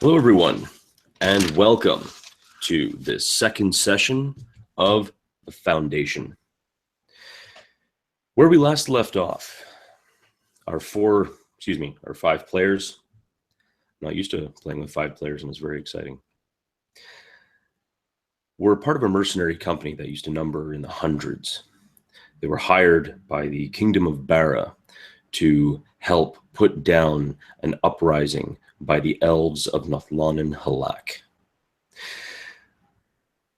Hello, everyone, and welcome to this second session of the Foundation. Where we last left off, our five players. I'm not used to playing with five players, and it's very exciting. We're part of a mercenary company that used to number in the hundreds. They were hired by the Kingdom of Bara to help put down an uprising by the elves of Nothlanen Halak.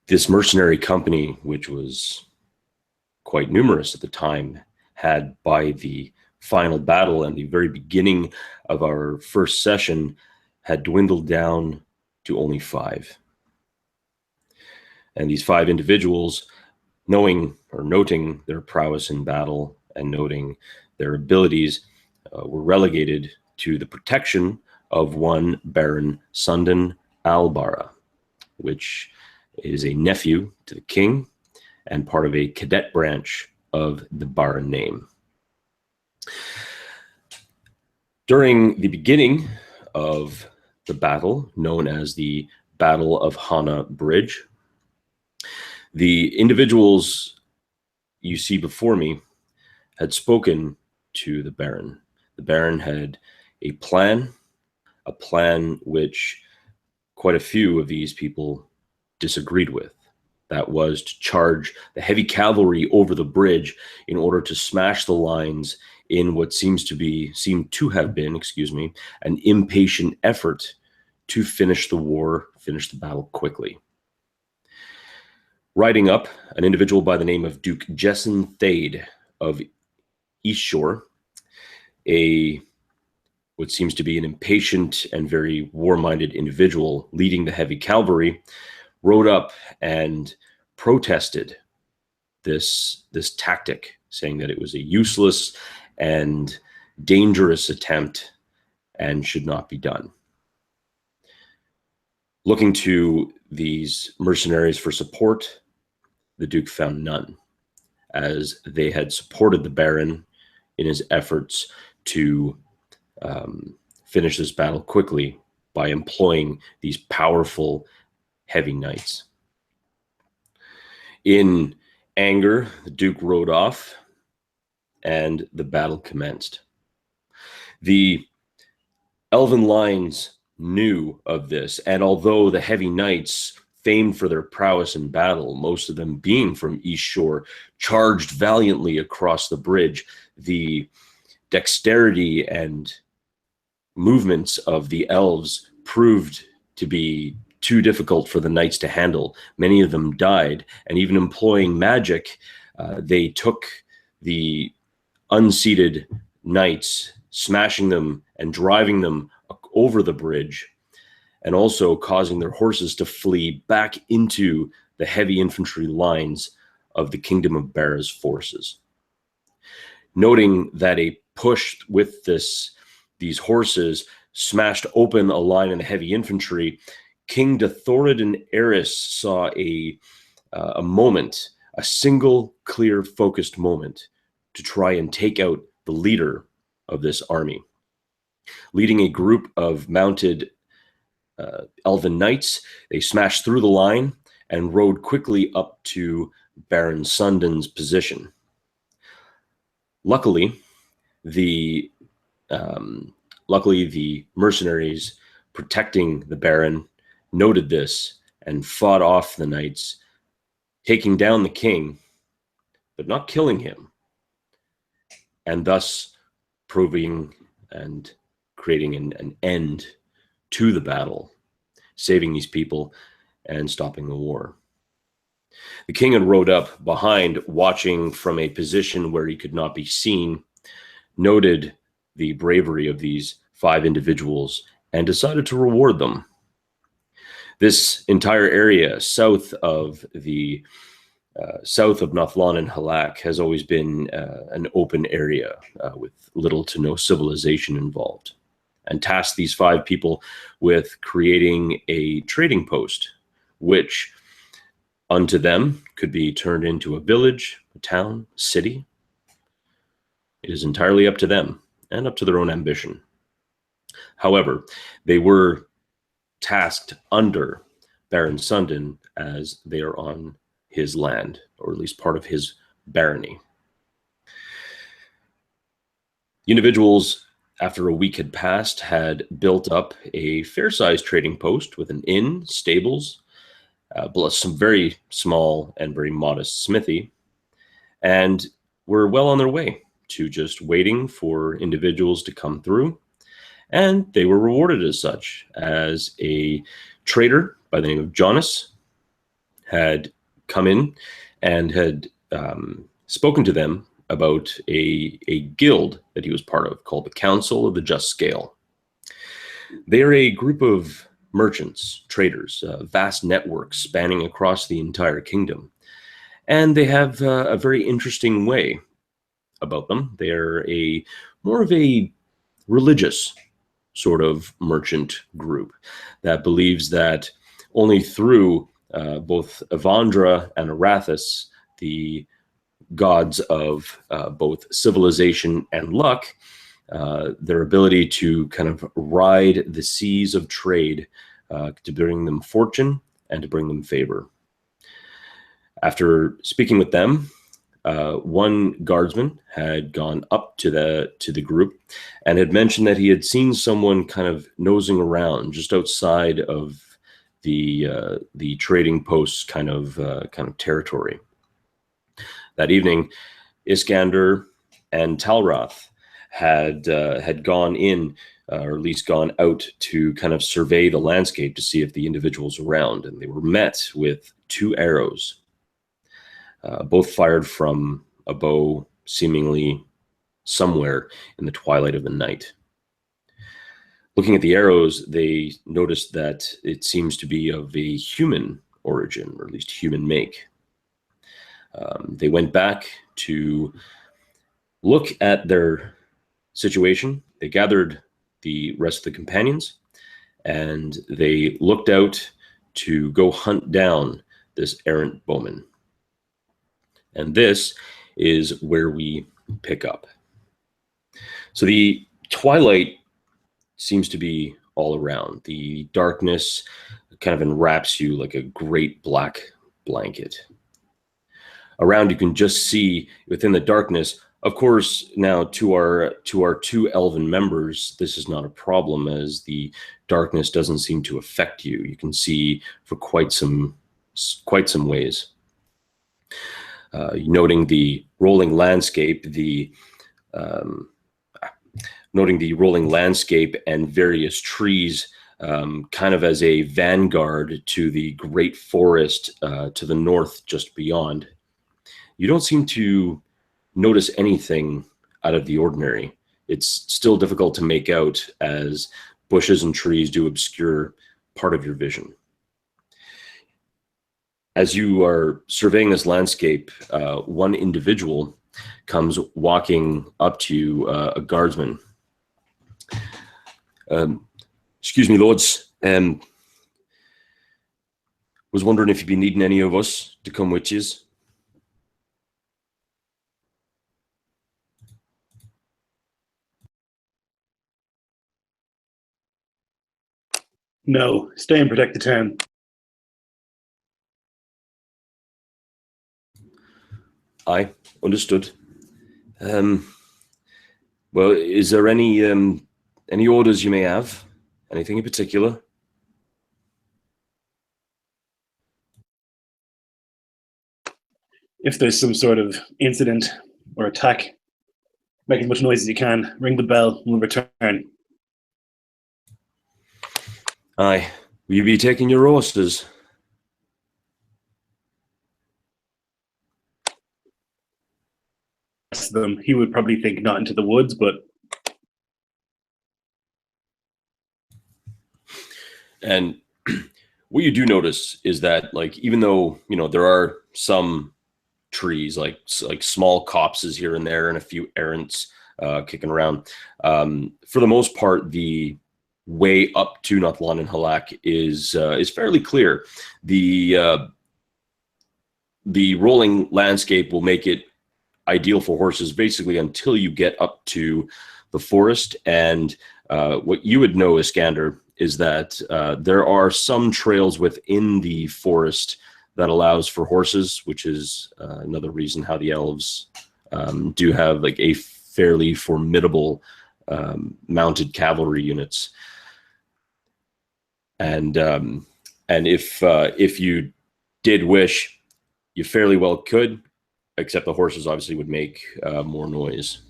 This mercenary company, which was quite numerous at the time, had by the final battle and the very beginning of our first session had dwindled down to only 5. And these 5 individuals, noting their prowess in battle and noting their abilities, were relegated to the protection of one Baron Sundan Albara, which is a nephew to the king and part of a cadet branch of the Bara name. During the beginning of the battle, known as the Battle of Hana Bridge, the individuals you see before me had spoken to the Baron. The Baron had a plan which quite a few of these people disagreed with. That was to charge the heavy cavalry over the bridge in order to smash the lines in what seemed to have been, an impatient effort to finish the battle quickly. Riding up, an individual by the name of Duke Jessen Thade of Eastshore, what seems to be an impatient and very war-minded individual leading the heavy cavalry, rode up and protested this tactic, saying that it was a useless and dangerous attempt and should not be done. Looking to these mercenaries for support, the Duke found none, as they had supported the Baron in his efforts to finish this battle quickly by employing these powerful heavy knights. In anger, the Duke rode off and the battle commenced. The elven lines knew of this, and although the heavy knights, famed for their prowess in battle, most of them being from East Shore, charged valiantly across the bridge, the dexterity and movements of the elves proved to be too difficult for the knights to handle. Many of them died, and even employing magic, they took the unseated knights, smashing them and driving them over the bridge, and also causing their horses to flee back into the heavy infantry lines of the Kingdom of Bara's forces. Noting that a push with these horses smashed open a line in the heavy infantry, King Dathoridin Eris saw a moment, a single clear focused moment, to try and take out the leader of this army. Leading a group of mounted elven knights, they smashed through the line and rode quickly up to Baron Sundan's position. Luckily, the mercenaries protecting the Baron noted this and fought off the knights, taking down the king, but not killing him, and thus proving and creating an end to the battle, saving these people and stopping the war. The king had rode up behind, watching from a position where he could not be seen, noted the bravery of these 5 individuals, and decided to reward them. This entire area south of Nothlanen Halak has always been an open area with little to no civilization involved, and tasked these 5 people with creating a trading post, which unto them could be turned into a village, a town, a city. It is entirely up to them and up to their own ambition. However, they were tasked under Baron Sundin as they are on his land, or at least part of his barony. The individuals, after a week had passed, had built up a fair-sized trading post with an inn, stables, plus some very small and very modest smithy, and were well on their way to just waiting for individuals to come through. And they were rewarded as such, as a trader by the name of Jonas had come in and had spoken to them about a guild that he was part of called the Council of the Just Scale. They are a group of merchants, traders, vast networks spanning across the entire kingdom. And they have a very interesting way about them. They're more of a religious sort of merchant group that believes that only through both Avandra and Arathis, the gods of both civilization and luck, their ability to kind of ride the seas of trade to bring them fortune and to bring them favor. After speaking with them, one guardsman had gone up to the group and had mentioned that he had seen someone kind of nosing around just outside of the trading post's kind of territory. That evening, Iskander and Talroth had gone in, or at least gone out to kind of survey the landscape to see if the individuals around, and they were met with 2 arrows. Both fired from a bow, seemingly somewhere in the twilight of the night. Looking at the arrows, they noticed that it seems to be of a human origin, or at least human make. They went back to look at their situation. They gathered the rest of the companions, and they looked out to go hunt down this errant bowman. And this is where we pick up. So the twilight seems to be all around. The darkness kind of enwraps you like a great black blanket. Around you can just see within the darkness. Of course, now to our 2 elven members, this is not a problem, as the darkness doesn't seem to affect you. You can see for quite some ways. Noting the rolling landscape, and various trees, kind of as a vanguard to the great forest to the north just beyond. You don't seem to notice anything out of the ordinary. It's still difficult to make out, as bushes and trees do obscure part of your vision. As you are surveying this landscape, one individual comes walking up to you, a guardsman. Excuse me, lords. Was wondering if you'd be needing any of us to come with you. No, stay and protect the town. Aye, understood. Well, is there any orders you may have? Anything in particular? If there's some sort of incident or attack, make as much noise as you can. Ring the bell and we'll return. Aye. Will you be taking your orders? Them, he would probably think not into the woods, but and what you do notice is that, like, even though there are some trees, like small copses here and there, and a few errants kicking around, for the most part, the way up to Nathlon and Halak is fairly clear. The rolling landscape will make it ideal for horses basically until you get up to the forest. And what you would know, Iskander, is that there are some trails within the forest that allows for horses, which is another reason how the elves do have like a fairly formidable mounted cavalry units. And if you did wish, you fairly well could, except the horses obviously would make more noise.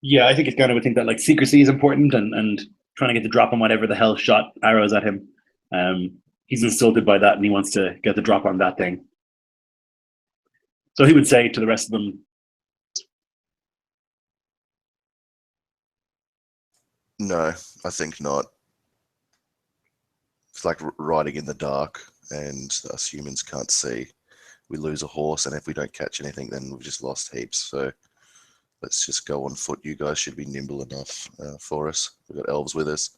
Yeah, I think Iskander would think that like secrecy is important, and trying to get the drop on whatever the hell shot arrows at him. He's insulted by that, and he wants to get the drop on that thing. So he would say to the rest of them, No, I think not. It's like riding in the dark, and us humans can't see. We lose a horse, and if we don't catch anything, then we've just lost heaps. So let's just go on foot. You guys should be nimble enough for us. We've got elves with us.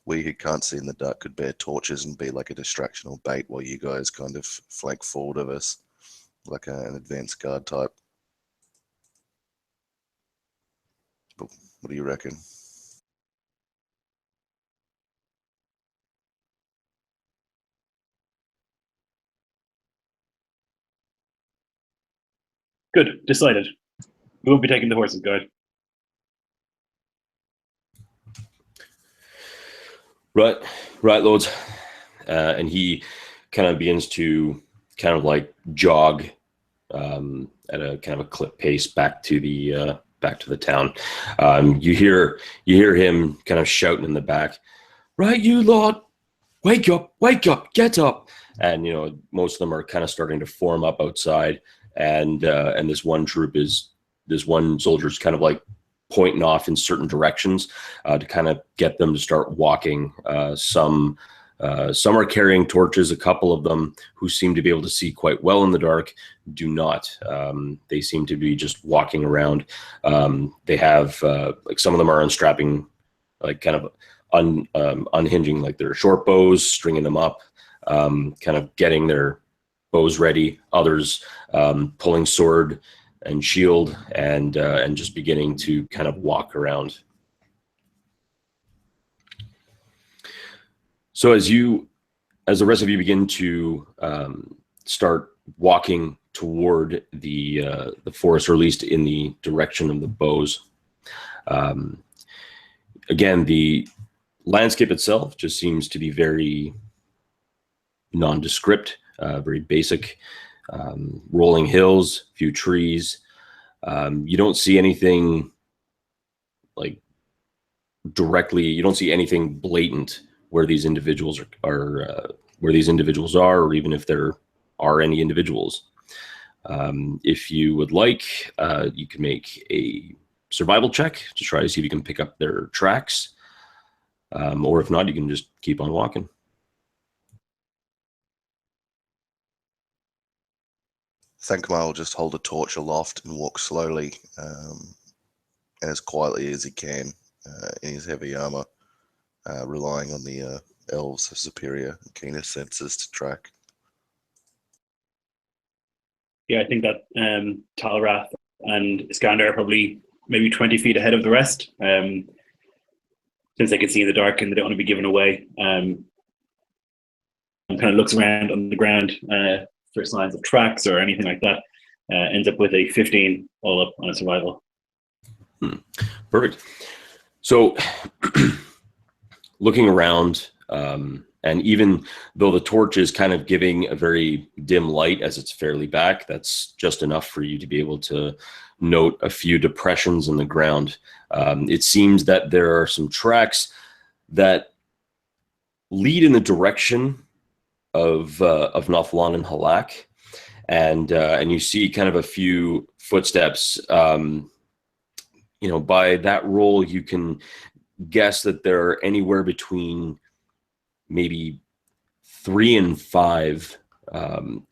We who can't see in the dark could bear torches and be like a distraction or bait while you guys kind of flank forward of us, like an advanced guard type. But what do you reckon? "Good, decided. We won't be taking the horses, guard." Right, right, lords. And he kind of begins to kind of like jog at a kind of a clip pace back to the town. You hear him kind of shouting in the back, "Right, you lot, wake up, get up!" And most of them are kind of starting to form up outside, and this one soldier's kind of like pointing off in certain directions to kind of get them to start walking. Some are carrying torches. A couple of them, who seem to be able to see quite well in the dark, do not. They seem to be just walking around. They have like some of them are unstrapping, like kind of unhinging like their short bows, stringing them up, kind of getting their bows ready. Others pulling sword and shield and just beginning to kind of walk around. So as the rest of you begin to start walking toward the forest, or at least in the direction of the bows, again, the landscape itself just seems to be very nondescript, very basic. Rolling hills, few trees. You don't see anything like directly. You don't see anything blatant where these individuals are or even if there are any individuals. If you would like, you can make a survival check to try to see if you can pick up their tracks, or if not, you can just keep on walking. Thankmar will just hold a torch aloft and walk slowly and as quietly as he can in his heavy armor, relying on the elves' superior and keener senses to track. Yeah, I think that Talrath and Iskander are probably maybe 20 feet ahead of the rest, since they can see in the dark and they don't want to be given away. And kind of looks around on the ground for signs of tracks or anything like that. Ends up with a 15 all up on a survival. Perfect. So looking around, and even though the torch is kind of giving a very dim light as it's fairly back, that's just enough for you to be able to note a few depressions in the ground. It seems that there are some tracks that lead in the direction of Nothlon and Halak, and you see kind of a few footsteps. By that roll, you can guess that there are anywhere between maybe 3 and 5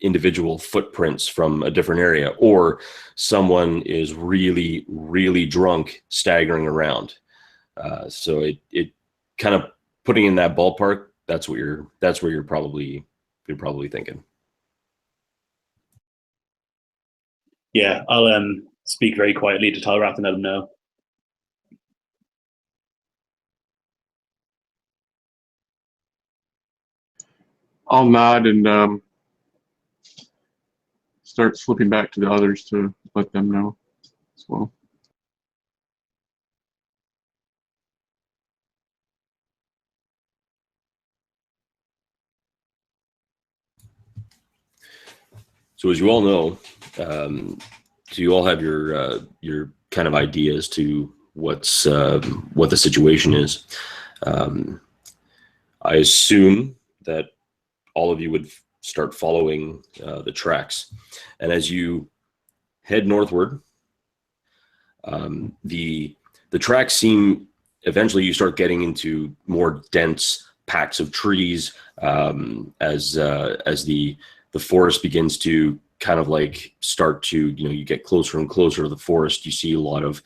individual footprints from a different area, or someone is really, really drunk staggering around. So it kind of putting in that ballpark. That's where you're probably thinking. Yeah, I'll speak very quietly to Talrath and let him know. I'll nod and start slipping back to the others to let them know as well. So as you all know, so you all have your kind of ideas to what the situation is. I assume that all of you would start following the tracks, and as you head northward, the tracks seem eventually you start getting into more dense packs of trees as the forest begins to kind of like start to, you get closer and closer to the forest. You see a lot of,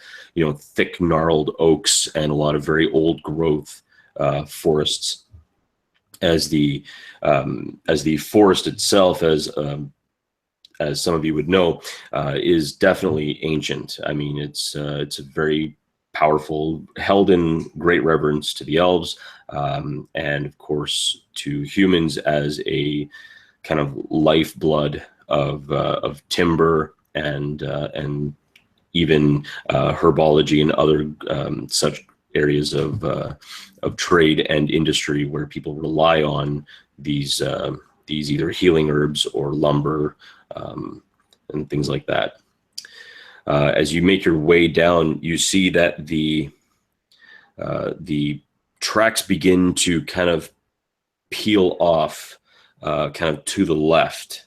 thick gnarled oaks and a lot of very old growth forests. As the forest itself, as some of you would know, is definitely ancient. I mean, it's a very powerful, held in great reverence to the elves, and of course to humans as a kind of lifeblood of timber and even herbology and other such areas of trade and industry where people rely on these either healing herbs or lumber and things like that. As you make your way down, you see that the tracks begin to kind of peel off, kind of to the left,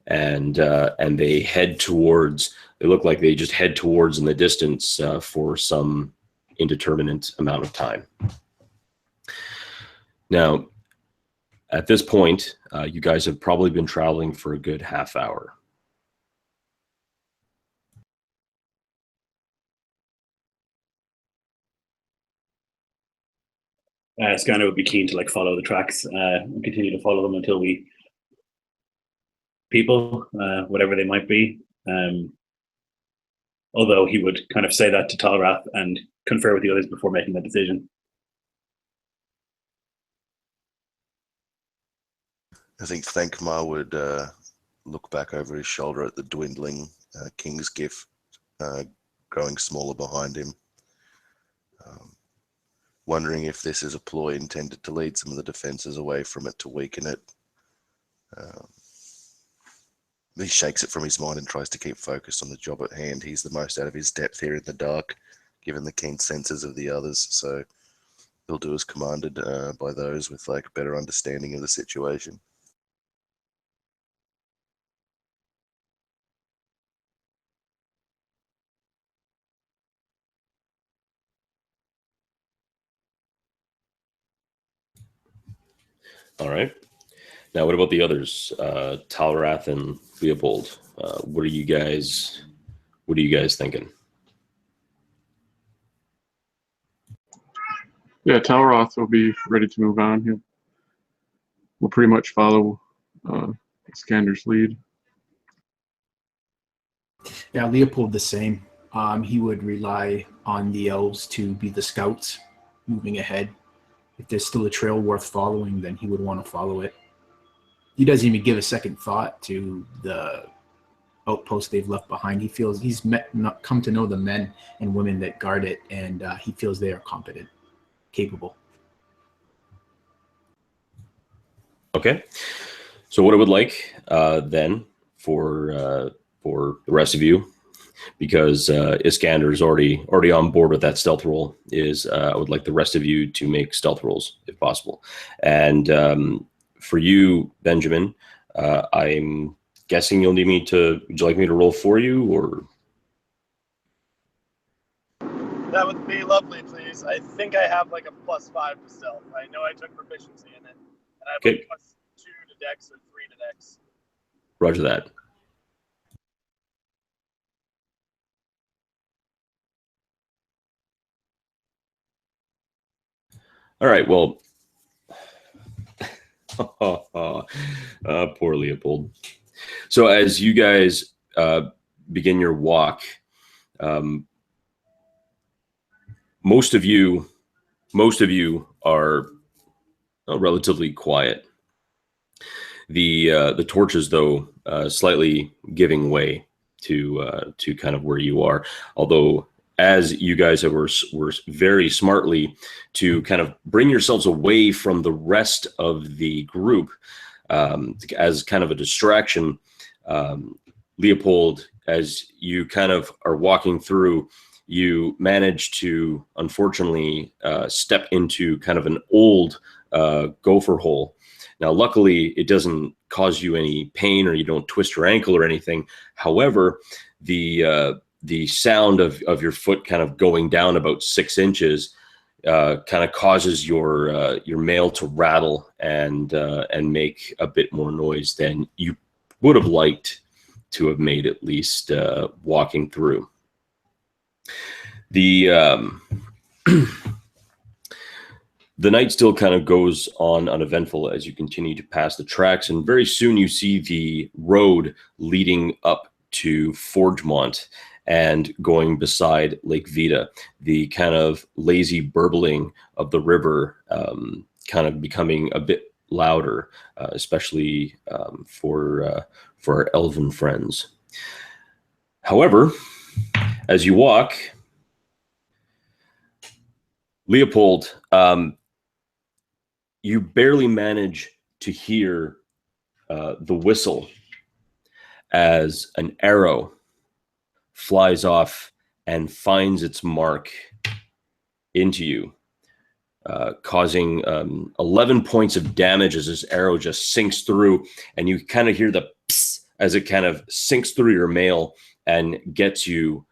and they head towards. They look like they just head towards in the distance for some indeterminate amount of time. Now, at this point, you guys have probably been traveling for a good half hour. Iskander would be keen to follow the tracks and continue to follow them until we people, whatever they might be. Although he would kind of say that to Talrath and confer with the others before making that decision. I think Thankmar would look back over his shoulder at the dwindling Kingsgift growing smaller behind him, wondering if this is a ploy intended to lead some of the defenses away from it to weaken it. He shakes it from his mind and tries to keep focused on the job at hand. He's the most out of his depth here in the dark, given the keen senses of the others, so he'll do as commanded by those with better understanding of the situation. All right. Now, what about the others? Talrath and Leopold. What are you guys thinking? Yeah, Talroth will be ready to move on. We'll pretty much follow Iskander's lead. Yeah, Leopold the same. He would rely on the elves to be the scouts moving ahead. If there's still a trail worth following, then he would want to follow it. He doesn't even give a second thought to the outpost they've left behind. He feels he's come to know the men and women that guard it, and he feels they are competent, capable. Okay. So what I would like then for the rest of you, because Iskander is already on board with that stealth roll, is I would like the rest of you to make stealth rolls if possible. And for you, Benjamin, I'm guessing you'll need me to. Would you like me to roll for you, or? That would be lovely, please. I think I have a +5 to stealth. I know I took proficiency in it, and I have Okay. a +2 to dex or 3 to dex. Roger that. All right. Well, poor Leopold. So as you guys begin your walk, most of you are relatively quiet. The torches, though, slightly giving way to kind of where you are. Although, as you guys were very smartly to kind of bring yourselves away from the rest of the group as kind of a distraction, Leopold, as you kind of are walking through, you manage to unfortunately step into kind of an old gopher hole. Now, luckily, it doesn't cause you any pain or you don't twist your ankle or anything. However, the sound of your foot kind of going down about 6 inches kind of causes your mail to rattle and make a bit more noise than you would have liked to have made, at least walking through. The the night still kind of goes on uneventful as you continue to pass the tracks, and very soon you see the road leading up to Forgemont and going beside Lake Vita. The kind of lazy burbling of the river kind of becoming a bit louder, especially for our elven friends. However, as you walk, Leopold, you barely manage to hear the whistle as an arrow flies off and finds its mark into you, causing 11 points of damage as this arrow just sinks through, and you kind of hear the psst as it kind of sinks through your mail and gets you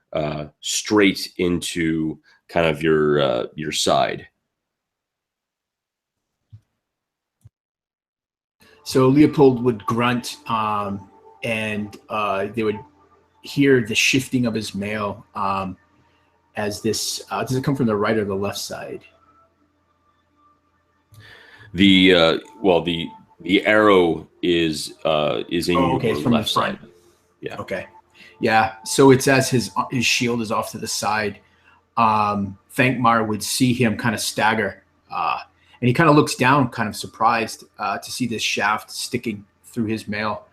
straight into kind of your side. So Leopold would grunt, and they would hear the shifting of his mail as this. Does it come from the right or the left side? The arrow is in okay, your from left the front. side. Yeah. Okay. Yeah. So it's as his shield is off to the side. Thankmar would see him kind of stagger, and he kind of looks down, kind of surprised to see this shaft sticking through his mail.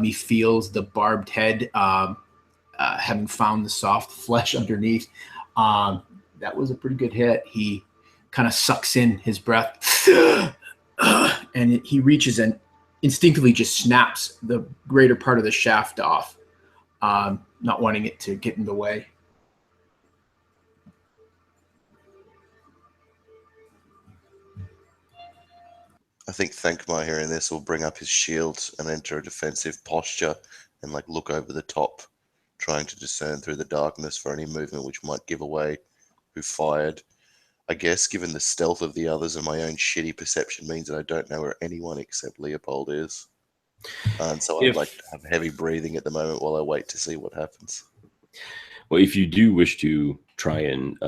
He feels the barbed head, having found the soft flesh underneath. That was a pretty good hit. He kind of sucks in his breath, and he reaches and instinctively just snaps the greater part of the shaft off, not wanting it to get in the way. I think Thankmar hearing this will bring up his shield and enter a defensive posture and like look over the top, trying to discern through the darkness for any movement which might give away who fired. I guess given the stealth of the others and my own shitty perception means that I don't know where anyone except Leopold is. And so I'd like to have heavy breathing at the moment while I wait to see what happens. Well, if you do wish to try and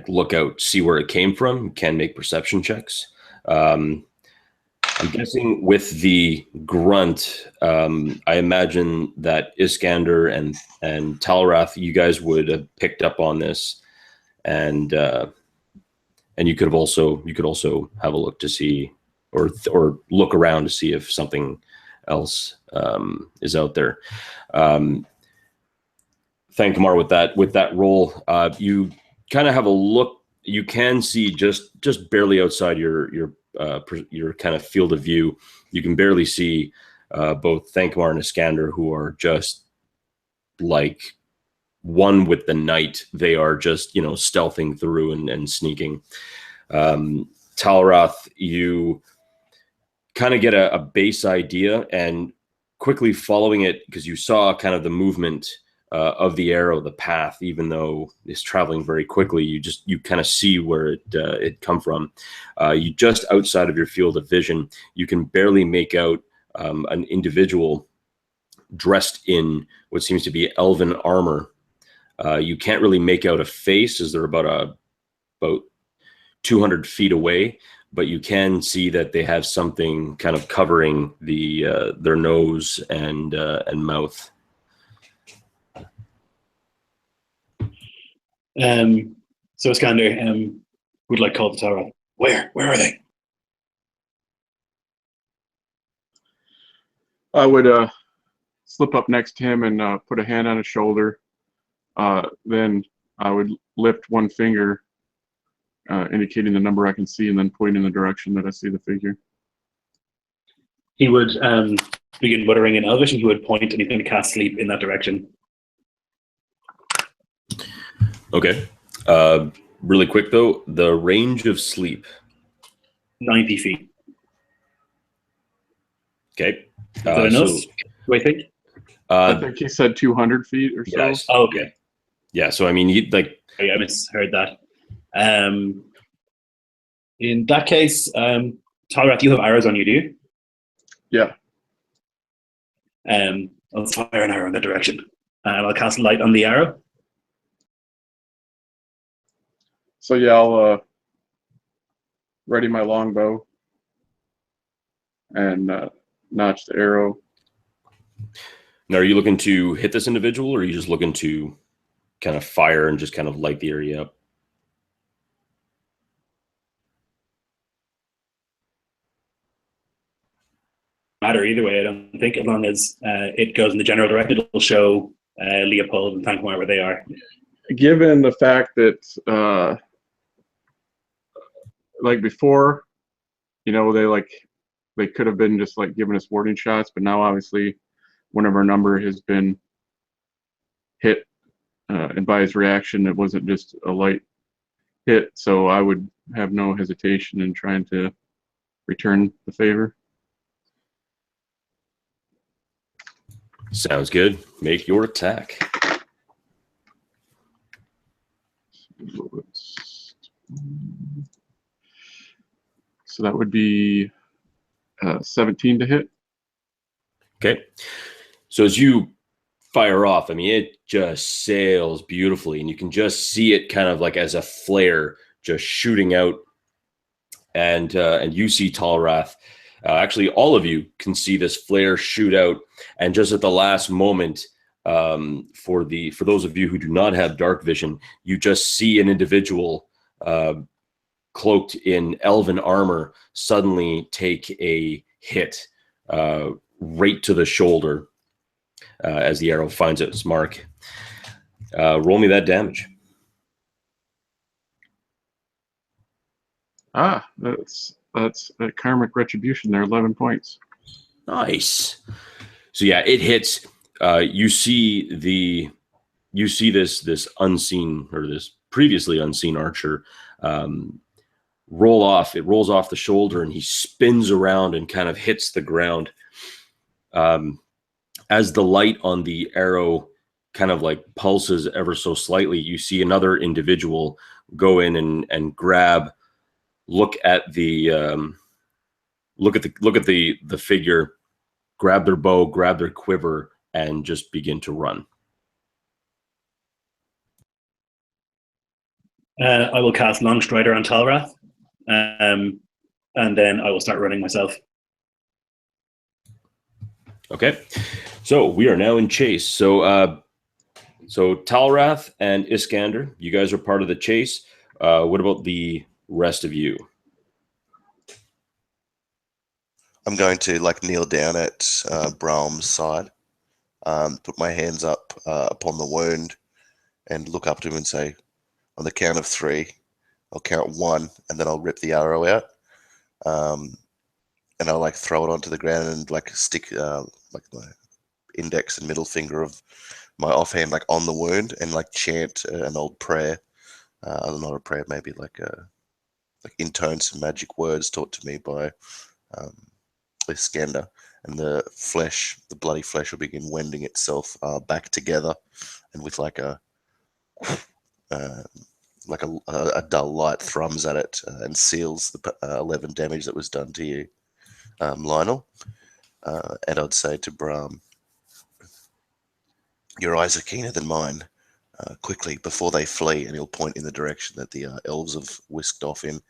look out, see where it came from, you can make perception checks. I'm guessing with the grunt, I imagine that Iskander and Talrath, you guys would have picked up on this, and you could also have a look to see, or look around to see if something else is out there. Thankmar, with that roll, you kind of have a look. You can see just barely outside your kind of field of view. You can barely see both Thankmar and Iskander, who are just like one with the night. They are just stealthing through and sneaking. Talrath, you kind of get a base idea, and quickly following it, because you saw kind of the movement of the arrow, the path, even though it's traveling very quickly, you kind of see where it come from. You just outside of your field of vision, you can barely make out an individual dressed in what seems to be elven armor. You can't really make out a face, as they're about 200 feet away, but you can see that they have something kind of covering their nose and mouth. So Iskander would call the tower. Where are they? I would slip up next to him and put a hand on his shoulder. Then I would lift one finger, indicating the number I can see, and then point in the direction that I see the figure. He would begin muttering in Elvish, and he would point, and he's going to cast sleep in that direction. Okay. Really quick though, the range of sleep. 90 feet. Okay. Is that enough? Do I think? I think he said 200 feet or so. Yes. Oh, okay. Yeah. So I mean, he like. I misheard that. In that case, Talrath, you have arrows on you, do you? Yeah. I'll fire an arrow in that direction, and I'll cast light on the arrow. So yeah, I'll ready my longbow and notch the arrow. Now, are you looking to hit this individual, or are you just looking to kind of fire and just kind of light the area up? Matter either way, I don't think, as long as it goes in the general direction, it'll show Leopold and Thankmar where they are. Given the fact that, like before, you know, they could have been just like giving us warning shots, but now obviously one of our number has been hit, and by his reaction, it wasn't just a light hit, so I would have no hesitation in trying to return the favor. Sounds good. Make your attack. So that would be 17 to hit. Okay. So as you fire off, I mean, it just sails beautifully, and you can just see it kind of like as a flare just shooting out. And you see Talrath. Actually, all of you can see this flare shoot out, and just at the last moment, for those of you who do not have dark vision, you just see an individual cloaked in elven armor suddenly take a hit right to the shoulder as the arrow finds its mark. Roll me that damage. That's a karmic retribution there, 11 points. Nice. So yeah, it hits. You see this unseen, or this previously unseen archer roll off. It rolls off the shoulder, and he spins around and kind of hits the ground. As the light on the arrow kind of like pulses ever so slightly, you see another individual go in and grab. Look at the figure, grab their bow, grab their quiver, and just begin to run. I will cast Longstrider on Talrath, and then I will start running myself. Okay, so we are now in chase. So Talrath and Iskander, you guys are part of the chase. What about the rest of you? I'm going to like kneel down at Brahm's side, put my hands up upon the wound, and look up to him and say, on the count of 3, I'll count 1, and then I'll rip the arrow out, and I'll like throw it onto the ground and like stick like my index and middle finger of my offhand like on the wound and like chant an old prayer, not a prayer, maybe like intone some magic words taught to me by Iskander, and the bloody flesh will begin wending itself back together, and with like a dull light thrums at it and seals the 11 damage that was done to you, Lionel. And I'd say to Brahm, your eyes are keener than mine. Quickly, before they flee, and he'll point in the direction that the elves have whisked off in,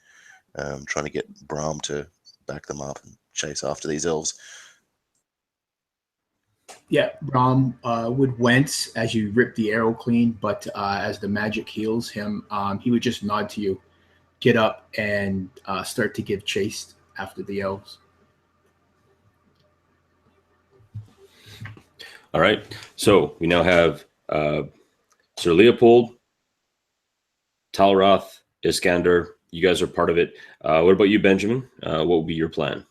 trying to get Brahm to back them up and chase after these elves. Yeah, Brahm would wince as you rip the arrow clean, but as the magic heals him, he would just nod to you, get up, and start to give chase after the elves. All right. So we now have Sir Leopold, Talroth, Iskander. You guys are part of it. What about you, Benjamin? What would be your plan?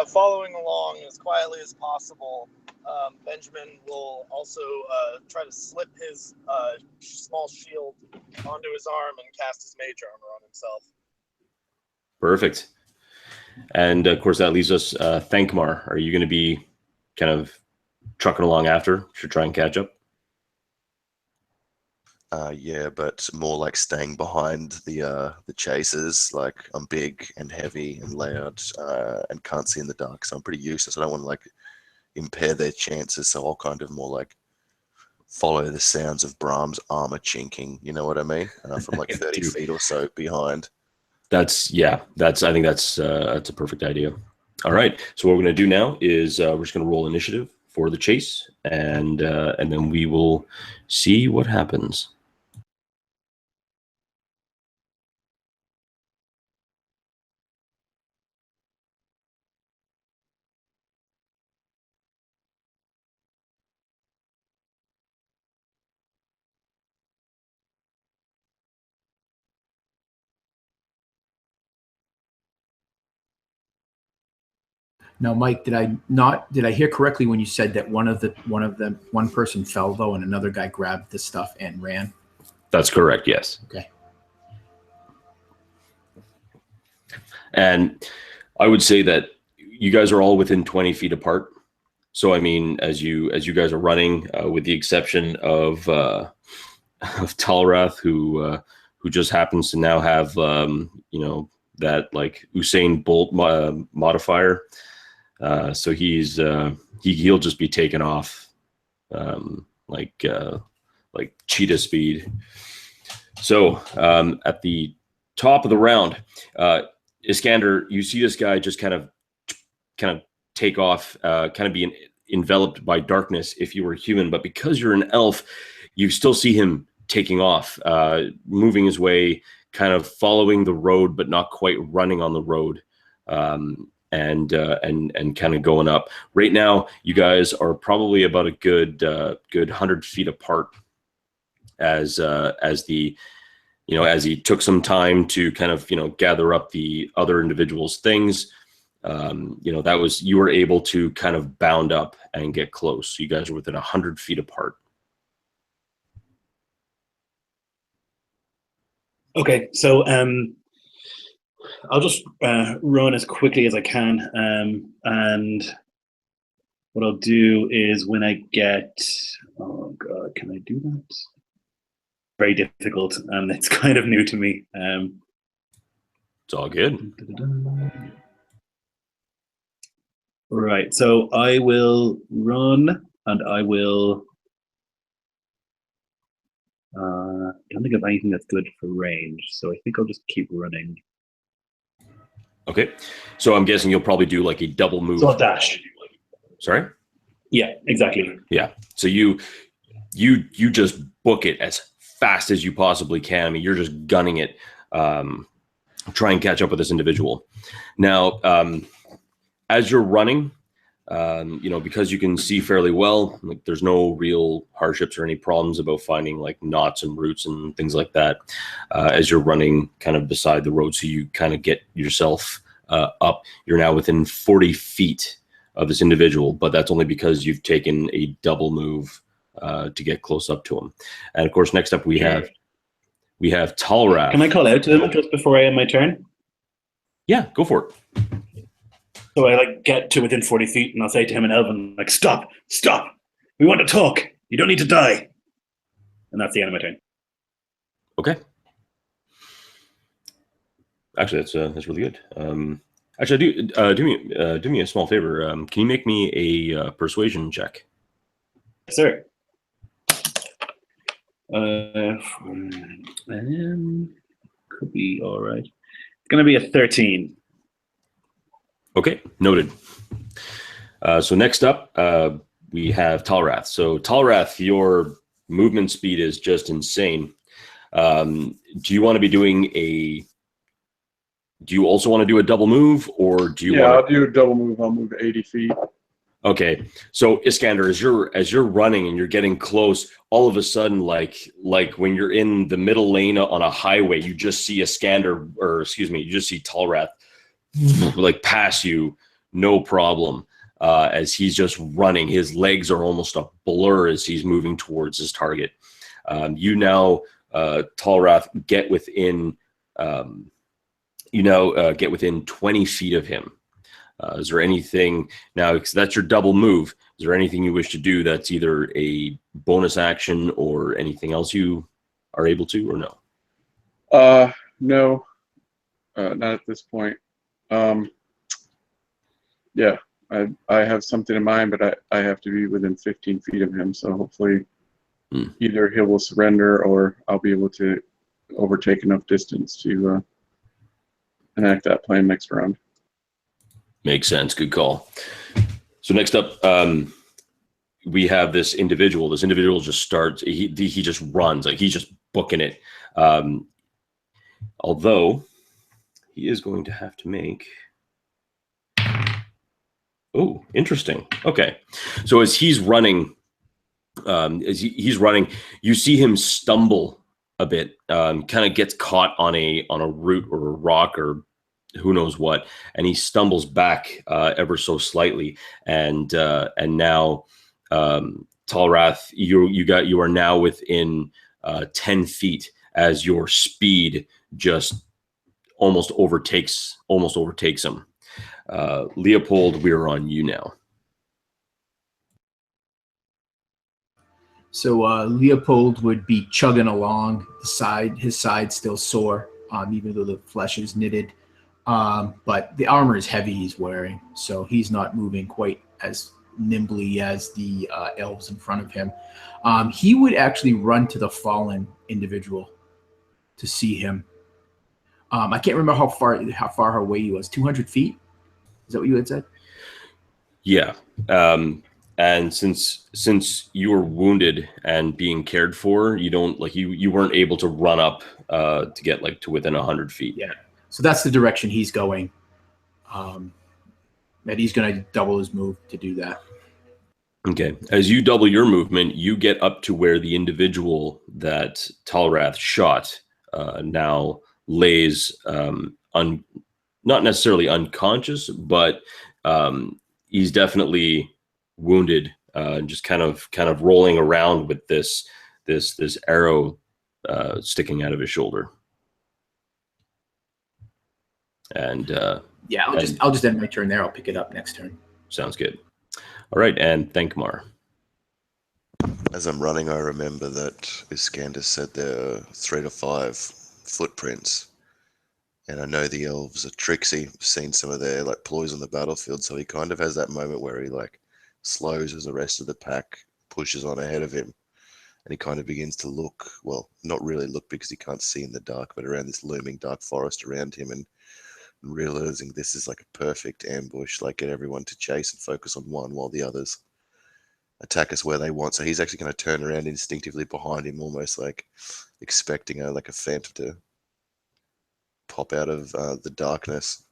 Following along as quietly as possible. Benjamin will also try to slip his small shield onto his arm and cast his mage armor on himself. Perfect. And of course, that leaves us Thankmar. Are you going to be kind of trucking along after to try and catch up? Yeah, but more like staying behind the chasers. Like I'm big and heavy and loud and can't see in the dark, so I'm pretty useless. I don't want to like impair their chances, so I'll kind of more like follow the sounds of Brahms' armor chinking. You know what I mean? From like 30 feet or so behind. I think that's a perfect idea. All right. So what we're going to do now is we're just going to roll initiative for the chase, and then we will see what happens. Now, Mike, did I hear correctly when you said that one person fell though, and another guy grabbed the stuff and ran? That's correct. Yes. Okay. And I would say that you guys are all within 20 feet apart. So I mean, as you guys are running, with the exception of Talrath, who just happens to now have that like Usain Bolt modifier. So he'll just be taken off like cheetah speed. So at the top of the round, Iskander, you see this guy just kind of take off, kind of be enveloped by darkness if you were human, but because you're an elf, you still see him taking off, moving his way, kind of following the road, but not quite running on the road. And kind of going up. Right now, you guys are probably about a good 100 feet apart. As he took some time to kind of gather up the other individuals' things. You were able to kind of bound up and get close. So you guys are within 100 feet apart. Okay, so I'll just run as quickly as I can, and what I'll do is when I get, oh god, can I do that? Very difficult, and it's kind of new to me. It's all good. Right, so I will run, and I will. I don't think of anything that's good for range, so I think I'll just keep running. Okay, so I'm guessing you'll probably do like a double move. So I'll dash. Sorry? Yeah, exactly. Yeah. So you just book it as fast as you possibly can. I mean, you're just gunning it. Try and catch up with this individual. Now, as you're running, because you can see fairly well, like there's no real hardships or any problems about finding like knots and roots and things like that. As you're running kind of beside the road, so you kind of get yourself up. You're now within 40 feet of this individual, but that's only because you've taken a double move to get close up to him. And of course, next up we have Talrath. Can I call out to him just before I end my turn? Yeah, go for it. So I get to within 40 feet, and I'll say to him in Elven, stop, we want to talk. You don't need to die. And that's the end of my turn. Okay. Actually, that's really good. Actually, do me a small favor. Can you make me a persuasion check? Yes, sir. Could be all right. It's going to be a 13. Okay, noted. So next up, we have Talrath. So Talrath, your movement speed is just insane. Do you want to be doing do you also want to do a double move, or do you want I'll do a double move. I'll move 80 feet. Okay, so Iskander, as you're running and you're getting close, all of a sudden, like when you're in the middle lane on a highway, you just see Iskander, or excuse me, you just see Talrath like pass you, no problem. As he's just running, his legs are almost a blur as he's moving towards his target. You now, Talrath, get within. Get within 20 feet of him. Is there anything now? Because that's your double move. Is there anything you wish to do that's either a bonus action or anything else you are able to, or no? No, not at this point. Yeah, I have something in mind, but I have to be within 15 feet of him. So hopefully, either he will surrender or I'll be able to overtake enough distance to enact that plan next round. Makes sense. Good call. So next up, we have this individual. This individual just starts. He just runs, like he's just booking it. Although he is going to have to make. Oh, interesting. Okay, so as he's running, you see him stumble a bit. Kind of gets caught on a root or a rock or who knows what, and he stumbles back ever so slightly, and now Talrath, you are now within 10 feet as your speed just almost overtakes him. Leopold, we're on you now. So Leopold would be chugging along his side still sore, even though the flesh is knitted. But the armor is heavy he's wearing, so he's not moving quite as nimbly as the elves in front of him. He would actually run to the fallen individual to see him. I can't remember how far away he was. 200 feet? Is that what you had said? Yeah. And since you were wounded and being cared for, you don't you weren't able to run up to get to within 100 feet. Yeah. So that's the direction he's going. And he's going to double his move to do that. Okay. As you double your movement, you get up to where the individual that Talrath shot now lays not necessarily unconscious, but he's definitely wounded, just kind of rolling around with this arrow sticking out of his shoulder. And yeah, I'll just end my turn there. I'll pick it up next turn. Sounds good. All right, and Thankmar. As I'm running, I remember that Iskander said there are 3 to 5 footprints, and I know the elves are tricksy. I've seen some of their ploys on the battlefield, so he kind of has that moment where he slows as the rest of the pack pushes on ahead of him, and he kind of begins to look. Well, not really look because he can't see in the dark, but around this looming dark forest around him, and realizing this is a perfect ambush, get everyone to chase and focus on one while the others attack us where they want. So he's actually going to turn around instinctively behind him, almost expecting a phantom to pop out of the darkness.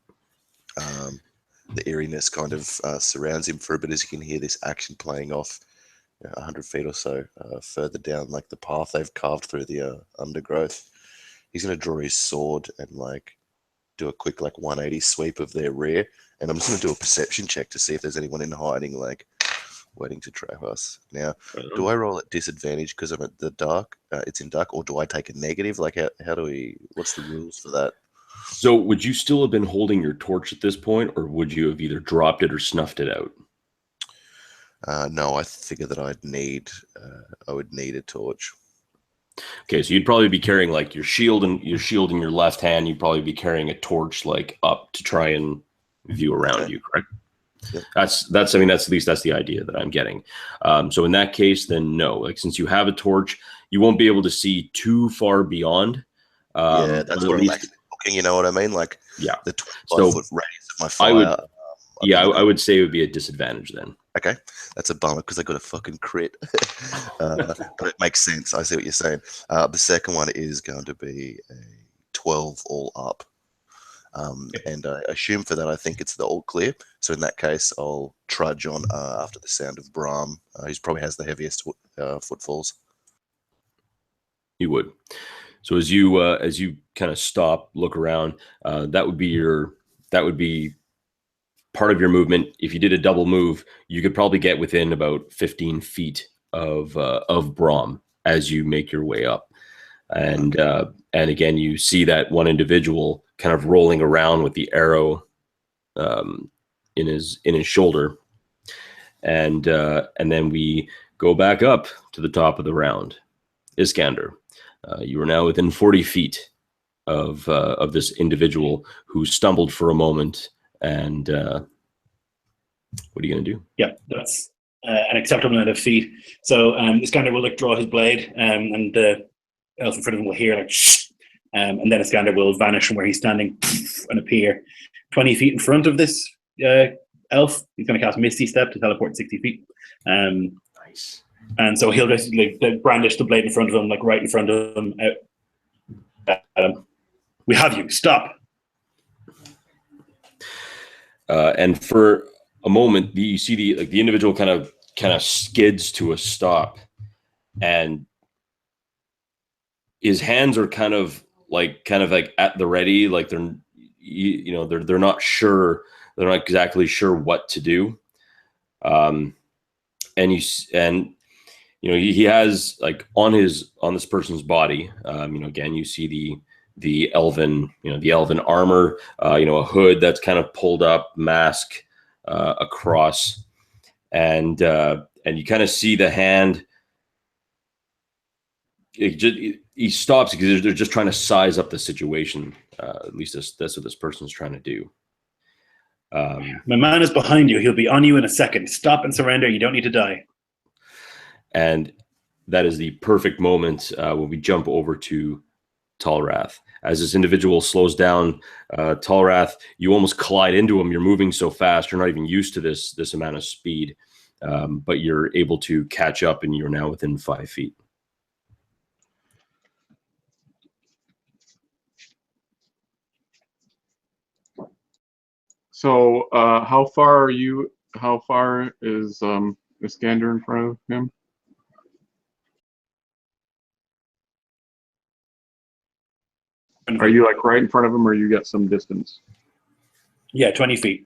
The eeriness kind of surrounds him for a bit as you can hear this action playing off 100 feet or so further down the path they've carved through the undergrowth. He's going to draw his sword and do a quick 180 sweep of their rear, and I'm just going to do a perception check to see if there's anyone in hiding waiting to trap us. Now, do I roll at disadvantage because I'm at the dark? It's in dark, or do I take a negative? How do we? What's the rules for that? So, would you still have been holding your torch at this point, or would you have either dropped it or snuffed it out? No, I figured that I would need a torch. Okay, so you'd probably be carrying your shield in your left hand. You'd probably be carrying a torch up to try and view around you, correct? Yep. That's at least that's the idea that I'm getting. So in that case, then no. Since you have a torch, you won't be able to see too far beyond. Yeah, that's what I'm actually looking. You know what I mean? Yeah. The 25-foot radius of my fire. I would say it would be a disadvantage then. Okay, that's a bummer because I got a fucking crit. But it makes sense. I see what you're saying. The second one is going to be a 12 all up. And I assume for that, I think it's the all clear. So in that case, I'll trudge on after the sound of Brahm, who probably has the heaviest footfalls. You would. So as you kind of stop, look around, that would be part of your movement. If you did a double move, you could probably get within about 15 feet of Brahm as you make your way up. And again, you see that one individual kind of rolling around with the arrow in his shoulder, and then we go back up to the top of the round. Iskander, you are now within 40 feet of this individual who stumbled for a moment. And what are you going to do? Yeah, that's an acceptable amount of feet. So Iskander will draw his blade, and the elf in front of him will hear like shh, and then Iskander will vanish from where he's standing and appear 20 feet in front of this elf. He's going to cast Misty Step to teleport 60 feet. Nice. And so he'll basically brandish the blade in front of him, like right in front of him. We have you. Stop. And for a moment, you see the individual kind of skids to a stop, and his hands are kind of like at the ready, like they're not sure, they're not exactly sure what to do. He has like on this person's body, again, you see the elven armor, a hood that's kind of pulled up, mask across, and you kind of see the hand. He stops because they're just trying to size up the situation. At least that's what this person's trying to do. My man is behind you. He'll be on you in a second. Stop and surrender. You don't need to die. And that is the perfect moment when we jump over to Talrath. As this individual slows down, Talrath, you almost collide into him. You're moving so fast. You're not even used to this amount of speed, but you're able to catch up, and you're now within 5 feet. So how far are you? How far is Iskander in front of him? Are you like right in front of him, or you got some distance? Yeah, 20 feet.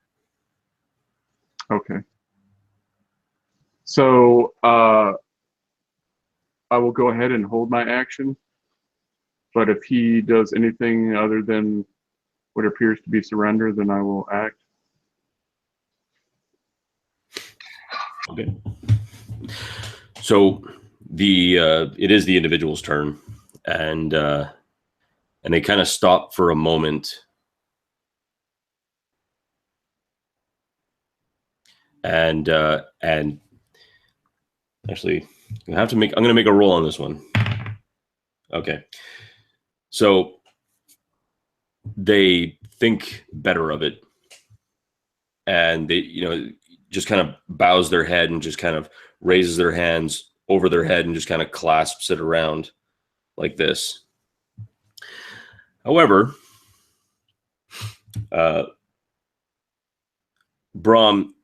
Okay. So I will go ahead and hold my action. But if he does anything other than what appears to be surrender, then I will act. Okay. So it is the individual's turn, and they kind of stop for a moment, and actually, I'm going to make a roll on this one. Okay. So they think better of it, and they, just kind of bows their head and just kind of raises their hands over their head and just kind of clasps it around like this. However, Brahm,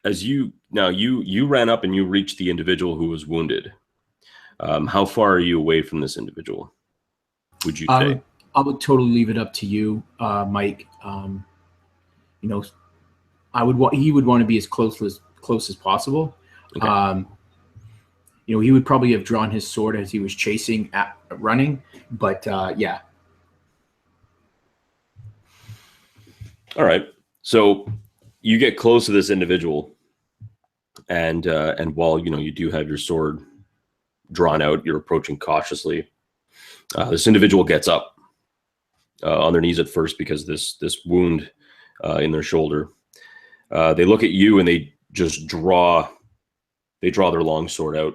as you ran up and you reached the individual who was wounded. How far are you away from this individual, would you say? I would totally leave it up to you, Mike. He would want to be as close as possible. Okay. He would probably have drawn his sword as he was chasing running, but yeah. All right. So you get close to this individual, and while you do have your sword drawn out, you're approaching cautiously. This individual gets up on their knees at first because this wound in their shoulder. They look at you and they just draw their long sword out.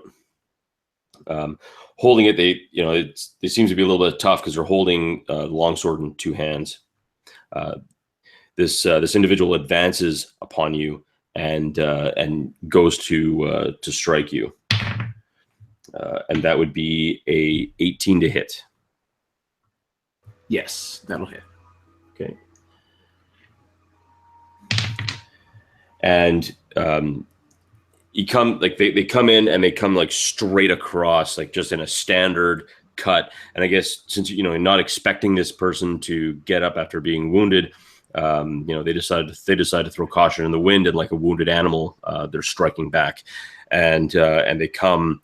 Holding it, they seems to be a little bit tough because they're holding the long sword in two hands. This individual advances upon you and goes to strike you, and that would be a 18 to hit. Yes, that'll hit. Okay. and they come in and they come like straight across, like just in a standard cut. And I guess since not expecting this person to get up after being wounded, they decide to throw caution in the wind, and like a wounded animal, they're striking back, and they come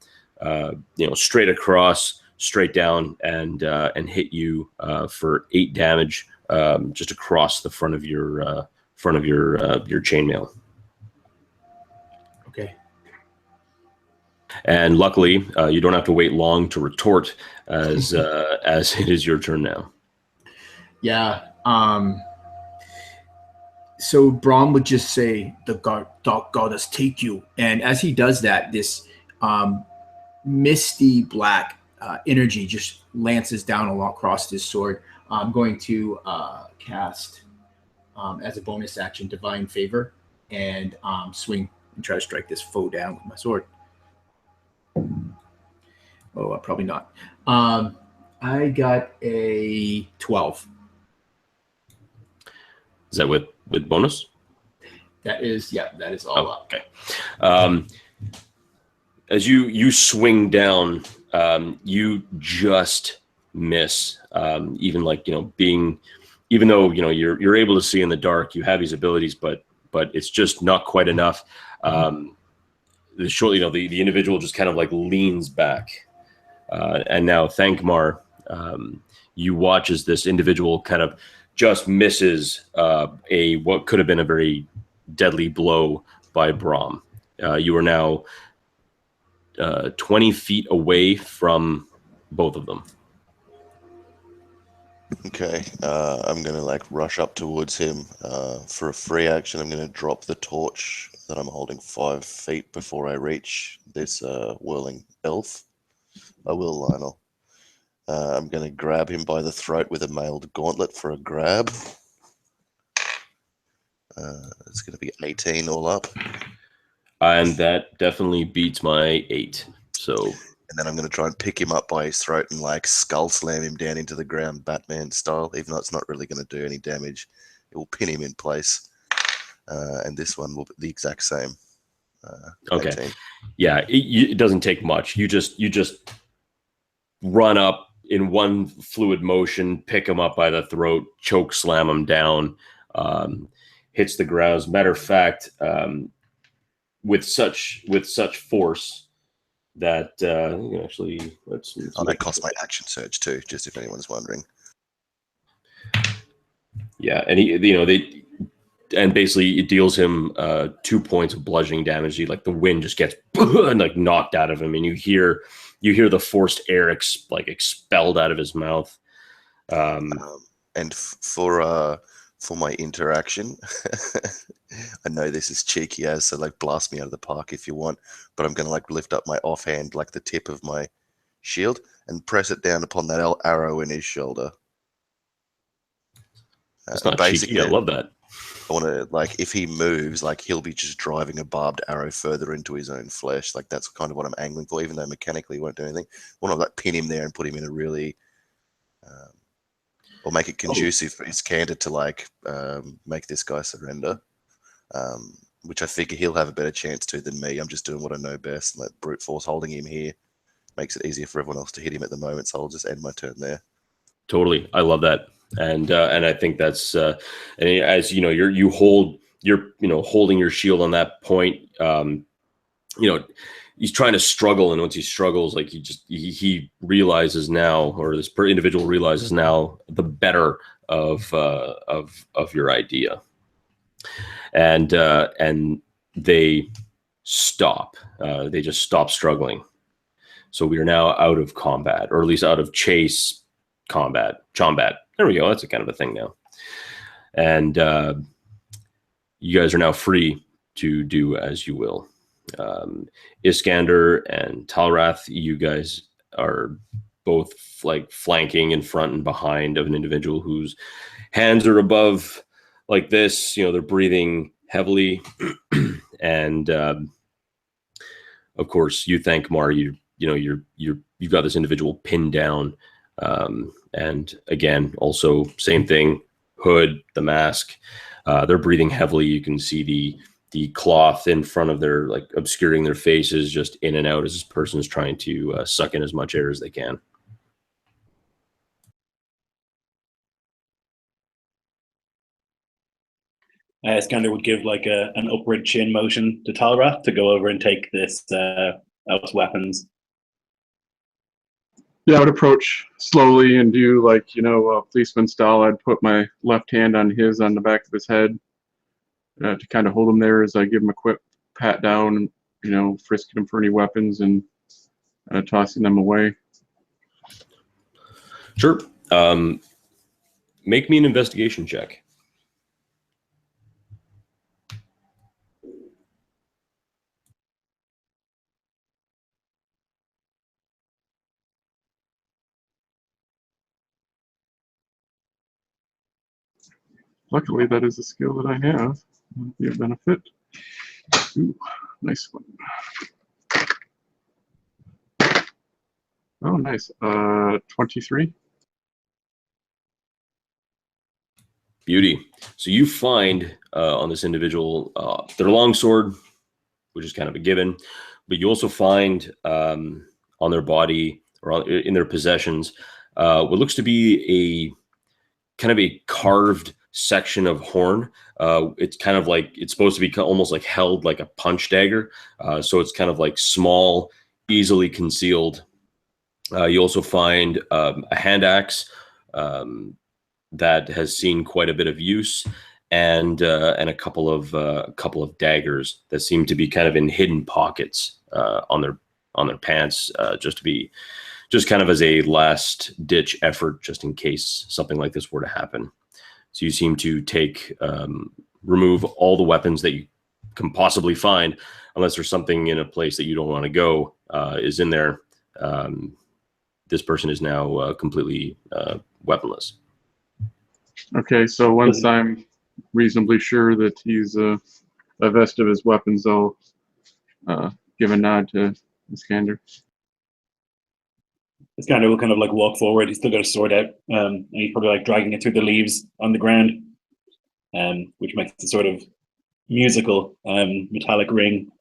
straight across, straight down, and hit you for 8 damage, just across the front of your chainmail. Okay. And luckily, you don't have to wait long to retort, as it is your turn now. Yeah. So Brahm would just say, "The dark goddess take you," and as he does that, this misty black energy just lances down across his sword. I'm going to cast as a bonus action Divine Favor and swing and try to strike this foe down with my sword. Oh, probably not. I got a 12. Is that with bonus? That is all up. Okay. As you swing down, you just miss. Even though you're able to see in the dark, you have these abilities, but it's just not quite enough. The individual just kind of like leans back, and now Thankmar, you watch as this individual kind of just misses what could have been a very deadly blow by Brahm. You are now 20 feet away from both of them. Okay, I'm gonna rush up towards him. For a free action, I'm gonna drop the torch that I'm holding 5 feet before I reach this whirling elf. I will, Lionel. I'm gonna grab him by the throat with a mailed gauntlet for a grab. It's gonna be 18 all up. And that definitely beats my 8. So, and then I'm going to try and pick him up by his throat and skull slam him down into the ground, Batman style. Even though it's not really going to do any damage, it will pin him in place. And this one will be the exact same. Okay. 18. Yeah, it doesn't take much. You just run up in one fluid motion, pick him up by the throat, choke slam him down, hits the ground. As a matter of fact, with such force that actually let's that cost my action surge too, just if anyone's wondering. Yeah, and basically it deals him 2 points of bludgeoning damage. The wind just gets knocked out of him, and you hear the forced air expelled out of his mouth. And for my interaction, I know this is cheeky as, so blast me out of the park if you want, but I'm going to lift up my offhand, the tip of my shield, and press it down upon that arrow in his shoulder. It's not cheeky. I love that. I want to, if he moves, he'll be just driving a barbed arrow further into his own flesh. That's kind of what I'm angling for, even though mechanically he won't do anything. I want to pin him there and put him in a really... or make it conducive for Iskander to make this guy surrender, which I figure he'll have a better chance to than me. I'm just doing what I know best. Brute force holding him here makes it easier for everyone else to hit him at the moment. So I'll just end my turn there. Totally, I love that, and I think that's and as you're holding your shield on that point. He's trying to struggle, and once he struggles, he realizes now, or this individual realizes now, the better of your idea, and they stop. They just stop struggling. So we are now out of combat, or at least out of chase combat. Chombat. There we go. That's a kind of a thing now, and you guys are now free to do as you will. Iskander and Talrath, you guys are both flanking in front and behind of an individual whose hands are above this. They're breathing heavily, and of course, you Thankmar. You've got this individual pinned down, and again, also same thing. Hood, the mask. They're breathing heavily. You can see cloth in front of their, like, obscuring their faces, just in and out as this person is trying to suck in as much air as they can. Iskander would give like an upward chin motion to Talrath to go over and take this elf's weapons. Yeah, I would approach slowly and do like, policeman style. I'd put my left hand on the back of his head to kind of hold him there as I give him a quick pat down, frisking him for any weapons and tossing them away. Sure. Make me an investigation check. Luckily, that is a skill that I have. It'll be a benefit. Ooh, nice one. Oh, nice. 23. Beauty. So you find on this individual their longsword, which is kind of a given, but you also find on their body, or in their possessions, what looks to be a kind of a carved section of horn. It's kind of like, it's supposed to be almost like held like a punch dagger. So it's kind of like small, easily concealed. You also find a hand axe that has seen quite a bit of use, and a couple of daggers that seem to be kind of in hidden pockets on their pants, just kind of as a last ditch effort, just in case something like this were to happen. So you seem to remove all the weapons that you can possibly find, unless there's something in a place that you don't want to go is in there. This person is now completely weaponless. Okay, so once I'm reasonably sure that he's divested of his weapons, I'll give a nod to Iskander. Iskander will kind of like walk forward. He's still got a sword out, and he's probably like dragging it through the leaves on the ground, which makes a sort of musical metallic ring.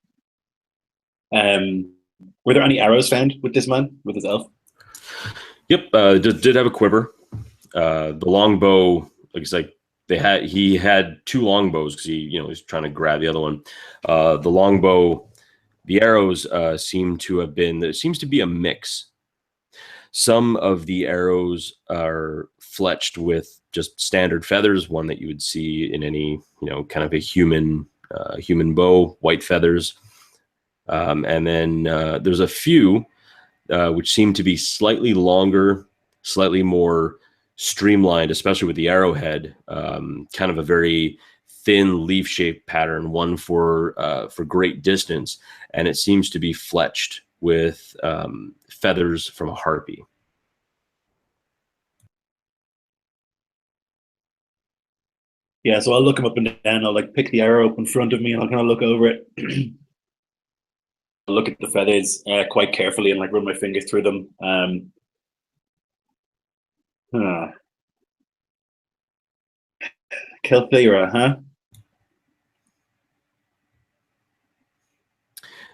Were there any arrows found with this man, with his elf? Yep, did have a quiver. The longbow, like it's like he had two longbows because he's trying to grab the other one. The longbow, the arrows seem to have been. There seems to be a mix. Some of the arrows are fletched with just standard feathers, one that you would see in any kind of a human bow, white feathers, and then there's a few which seem to be slightly longer, slightly more streamlined, especially with the arrowhead, kind of a very thin leaf-shaped pattern, one for great distance, and it seems to be fletched with feathers from a harpy. Yeah, so I'll look him up and down. I'll like pick the arrow up in front of me, and I'll kind of look over it. I'll look at the feathers quite carefully and like run my fingers through them. Kelthera, huh?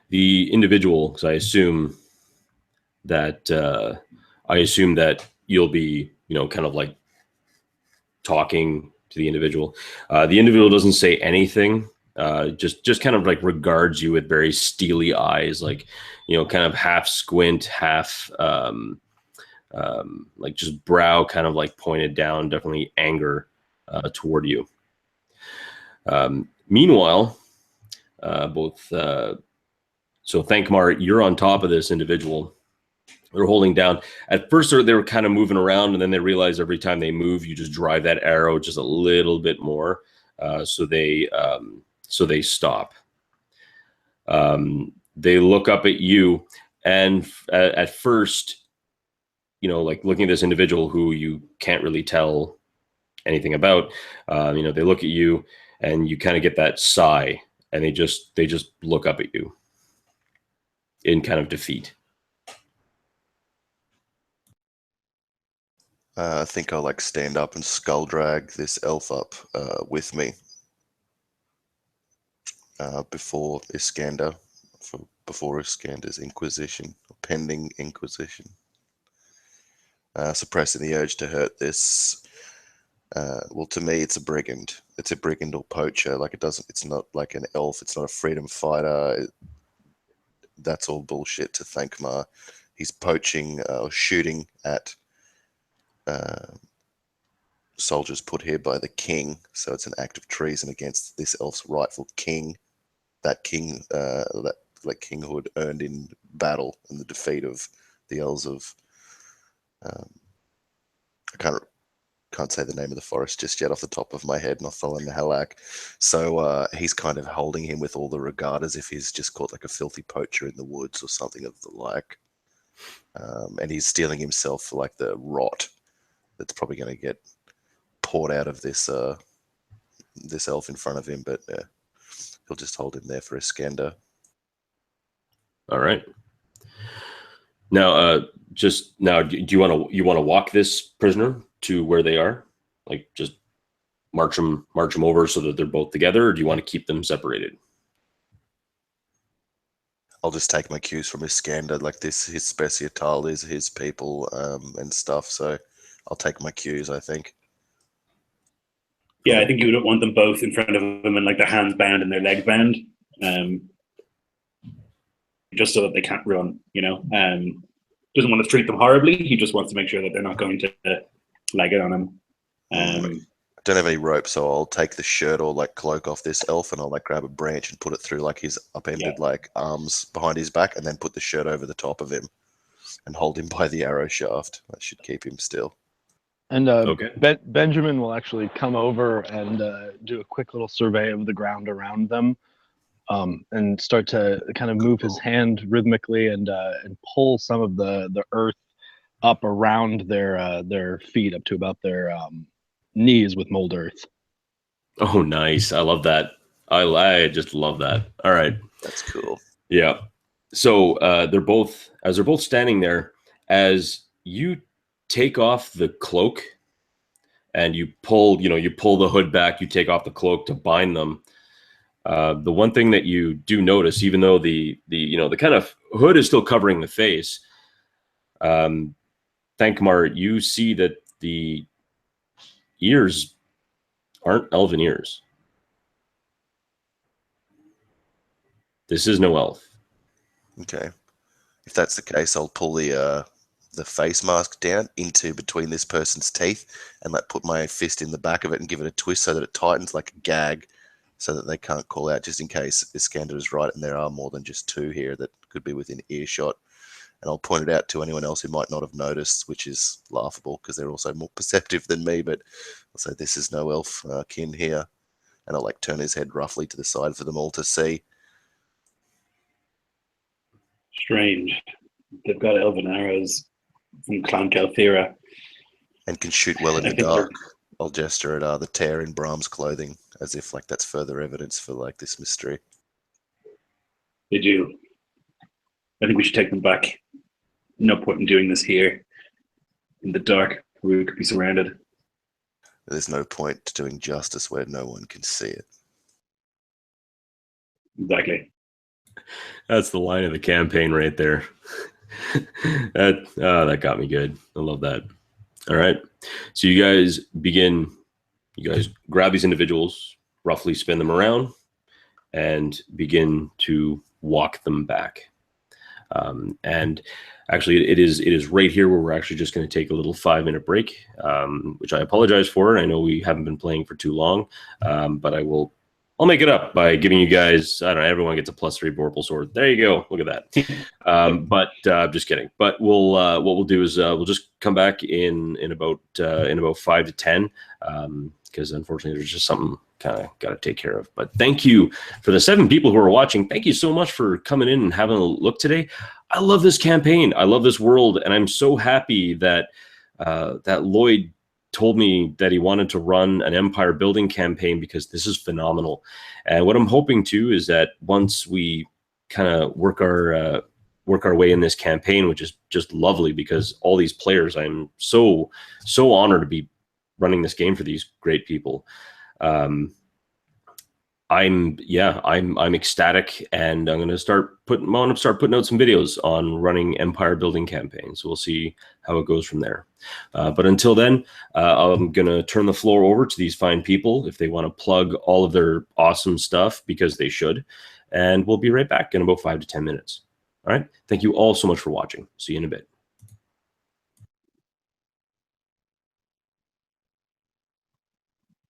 The individual, because I assume that you'll be, kind of like talking to the individual. The individual doesn't say anything. Just kind of like regards you with very steely eyes, like, kind of half squint, half like just brow kind of like pointed down, definitely anger toward you. Meanwhile, so Thankmar, you're on top of this individual. They're holding down. At first, they were kind of moving around, and then they realize every time they move, you just drive that arrow just a little bit more. So they stop. They look up at you, and at first, like looking at this individual who you can't really tell anything about, they look at you, and you kind of get that sigh, and they just look up at you in kind of defeat. I think I'll stand up and skull drag this elf up with me. before Iskander, before Iskander's Inquisition, or pending Inquisition. Suppressing the urge to hurt this. Well, to me, it's a brigand. It's a brigand or poacher. Like it's not like an elf. It's not a freedom fighter. That's all bullshit to Thankmar. He's poaching or shooting at soldiers put here by the king. So it's an act of treason against this elf's rightful king. That king, that kinghood earned in battle and the defeat of the elves of. I can't say the name of the forest just yet off the top of my head, Nothal and Halak. So he's kind of holding him with all the regard as if he's just caught like a filthy poacher in the woods or something of the like. And he's stealing himself for like the rot that's probably going to get poured out of this this elf in front of him, but he'll just hold him there for Iskander. All right. Now, do you want to walk this prisoner to where they are? Like just march them over so that they're both together, or do you want to keep them separated? I'll just take my cues from Iskander. Like this, his speciatal is his people and stuff. So I'll take my cues, I think. Yeah, I think you would want them both in front of him and like their hands bound and their legs bound, just so that they can't run. Doesn't want to treat them horribly. He just wants to make sure that they're not going to leg it on him. I don't have any rope, so I'll take the shirt or like cloak off this elf, and I'll like grab a branch and put it through like his upended like arms behind his back, and then put the shirt over the top of him and hold him by the arrow shaft. That should keep him still. And Okay. Benjamin will actually come over and do a quick little survey of the ground around them, and start to kind of move his hand rhythmically and pull some of the earth up around their feet up to about their knees with mold earth. Oh, nice. I love that. I just love that. All right. That's cool. Yeah. So they're both standing there, as you take off the cloak and you pull the hood back, you take off the cloak to bind them. The one thing that you do notice, even though the kind of hood is still covering the face, Thankmar, you see that the ears aren't elven ears. This is no elf. Okay. If that's the case, I'll pull the face mask down into between this person's teeth and put my fist in the back of it and give it a twist so that it tightens like a gag, so that they can't call out, just in case Iskander is right and there are more than just two here that could be within earshot. And I'll point it out to anyone else who might not have noticed, which is laughable because they're also more perceptive than me, but I'll say this is no elf kin here. And I'll like turn his head roughly to the side for them all to see. Strange. They've got elven arrows from Clan Althera. And can shoot well in I the think dark. I'll gesture at the tear in Brahm's clothing, as if like that's further evidence for like this mystery. They do. I think we should take them back. No point in doing this here in the dark where we could be surrounded. There's no point to doing justice where no one can see it. Exactly. That's the line of the campaign right there. That got me good. I love that. All right. So you guys grab these individuals, roughly spin them around, and begin to walk them back. And actually, it is right here where we're actually just going to take a little 5-minute break, which I apologize for. I know we haven't been playing for too long, but I'll make it up by giving you guys, I don't know, everyone gets a +3 Vorpal sword. There you go. Look at that. But I'm just kidding. But what we'll do is we'll just come back in about 5 to 10, because unfortunately there's just something kind of got to take care of. But thank you for the 7 people who are watching. Thank you so much for coming in and having a look today. I love this campaign. I love this world, and I'm so happy that Lloyd told me that he wanted to run an empire building campaign, because this is phenomenal. And what I'm hoping to is that once we kind of work our way in this campaign, which is just lovely, because all these players, I'm so honored to be running this game for these great people. I'm ecstatic, and I'm gonna start putting out some videos on running empire building campaigns. We'll see how it goes from there. But until then, I'm gonna turn the floor over to these fine people if they want to plug all of their awesome stuff, because they should. And we'll be right back in about 5 to 10 minutes. All right. Thank you all so much for watching. See you in a bit.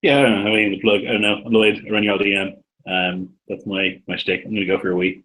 Yeah, I don't know how to plug. I don't know. Lloyd, I run your LDM. That's my shtick. I'm gonna go for a wee.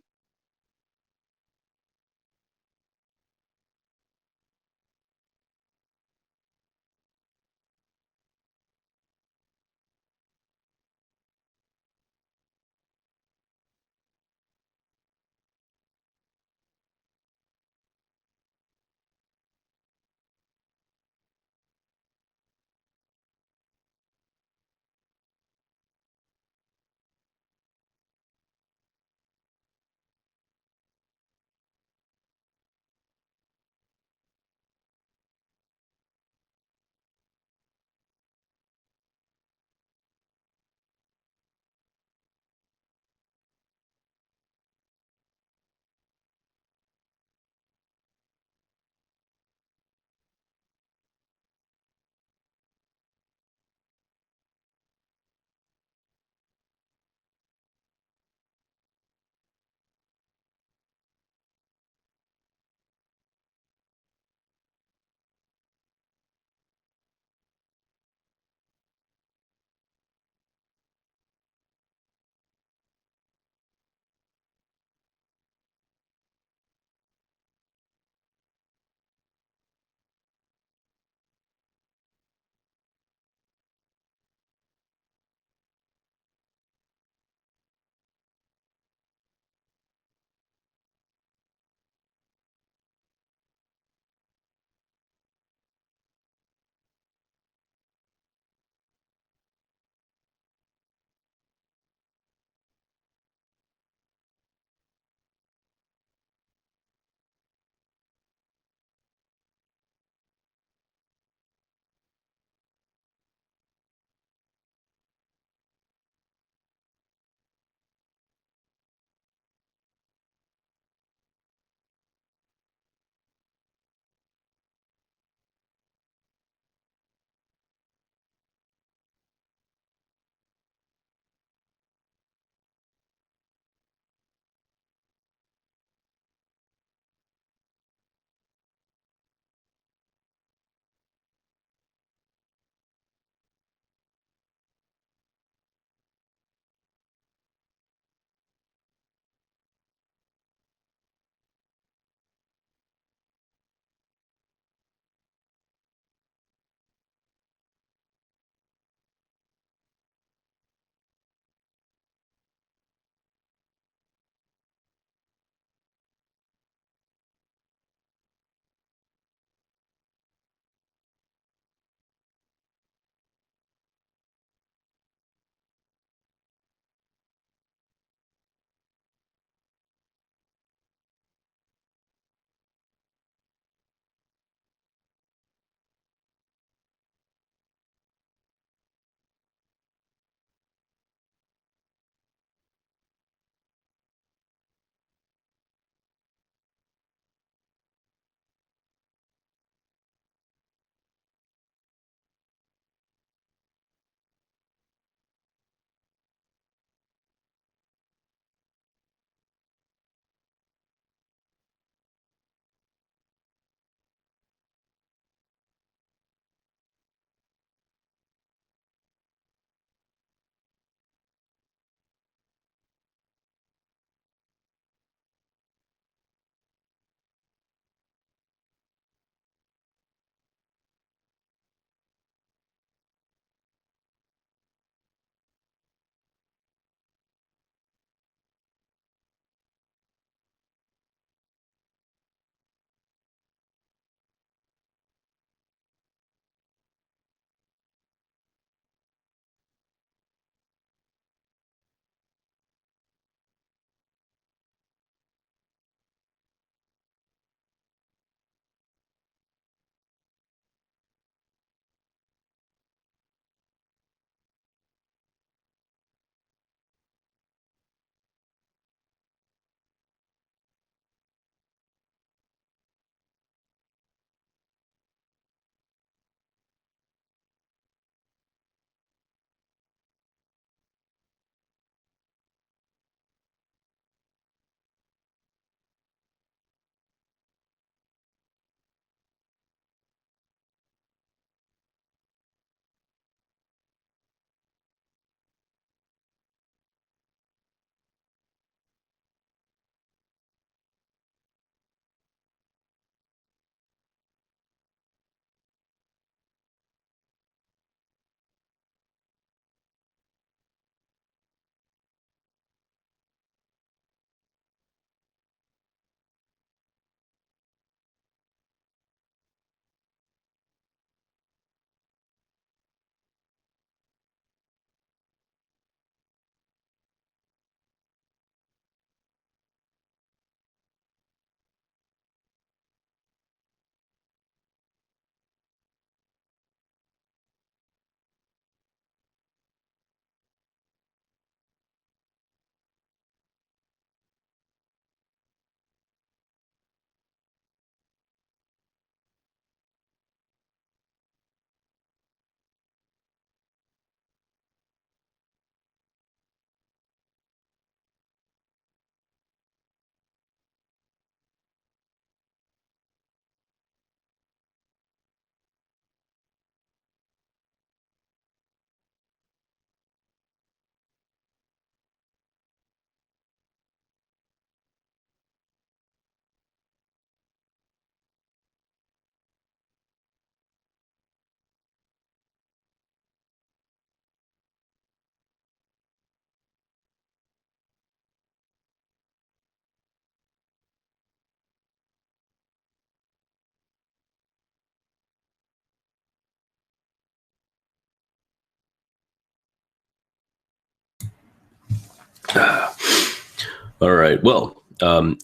All right. Well,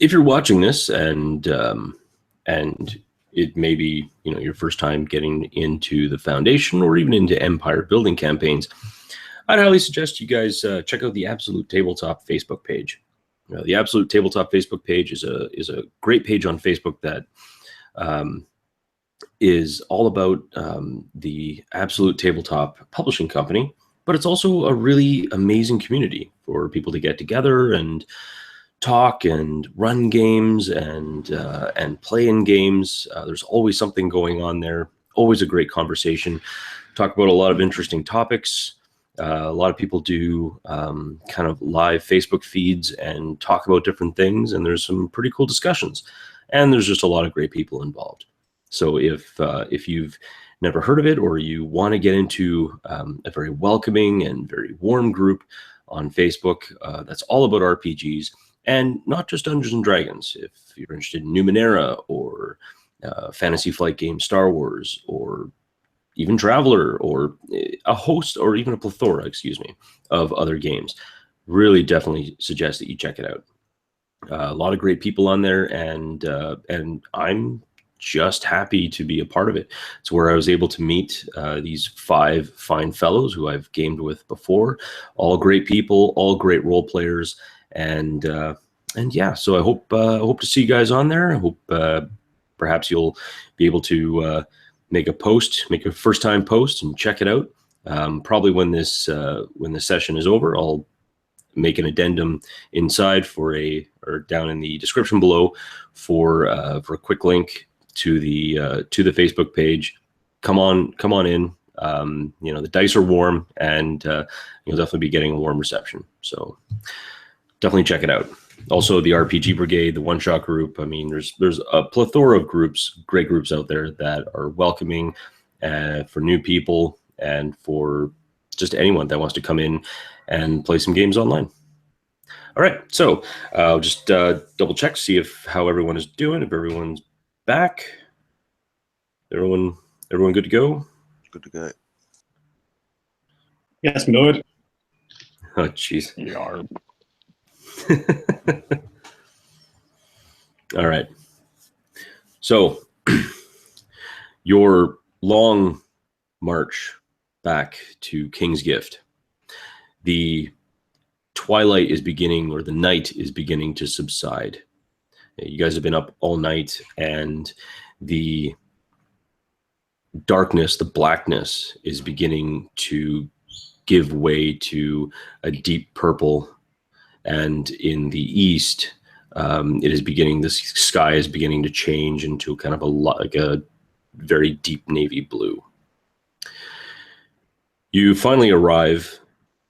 if you're watching this and it may be your first time getting into the Foundation or even into empire building campaigns, I'd highly suggest you guys check out the Absolute Tabletop Facebook page. The Absolute Tabletop Facebook page is a great page on Facebook that is all about the Absolute Tabletop Publishing Company, but it's also a really amazing community for people to get together and talk and run games and play in games. There's always something going on there. Always a great conversation. Talk about a lot of interesting topics. A lot of people do kind of live Facebook feeds and talk about different things, and there's some pretty cool discussions. And there's just a lot of great people involved. So if you've never heard of it, or you want to get into a very welcoming and very warm group on Facebook that's all about RPGs, and not just Dungeons and Dragons. If you're interested in Numenera or Fantasy Flight Game Star Wars, or even Traveler, or a host, or even a plethora, of other games, really definitely suggest that you check it out. A lot of great people on there, and I'm just happy to be a part of it. It's where I was able to meet these 5 fine fellows who I've gamed with before. All great people, all great role players, and yeah. So I hope to see you guys on there. I hope perhaps you'll be able to make a first-time post and check it out. Probably when this session is over, I'll make an addendum inside or down in the description below for a quick link to the Facebook page. Come on in. The dice are warm, and you'll definitely be getting a warm reception. So definitely check it out. Also, the RPG Brigade, the One Shot Group. I mean, there's a plethora of groups, great groups out there that are welcoming for new people and for just anyone that wants to come in and play some games online. All right, so I'll just double check, see how everyone is doing, if everyone's back. Everyone good to go? Good to go. Yes, my lord. Oh, jeez. Yarb. All right. So your long march back to Kingsgift, the twilight is beginning, or the night is beginning to subside. You guys have been up all night, and the darkness, the blackness, is beginning to give way to a deep purple, and in the east, the sky is beginning to change into kind of a very deep navy blue. You finally arrive.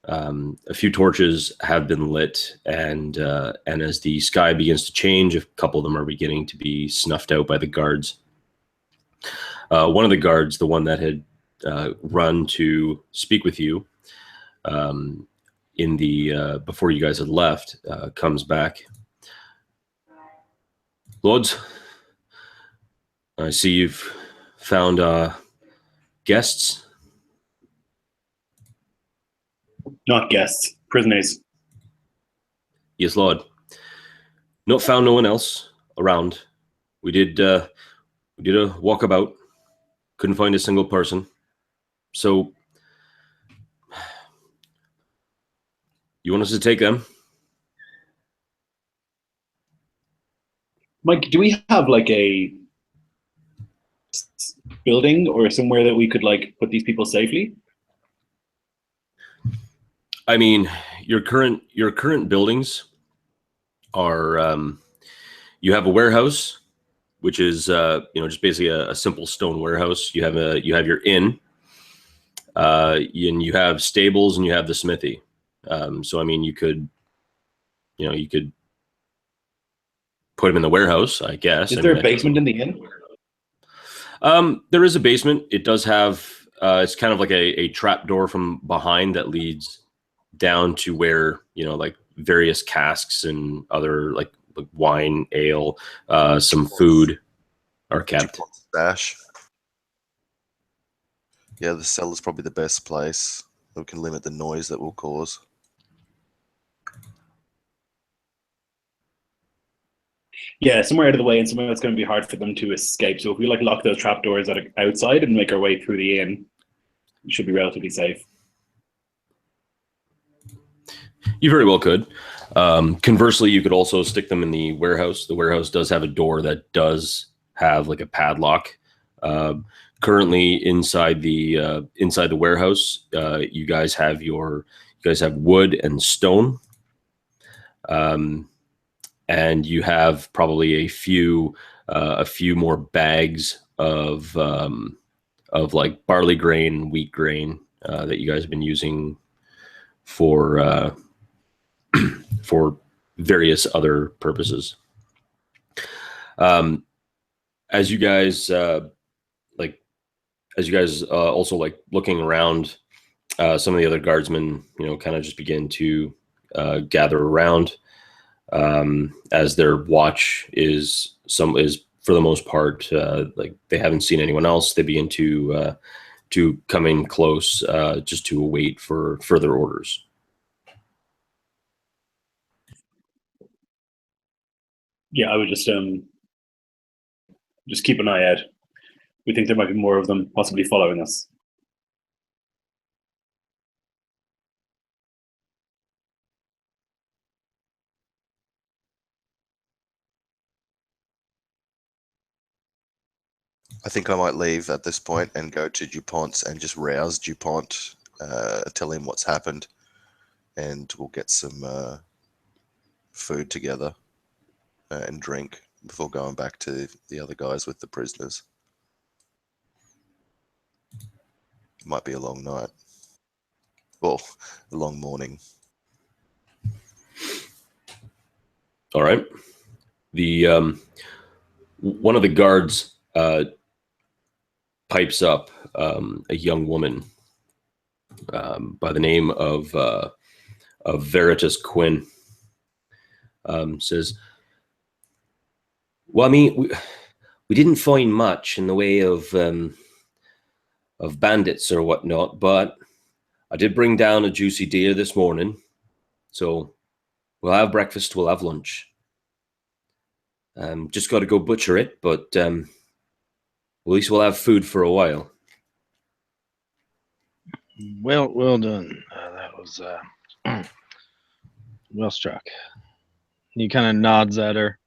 A few torches have been lit, and as the sky begins to change, a couple of them are beginning to be snuffed out by the guards. One of the guards, the one that had run to speak with you before you guys had left, comes back. Lords, I see you've found guests. Not guests, prisoners. Yes, Lord. Not found no one else around. We did a walkabout. Couldn't find a single person. So you want us to take them? Mike, do we have like a building or somewhere that we could like put these people safely? I mean, your current buildings are you have a warehouse, which is just basically a simple stone warehouse. You have your inn, and you have stables, and you have the smithy. So I mean, you could put them in the warehouse, I guess. Is there a basement in the inn? There is a basement. It does have it's kind of like a trap door from behind that leads down to where like various casks and other like wine, ale, some food are kept. Stash. Yeah, the cellar's probably the best place. We can limit the noise that will cause. Yeah, somewhere out of the way and somewhere that's going to be hard for them to escape. So if we like lock those trapdoors that are outside and make our way through the inn, we should be relatively safe. You very well could. Conversely, you could also stick them in the warehouse. The warehouse does have a door that does have like a padlock. Currently, inside the warehouse, you guys have wood and stone, and you have probably a few more bags of like barley grain, wheat grain that you guys have been using for for various other purposes. As you guys also like looking around, some of the other guardsmen, kind of just begin to gather around, as their watch is for the most part, like they haven't seen anyone else. They begin to come in close, just to await for further orders. Yeah, I would just keep an eye out. We think there might be more of them possibly following us. I think I might leave at this point and go to DuPont's and just rouse DuPont, tell him what's happened, and we'll get some food together and drink before going back to the other guys with the prisoners. It might be a long night. Well, a long morning. All right. The one of the guards pipes up, a young woman by the name of Veritas Quinn. Says, "Well, I mean, we didn't find much in the way of bandits or whatnot, but I did bring down a juicy deer this morning, so we'll have breakfast, we'll have lunch. Just got to go butcher it, but at least we'll have food for a while." Well done. That was well struck. He kind of nods at her,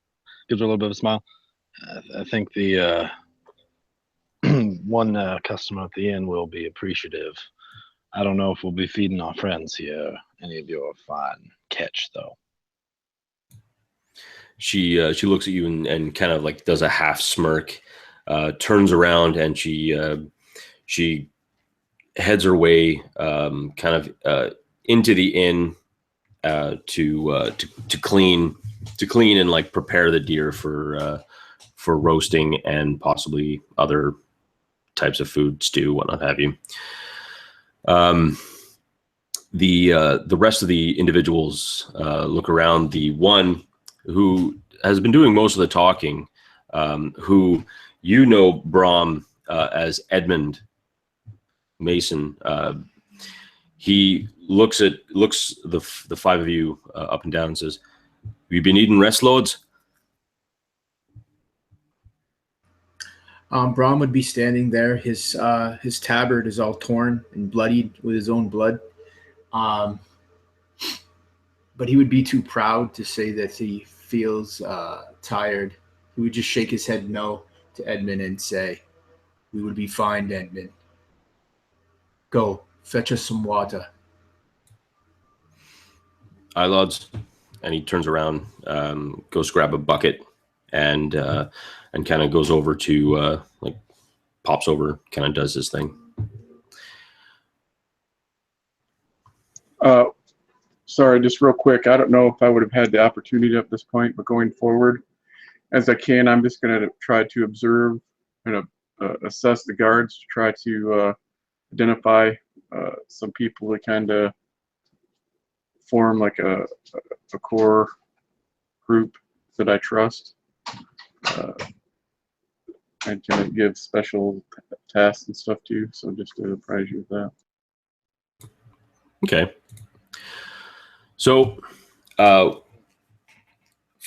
gives her a little bit of a smile. I think the one customer at the inn will be appreciative. I don't know if we'll be feeding our friends here any of your fine catch, though. She looks at you and kind of like does a half smirk, turns around, and she heads her way kind of into the inn to clean and like prepare the deer for roasting and possibly other types of food, stew, whatnot have you. The rest of the individuals look around. The one who has been doing most of the talking, who Brom, as Edmund Mason. He looks the five of you up and down and says, "Have you been eating rest, lords?" Brom would be standing there. His tabard is all torn and bloodied with his own blood. But he would be too proud to say that he feels tired. He would just shake his head no to Edmund and say, "We would be fine, Edmund. Go, fetch us some water." "Aye, lads." And he turns around, goes grab a bucket, and kind of goes over to like pops over, kind of does his thing. Sorry, just real quick. I don't know if I would have had the opportunity at this point, but going forward, as I can, I'm just going to try to observe and assess the guards to try to identify some people to kind of form like a core group that I trust, and can give special tasks and stuff to you. So just to apprise you of that. Okay. So,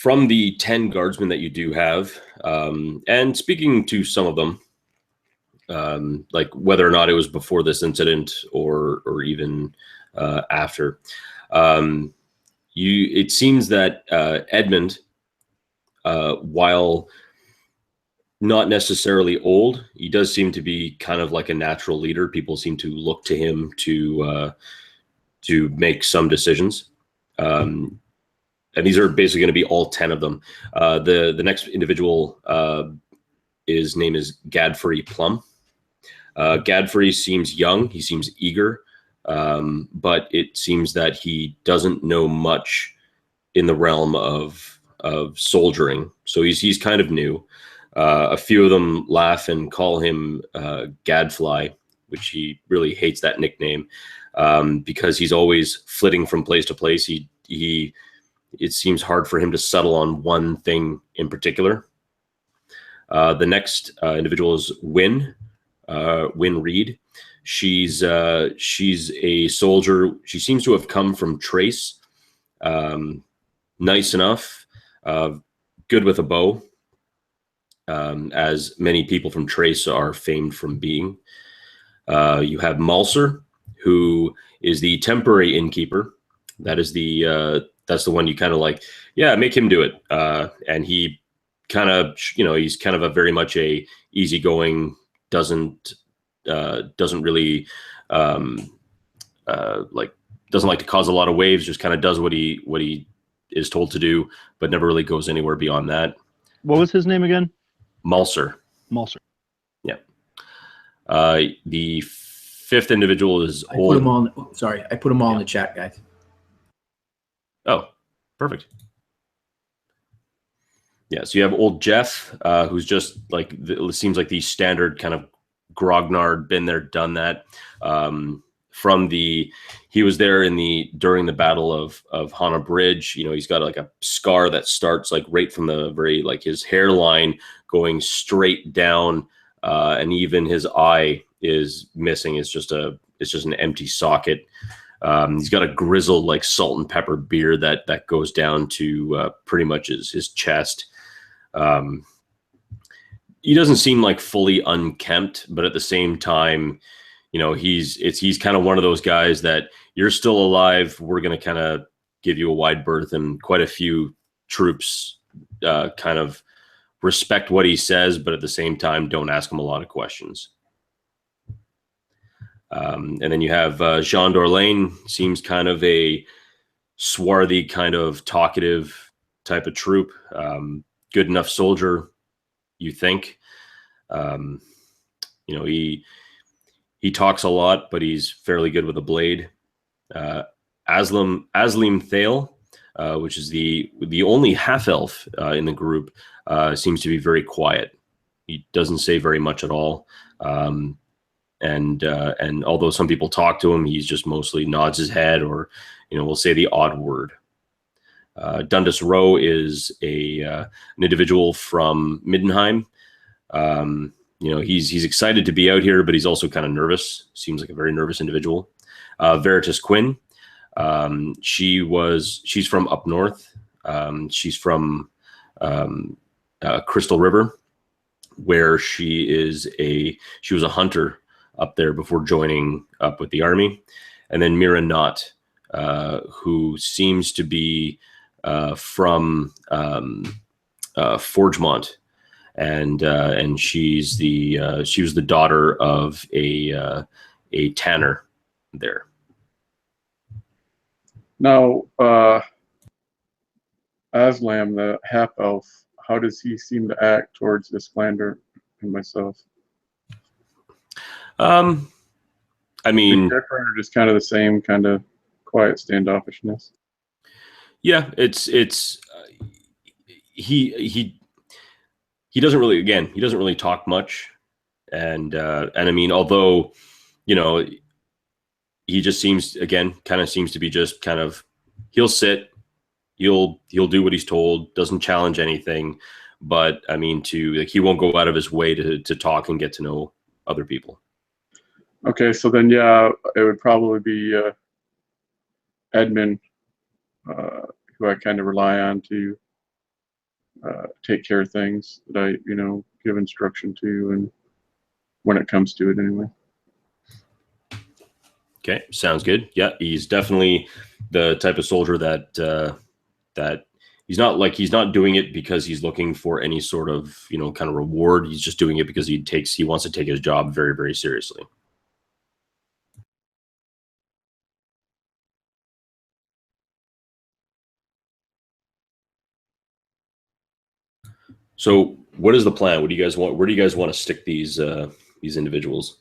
from the 10 guardsmen that you do have, and speaking to some of them, like whether or not it was before this incident or even after, it seems that Edmund, while not necessarily old, he does seem to be kind of like a natural leader. People seem to look to him to make some decisions. And these are basically going to be all 10 of them. The next individual, his name is Gadfrey Plum. Gadfrey seems young. He seems eager, but it seems that he doesn't know much in the realm of soldiering. So he's kind of new. A few of them laugh and call him Gadfly, which he really hates that nickname, because he's always flitting from place to place. It seems hard for him to settle on one thing in particular. The next individual is Wynn Reed. She's a soldier. She seems to have come from Trace. Nice enough, good with a bow, as many people from Trace are famed from being. You have Malser, who is the temporary innkeeper. That's the one you kind of like, yeah, make him do it. And he kind of, he's kind of a very much a easygoing, doesn't really doesn't like to cause a lot of waves, just kind of does what he is told to do, but never really goes anywhere beyond that. What was his name again? Malser. Malser. Yeah. The fifth individual is I put them all in the chat, guys. Oh, perfect. Yeah, so you have old Jeff, who's just like, it seems like the standard kind of grognard, been there, done that. He was there during the Battle of Hana Bridge. He's got like a scar that starts like right from the very, like his hairline going straight down, and even his eye is missing. It's just an empty socket. He's got a grizzled like salt and pepper beard that goes down to pretty much his chest. He doesn't seem like fully unkempt, but at the same time, he's kind of one of those guys that you're still alive. We're going to kind of give you a wide berth, and quite a few troops kind of respect what he says, but at the same time, don't ask him a lot of questions. And then you have Jean Dorlaine, seems kind of a swarthy, kind of talkative type of troop. Good enough soldier, you think. He talks a lot, but he's fairly good with a blade. Aslim Thale, which is the only half elf in the group, seems to be very quiet. He doesn't say very much at all. And although some people talk to him, he's just mostly nods his head, or will say the odd word. Dundas Rowe is an individual from Middenheim. He's excited to be out here, but he's also kind of nervous. Seems like a very nervous individual. Veritas Quinn. She's from up north. She's from Crystal River, where she was a hunter up there before joining up with the army. And then Mira Knott, who seems to be from Forgemont, and she was the daughter of a tanner there. Now, Aslam, the half elf, how does he seem to act towards Iskander and myself? I mean, different or just kind of the same kind of quiet standoffishness? Yeah, he doesn't really talk much, and I mean, although he just seems to be just kind of, he'll sit, he'll do what he's told, doesn't challenge anything, but I mean, he won't go out of his way to talk and get to know other people. Okay, so then yeah, it would probably be Edmund, who I kind of rely on to take care of things that I, give instruction to, and when it comes to it, anyway. Okay, sounds good. Yeah, he's definitely the type of soldier that he's not doing it because he's looking for any sort of kind of reward. He's just doing it because he wants to take his job very, very seriously. So, what is the plan? What do you guys want? Where do you guys want to stick these individuals?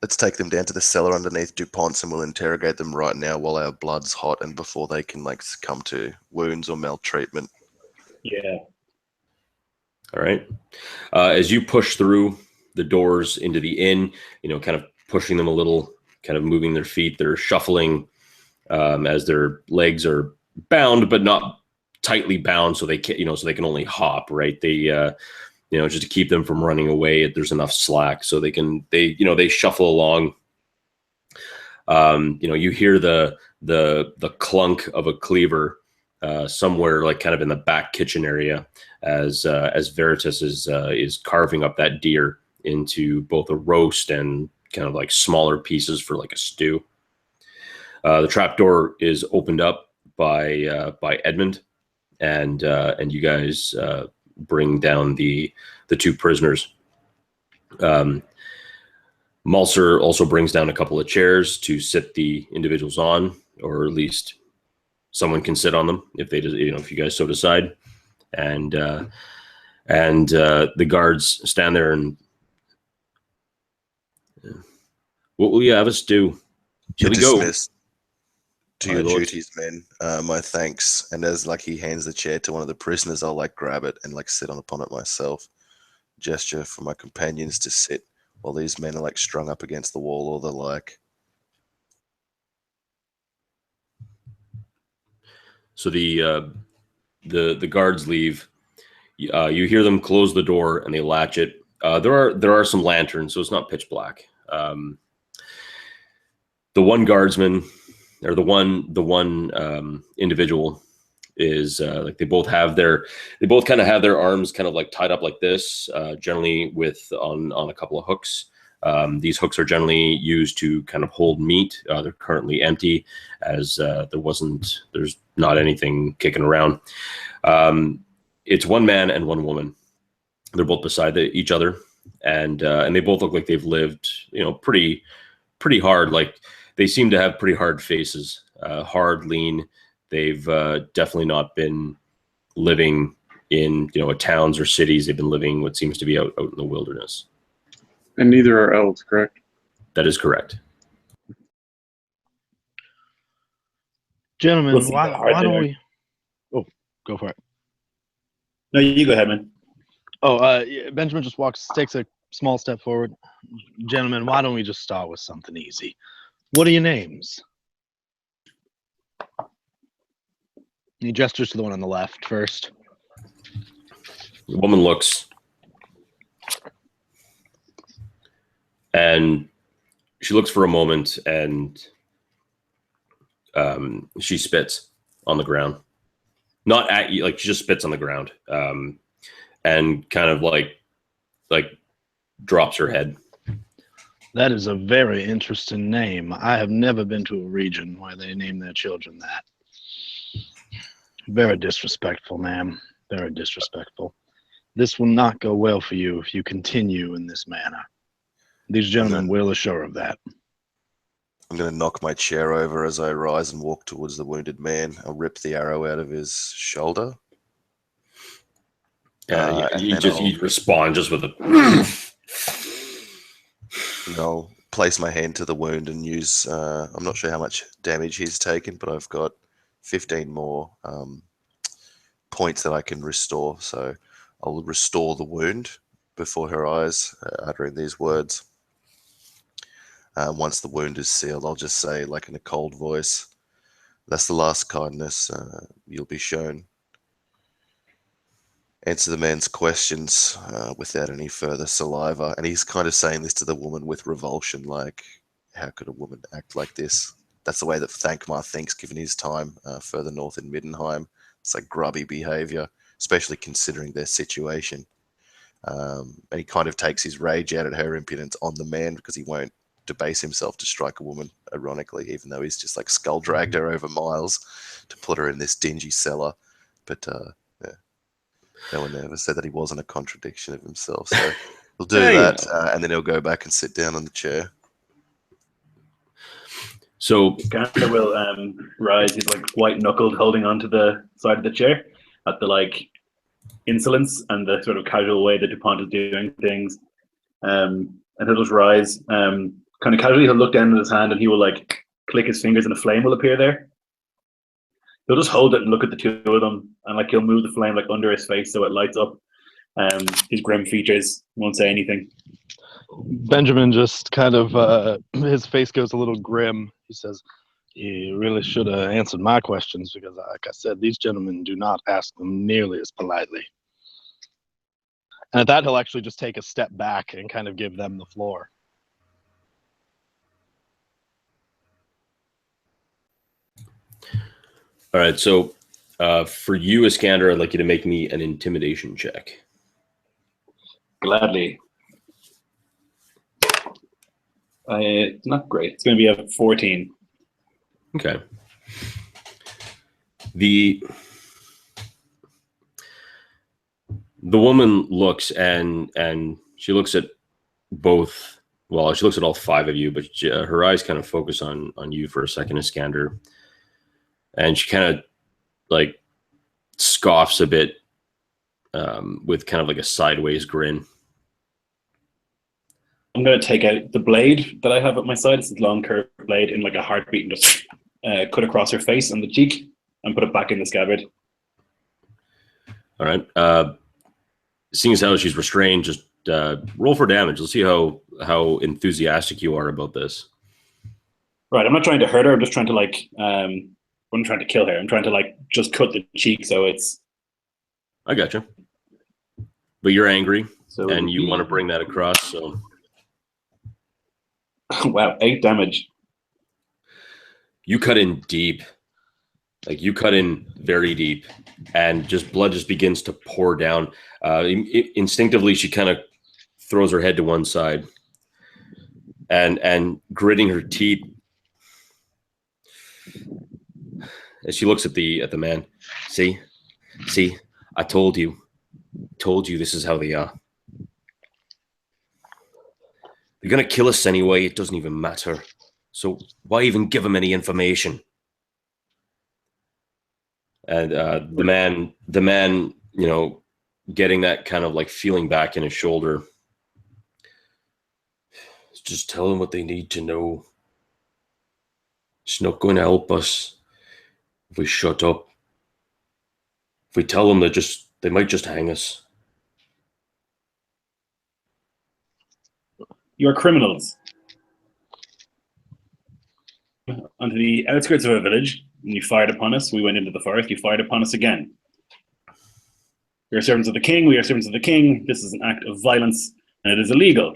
Let's take them down to the cellar underneath DuPont's, and we'll interrogate them right now while our blood's hot and before they can succumb to wounds or maltreatment. Yeah. All right. As you push through the doors into the inn, kind of pushing them a little, kind of moving their feet, they're shuffling as their legs are bound, but not tightly bound, so they can, so they can only hop. Right. They, just to keep them from running away. There's enough slack, so they shuffle along. You hear the clunk of a cleaver somewhere, like kind of in the back kitchen area, as Veritas is carving up that deer into both a roast and kind of like smaller pieces for like a stew. The trapdoor is opened up by Edmund, and you guys bring down the two prisoners. Malser also brings down a couple of chairs to sit the individuals on, or at least someone can sit on them if they, if you guys so decide. And the guards stand there and, what will you have us do? Shall we go? Dismissed. To your duties, men. My thanks. And as he hands the chair to one of the prisoners, I'll grab it and sit upon it myself. Gesture for my companions to sit while these men are strung up against the wall or the like. So the guards leave. You hear them close the door and they latch it. There are some lanterns, so it's not pitch black. The one guardsman, or the one individual, is they both kind of have their arms kind of tied up like this, generally with on a couple of hooks. These hooks are generally used to kind of hold meat. They're currently empty, as there's not anything kicking around. It's one man and one woman. They're both beside each other, and they both look like they've lived, pretty hard. They seem to have pretty hard faces, hard, lean. They've definitely not been living in towns or cities. They've been living what seems to be out in the wilderness. And neither are elves, correct? That is correct. Gentlemen, We'll why don't we? Oh, go for it. No, you go ahead, man. Oh, Benjamin just takes a small step forward. Gentlemen, why don't we just start with something easy? What are your names? He gestures to the one on the left first. The woman looks, and she looks for a moment, and she spits on the ground. Not at you, she just spits on the ground, and kind of like drops her head. That is a very interesting name. I have never been to a region where they name their children that. Very disrespectful, ma'am. Very disrespectful. This will not go well for you if you continue in this manner. These gentlemen will assure of that. I'm going to knock my chair over as I rise and walk towards the wounded man. I'll rip the arrow out of his shoulder. You respond just with a... And I'll place my hand to the wound and use, I'm not sure how much damage he's taken, but I've got 15 more points that I can restore. So I'll restore the wound before her eyes, uttering these words. Once the wound is sealed, I'll just say, in a cold voice, that's the last kindness you'll be shown. Answer the man's questions without any further saliva. And he's kind of saying this to the woman with revulsion, how could a woman act like this? That's the way that Thankmar thinks, given his time further north in Middenheim. It's grubby behavior. especially considering their situation. And he kind of takes his rage out at her impudence on the man because he won't debase himself to strike a woman, ironically, even though he's just like skull dragged her over miles to put her in this dingy cellar. But yeah, no one ever said that he wasn't a contradiction of himself. So he'll do that, and then he'll go back and sit down on the chair. So Iskander will rise. He's like white knuckled, holding onto the side of the chair at the like insolence and the sort of casual way that DuPont is doing things. And he'll just rise. Kind of casually, he'll look down at his hand and he will like click his fingers and a flame will appear there. He'll just hold it and look at the two of them, and like he'll move the flame like under his face so it lights up. His grim features, won't say anything. Benjamin just kind of, his face goes a little grim. He says, "You really should have answered my questions because, like I said, these gentlemen do not ask them nearly as politely." And at that, he'll actually just take a step back and kind of give them the floor. all right, so for you, Iskander, I'd like you to make me an intimidation check. Gladly. It's not great. It's going to be a 14. Okay. The woman looks and she looks at both. Well, she looks at all five of you, but her eyes kind of focus on you for a second, Iskander, and she kind of like scoffs a bit with kind of like a sideways grin. I'm going to take out the blade that I have at my side. It's a long curved blade in like a heartbeat and just cut across her face and the cheek and put it back in the scabbard. All right. Seeing as how she's restrained, just roll for damage. Let's see how enthusiastic you are about this. Right. I'm not trying to hurt her. I'm just trying to like, I'm trying to kill her. I'm trying to like just cut the cheek so it's. I gotcha. But you're angry So and you want to bring that across. So. Wow, 8 damage. You cut in deep. Like you cut in very deep, and just blood just begins to pour down. Instinctively, she kind of throws her head to one side, and gritting her teeth as she looks at the man. See, I told you this is how they are. They're gonna kill us anyway. It doesn't even matter. So why even give them any information? And the man, you know, getting that kind of like feeling back in his shoulder. Just tell them what they need to know. It's not going to help us if we shut up. If we tell them they might just hang us. You're criminals. Onto the outskirts of a village, and you fired upon us. We went into the forest. You fired upon us again. We are servants of the king. We are servants of the king. This is an act of violence, and it is illegal.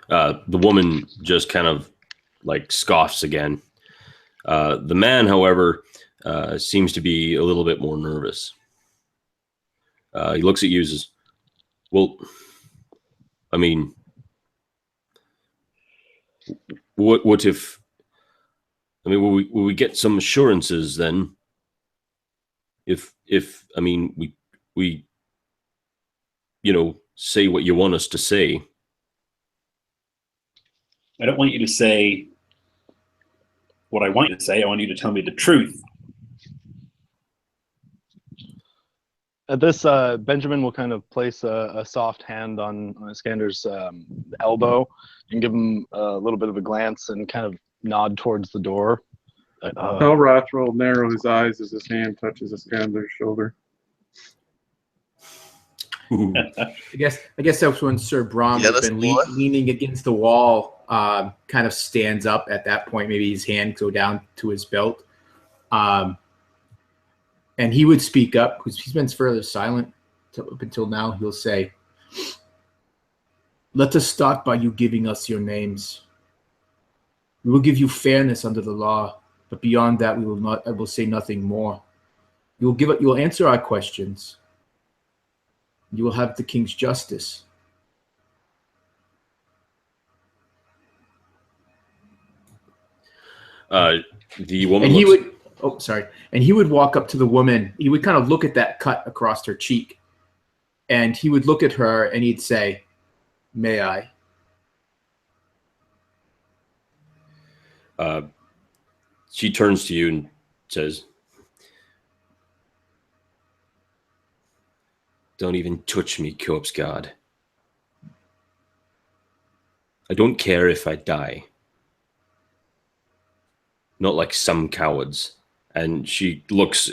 The woman just kind of like scoffs again. The man, however, seems to be a little bit more nervous. He looks at you and says, well, I mean, what if, I mean, will we get some assurances then? If I mean, we, you know, say what you want us to say. I don't want you to say what I want you to say. I want you to tell me the truth. At this, Benjamin will kind of place a soft hand on Iskander's elbow and give him a little bit of a glance and kind of nod towards the door. Elrath will narrow his eyes as his hand touches Iskander's shoulder. I guess that's when Sir Brom, Yeah, who's been that's leaning against the wall, kind of stands up at that point. Maybe his hand go down to his belt, and he would speak up because he's been fairly silent up until now. He'll say, "Let us start by you giving us your names. We will give you fairness under the law, But beyond that, we will not. I will say nothing more. You will give it. You will answer our questions. You will have the king's justice. The woman And he looks. would. Oh, sorry. And he would walk up to the woman. He would kind of look at that cut across her cheek, and he would look at her and he'd say, "May I?" She turns to you and says, "Don't even touch me, corpse guard. I don't care if I die. Not like some cowards." And she gives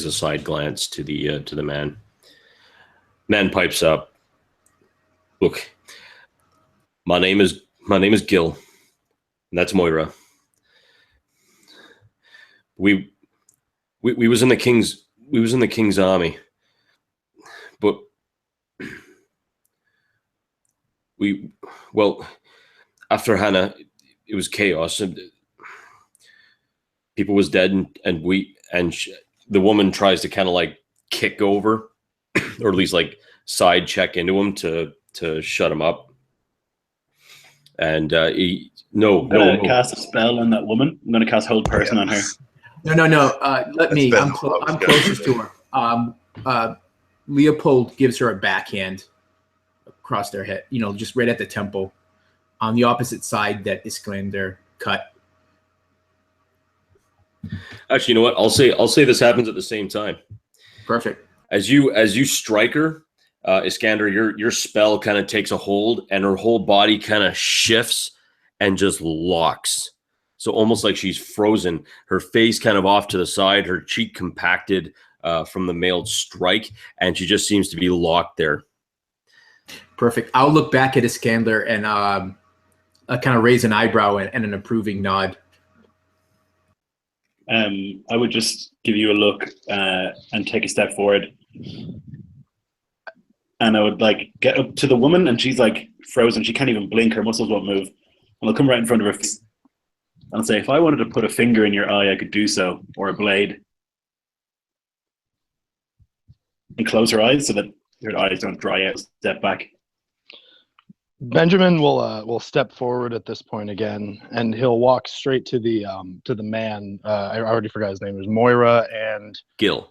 a side glance to the man. Man pipes up. "Look, my name is Gil, and that's Moira. We was in the king's army, but after Hannah, it was chaos, and people was dead, and the woman tries to kind of like kick over, or at least like side check into him to shut him up. And I'm gonna cast a spell on that woman. I'm gonna cast Hold Person on her. No. Let me. I'm closest to her. Leopold gives her a backhand across their head. Just right at the temple, on the opposite side that Iskander cut. Actually, you know what? I'll say this happens at the same time. Perfect. As you strike her, Iskander, your spell kind of takes a hold, and her whole body kind of shifts and just locks. So almost like she's frozen. Her face kind of off to the side, her cheek compacted from the mailed strike, and she just seems to be locked there. Perfect. I'll look back at Iskander and kind of raise an eyebrow and an approving nod. I would just give you a look and take a step forward. And I would like get up to the woman, and she's like frozen. She can't even blink. Her muscles won't move. And I'll come right in front of her face. And I'll say, if I wanted to put a finger in your eye, I could do so, or a blade. And close her eyes so that her eyes don't dry out. Step back. Benjamin will step forward at this point again, and he'll walk straight to the man. I already forgot his name. It was Moira and Gil.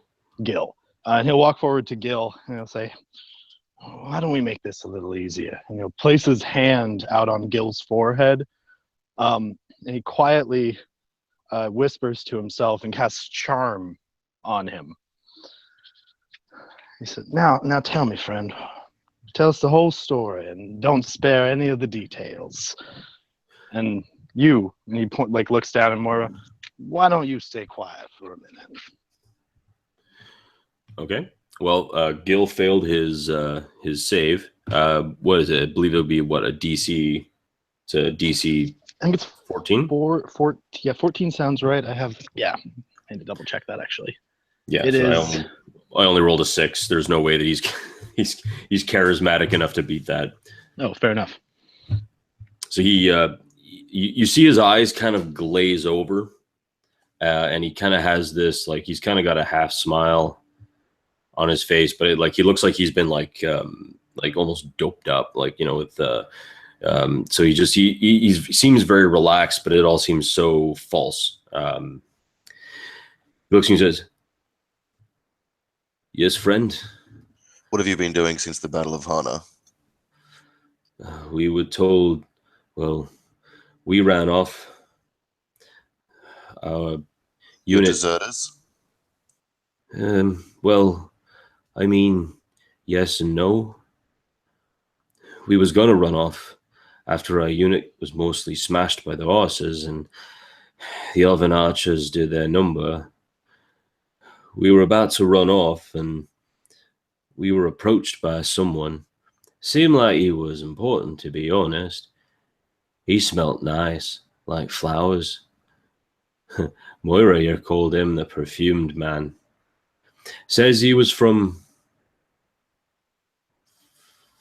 And he'll walk forward to Gil, and he'll say, "Why don't we make this a little easier?" And he'll place his hand out on Gil's forehead, and he quietly whispers to himself and casts charm on him. He said, "Now tell me, friend. Tell us the whole story and don't spare any of the details. And he looks down at Moira. Why don't you stay quiet for a minute?" Okay. Well, Gil failed his save. What is it? I believe it would be a DC. It's a DC. I think it's 14. 14 sounds right. I had to double check that actually. Yeah, it is. I only rolled a 6. There's no way that he's charismatic enough to beat that. Oh, fair enough. So you see his eyes kind of glaze over, and he kind of has this he's kind of got a half smile on his face, but he looks like he's been like almost doped up, with so he seems very relaxed, but it all seems so false. He looks and he says, "Yes, friend. What have you been doing since the Battle of Hana?" We were told, we ran off. Our unit. Deserters? I mean, yes and no. We was gonna run off after our unit was mostly smashed by the horses and the elven archers did their number. We were about to run off and we were approached by someone. Seemed like he was important, to be honest. He smelt nice, like flowers. Moira here called him the perfumed man. Says he was from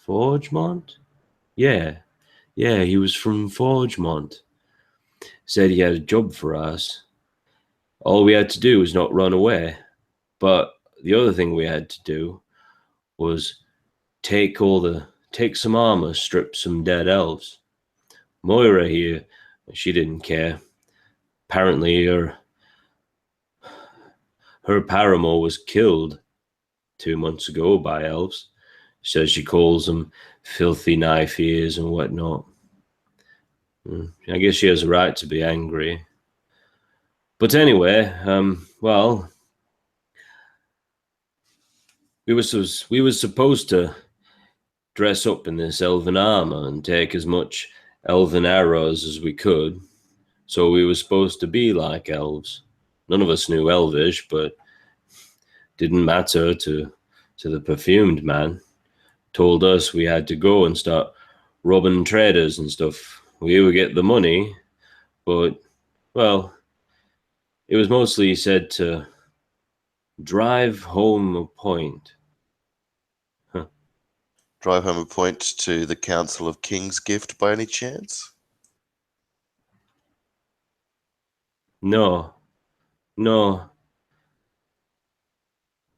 Forgemont? Yeah, he was from Forgemont. Said he had a job for us. all we had to do was not run away. But the other thing we had to do was take some armor, strip some dead elves. Moira here, she didn't care. Apparently her paramour was killed 2 months ago by elves. Says she calls them filthy knife ears and whatnot. I guess she has a right to be angry. But anyway, well, we were supposed to dress up in this elven armor and take as much elven arrows as we could. So we were supposed to be like elves. None of us knew Elvish, but didn't matter to the perfumed man. Told us we had to go and start robbing traders and stuff. We would get the money, but, well, it was mostly said to drive home a point. Drive home a point to the Council of Kingsgift by any chance? No.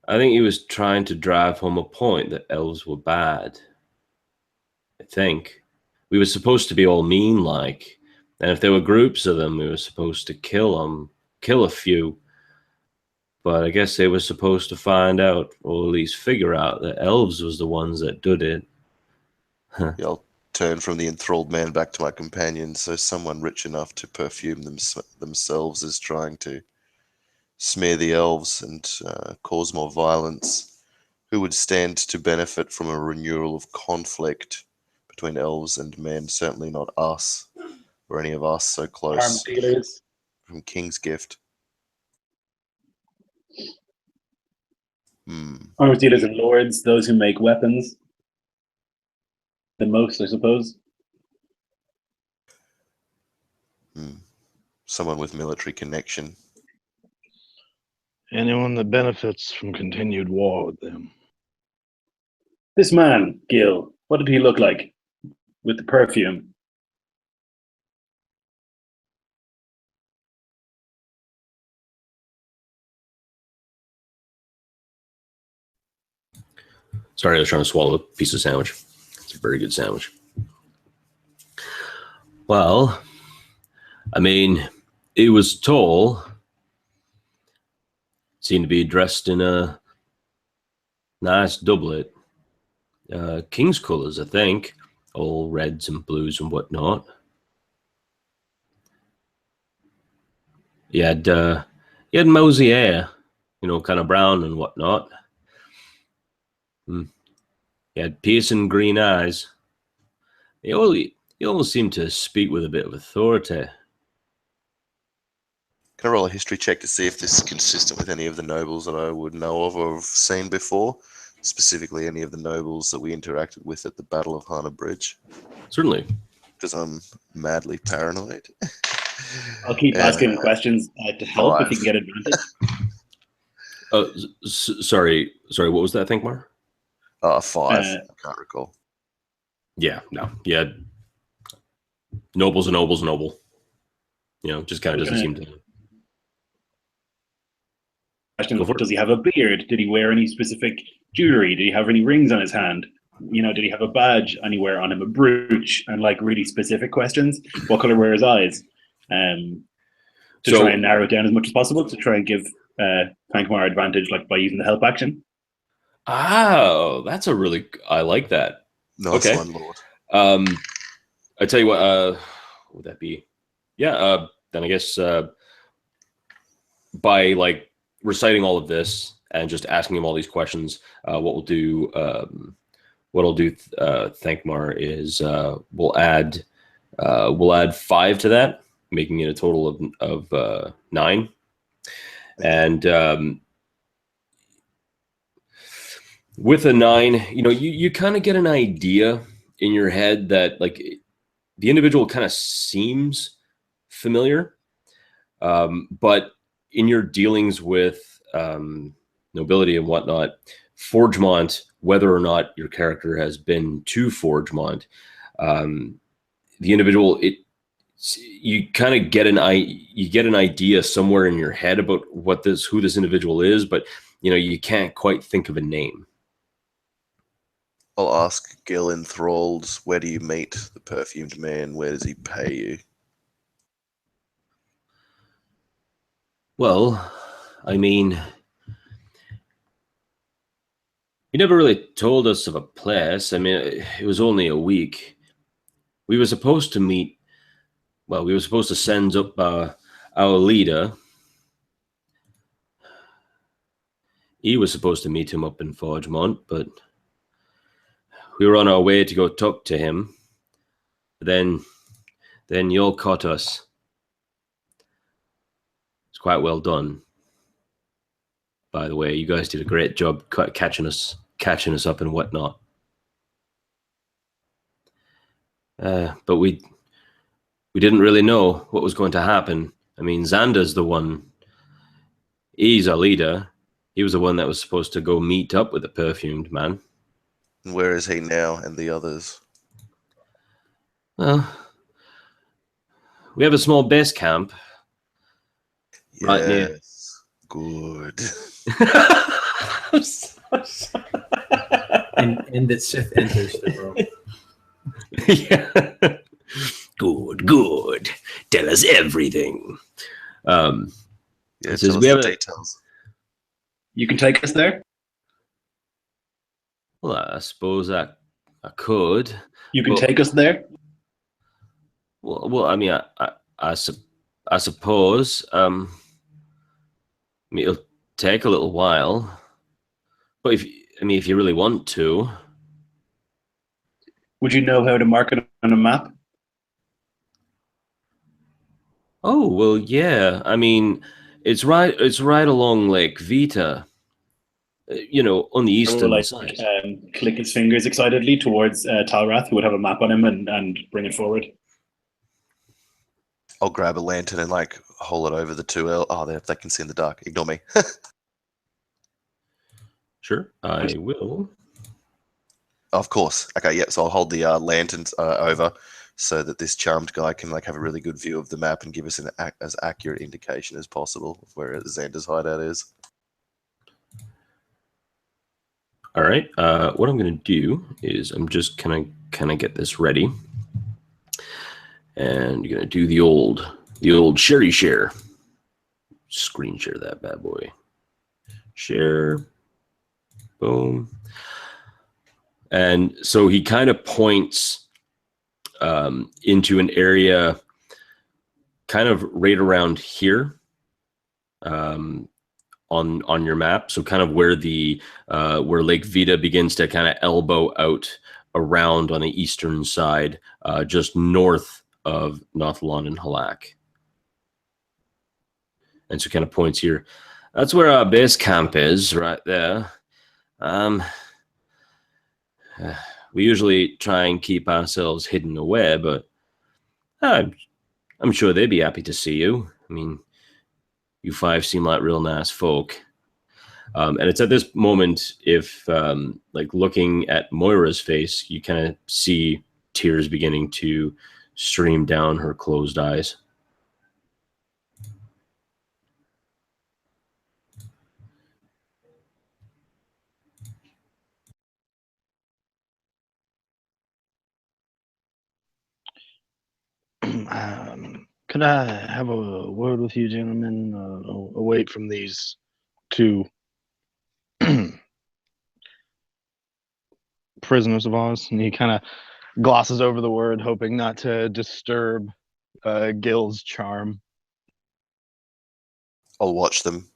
I think he was trying to drive home a point that elves were bad. I think. We were supposed to be all mean-like, and if there were groups of them, we were supposed to kill a few. But I guess they were supposed to find out, or at least figure out, that elves was the ones that did it. Yeah, I'll turn from the enthralled man back to my companion. So someone rich enough to perfume themselves is trying to smear the elves and cause more violence. Who would stand to benefit from a renewal of conflict between elves and men? Certainly not us, or any of us so close. Arms dealers. From Kingsgift. Arms dealers and lords, those who make weapons. The most, I suppose. Someone with military connection. Anyone that benefits from continued war with them. This man, Gil, what did he look like with the perfume? Sorry, I was trying to swallow a piece of sandwich. It's a very good sandwich. Well, I mean, he was tall. Seemed to be dressed in a nice doublet. King's colors, I think. All reds and blues and whatnot. He had mosey hair, kind of brown and whatnot. He had piercing green eyes. He almost seemed to speak with a bit of authority. Can I roll a history check to see if this is consistent with any of the nobles that I would know of or have seen before? Specifically, any of the nobles that we interacted with at the Battle of Hana Bridge? Certainly. Because I'm madly paranoid. I'll keep asking questions to help if you can get advantage. Sorry, what was that, Thinkmar? 5. I can't recall. Yeah, no. Yeah. Noble's a noble. Just kind of doesn't seem to. Does he have a beard? Did he wear any specific jewelry? Did he have any rings on his hand? Did he have a badge anywhere on him, a brooch? And really specific questions. What color were his eyes? Try and narrow it down as much as possible to try and give Thankmar advantage, by using the help action. Oh, that's I like that. Nice okay. one, Lord. I tell you what would that be? Yeah, then I guess by reciting all of this and just asking him all these questions, what I'll do, Thankmar, is we'll add 5 to that, making it a total of 9. And with a 9, you kind of get an idea in your head that the individual kind of seems familiar, but in your dealings with nobility and whatnot, Forgemont, whether or not your character has been to Forgemont, the individual, you kind of get an idea somewhere in your head about who this individual is, but you can't quite think of a name. I'll ask Gil enthralled, where do you meet the perfumed man? Where does he pay you? Well, I mean, he never really told us of a place. I mean, it was only a week. We were supposed to meet. Well, we were supposed to send up our leader. He was supposed to meet him up in Forgemont, but we were on our way to go talk to him. Then y'all caught us. It's quite well done. By the way, you guys did a great job catching us up and whatnot. But we didn't really know what was going to happen. I mean, Xander's the one. He's our leader. He was the one that was supposed to go meet up with the perfumed man. And where is he now and the others? Well, we have a small base camp. Right near. Yes. Good. And that Sith enters the room. Yeah. Good. Tell us everything. Yeah, It says tell us we the have details. You can take us there. Well, I suppose I could. You can Well- take us there. Well, I mean, I suppose. I mean, it'll take a little while, but if you really want to. Would you know how to mark it on a map? Oh well, yeah. I mean, it's right along Lake Vita. On the Or eastern like side. click his fingers excitedly towards Talrath, who would have a map on him, and bring it forward. I'll grab a lantern and hold it over the two L. Oh, they can see in the dark. Ignore me. Sure, I will. Of course. Okay, yeah. So I'll hold the lanterns over so that this charmed guy can have a really good view of the map and give us as accurate indication as possible of where Xander's hideout is. All right. What I'm going to do is I'm just kind of get this ready, and you're going to do the old sherry share. Screen share that bad boy. Share. Boom. And so he kind of points into an area kind of right around here on your map. So kind of where where Lake Vita begins to kind of elbow out around on the eastern side, just north of Nothlon and Halak. And so kind of points here. That's where our base camp is, right there. We usually try and keep ourselves hidden away, but I'm sure they'd be happy to see you. I mean, you five seem like real nice folk. And it's at this moment, if looking at Moira's face, you kind of see tears beginning to stream down her closed eyes. Could I have a word with you, gentlemen, away from these two prisoners of ours? And he kind of glosses over the word, hoping not to disturb Gil's charm. I'll watch them.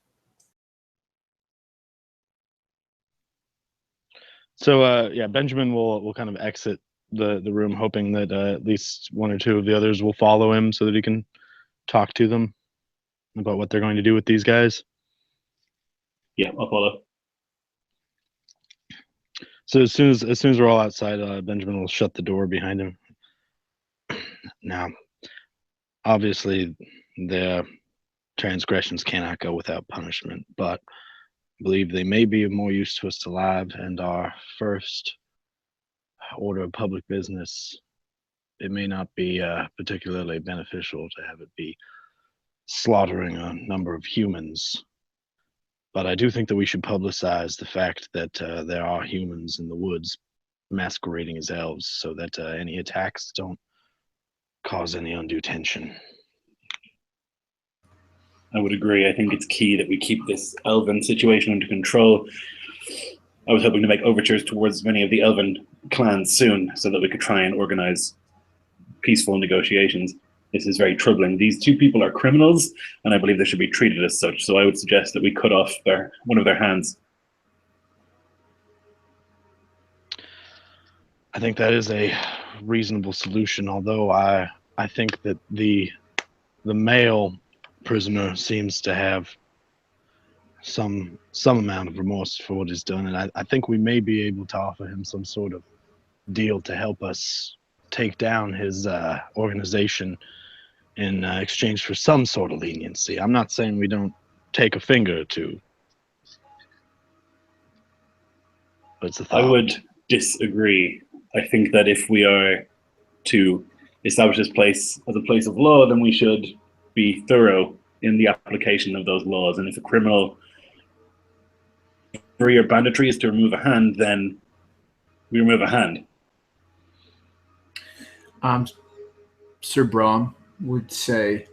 So yeah, Benjamin will kind of exit the room, hoping that at least one or two of the others will follow him so that he can talk to them about what they're going to do with these guys. Yeah, I'll follow. So as soon as we're all outside, Benjamin will shut the door behind him. Now, obviously, their transgressions cannot go without punishment, but I believe they may be of more use to us alive, and our first order of public business it may not be particularly beneficial to have it be slaughtering a number of humans. But I do think that we should publicize the fact that there are humans in the woods masquerading as elves, so that any attacks don't cause any undue tension. I would agree. I think it's key that we keep this elven situation under control. I was hoping to make overtures towards many of the elven clans soon so that we could try and organize peaceful negotiations. This is very troubling. These two people are criminals, and I believe they should be treated as such. So I would suggest that we cut off one of their hands. I think that is a reasonable solution, although I think that the male prisoner seems to have some amount of remorse for what he's done, and I think we may be able to offer him some sort of deal to help us take down his organization in exchange for some sort of leniency. I'm not saying we don't take a finger or two, but it's a thought. I would disagree. I think that if we are to establish this place as a place of law, then we should be thorough in the application of those laws. And if a criminal for your banditry is to remove a hand, then we remove a hand. Sir Brahm would say,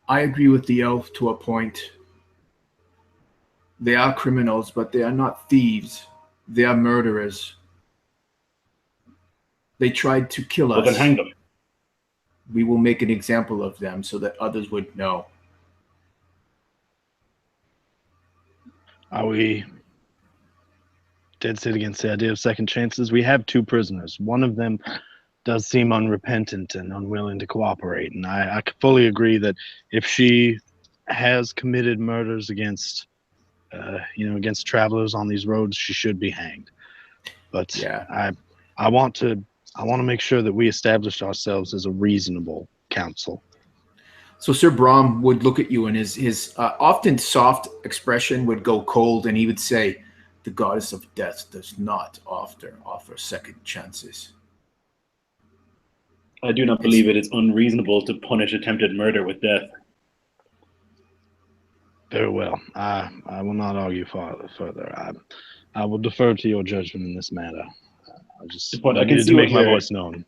I agree with the elf to a point. They are criminals, but they are not thieves. They are murderers. They tried to kill us. Well, then hang them. We will make an example of them so that others would know. Are we dead set against the idea of second chances? We have two prisoners. One of them does seem unrepentant and unwilling to cooperate, and I fully agree that if she has committed murders against against travelers on these roads, she should be hanged. But yeah, I want to make sure that we establish ourselves as a reasonable council. So Sir Brahm would look at you, and his often soft expression would go cold, and he would say, the goddess of death does not offer second chances. I do not believe it is unreasonable to punish attempted murder with death. Very well. I will not argue further. I will defer to your judgment in this matter. I need to make my voice known.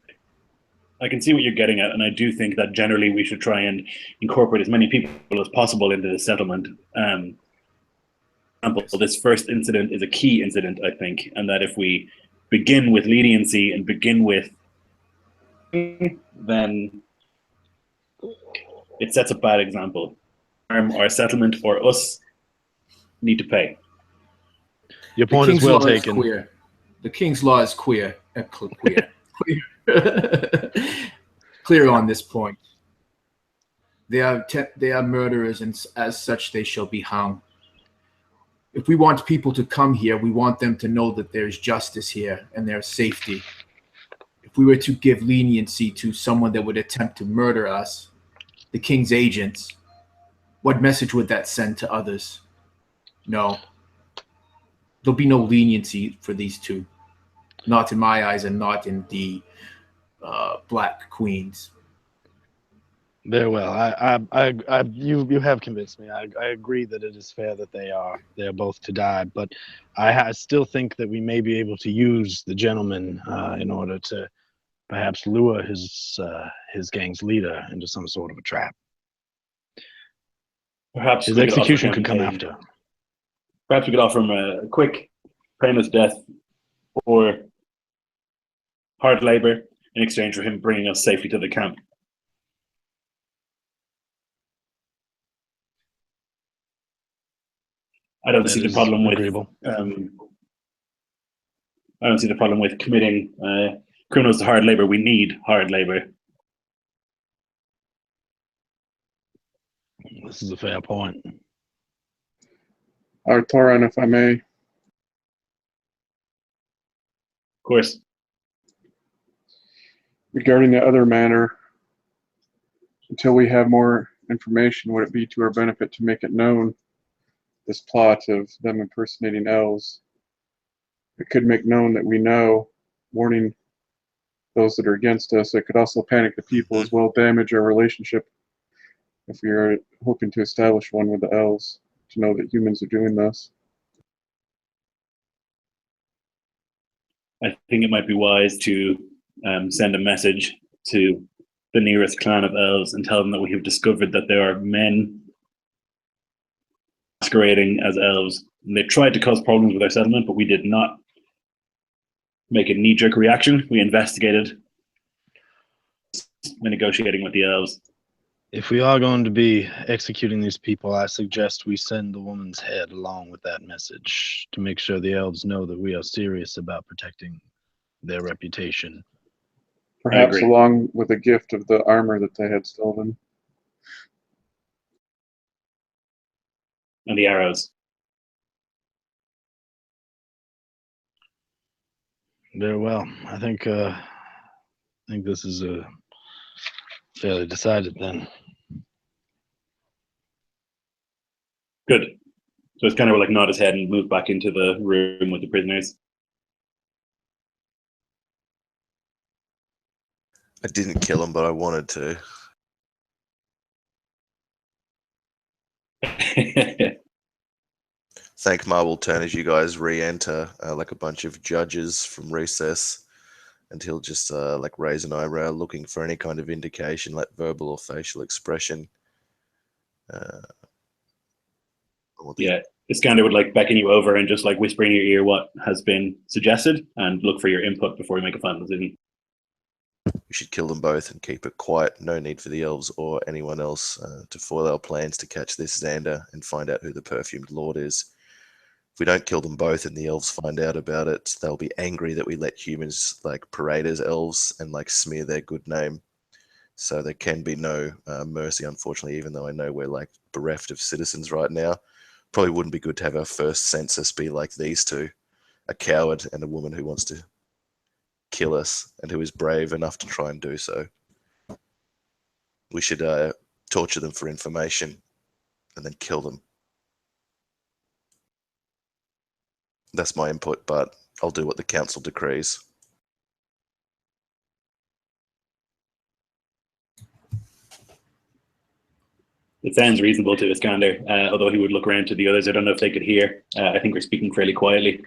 I can see what you're getting at, and I do think that generally we should try and incorporate as many people as possible into the settlement. This first incident is a key incident, I think, and that if we begin with leniency and begin with, then it sets a bad example. Our settlement or us need to pay. Your point is well taken. The King's law is clear on this point. They are murderers, and as such they shall be hung. If we want people to come here, we want them to know that there's justice here and there's safety. If we were to give leniency to someone that would attempt to murder us, the King's agents, what message would that send to others? No. There'll be no leniency for these two. Not in my eyes, and not in the Black Queen's. Very well. You have convinced me. I agree that it is fair that they are both to die, but I still think that we may be able to use the gentleman in order to perhaps lure his gang's leader into some sort of a trap. Perhaps his execution could come after. Perhaps we could offer him a quick, painless death or hard labor in exchange for him bringing us safely to the camp. I don't see the problem with I don't see the problem with committing criminals to hard labor. We need hard labor. This is a fair point. Toran, if I may. Of course. Regarding the other matter, until we have more information, would it be to our benefit to make it known, this plot of them impersonating elves? It could make known that we know, warning those that are against us. It could also panic the people as well, damage our relationship if we are hoping to establish one with the elves, to know that humans are doing this. I think it might be wise to send a message to the nearest clan of elves and tell them that we have discovered that there are men masquerading as elves. And they tried to cause problems with our settlement, but we did not make a knee-jerk reaction. We investigated, negotiating with the elves. If we are going to be executing these people, I suggest we send the woman's head along with that message to make sure the elves know that we are serious about protecting their reputation. Perhaps agree. along with a gift of the armor that they had stolen. And the arrows. Very well. I think this is fairly decided then. Good. So it's kind of like nod his head and move back into the room with the prisoners. I didn't kill him, but I wanted to. Thankmar will turn as you guys re-enter, like a bunch of judges from recess, and he'll just like raise an eyebrow, looking for any kind of indication, like verbal or facial expression. Yeah, Iskander would like beckon you over and just like whisper in your ear what has been suggested and look for your input before we make a final decision. We should kill them both and keep it quiet. No need for the elves or anyone else to foil our plans to catch this Xander and find out who the perfumed lord is. If we don't kill them both and the elves find out about it, they'll be angry that we let humans like parade as elves and like smear their good name. So there can be no mercy, unfortunately, even though I know we're like bereft of citizens right now. Probably wouldn't be good to have our first census be like these two, a coward and a woman who wants to kill us and who is brave enough to try and do so. We should torture them for information and then kill them. That's my input, but I'll do what the council decrees. It sounds reasonable to Iskander, although he would look around to the others. I don't know if they could hear. I think we're speaking fairly quietly.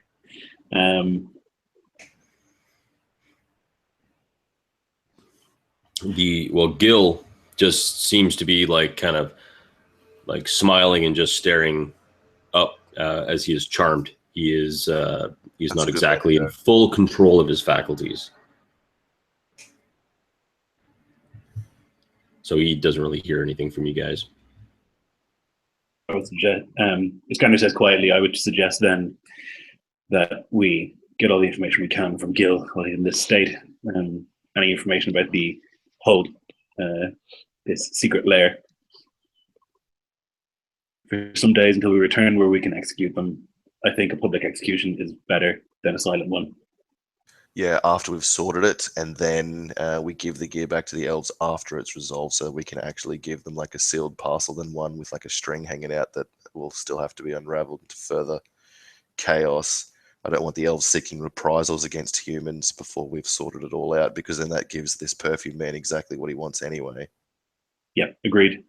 Gil just seems to be like kind of like smiling and just staring up as he is charmed. He's not exactly in full control of his faculties, so he doesn't really hear anything from you guys. I would suggest, Iskander says quietly, I would suggest then that we get all the information we can from Gil while he's in this state. Any information about the hold, this secret lair, for some days until we return where we can execute them. I think a public execution is better than a silent one. Yeah, after we've sorted it, and then we give the gear back to the elves after it's resolved, so we can actually give them like a sealed parcel than one with like a string hanging out that will still have to be unraveled into further chaos. I don't want the elves seeking reprisals against humans before we've sorted it all out, because then that gives this perfume man exactly what he wants anyway. Yeah, agreed.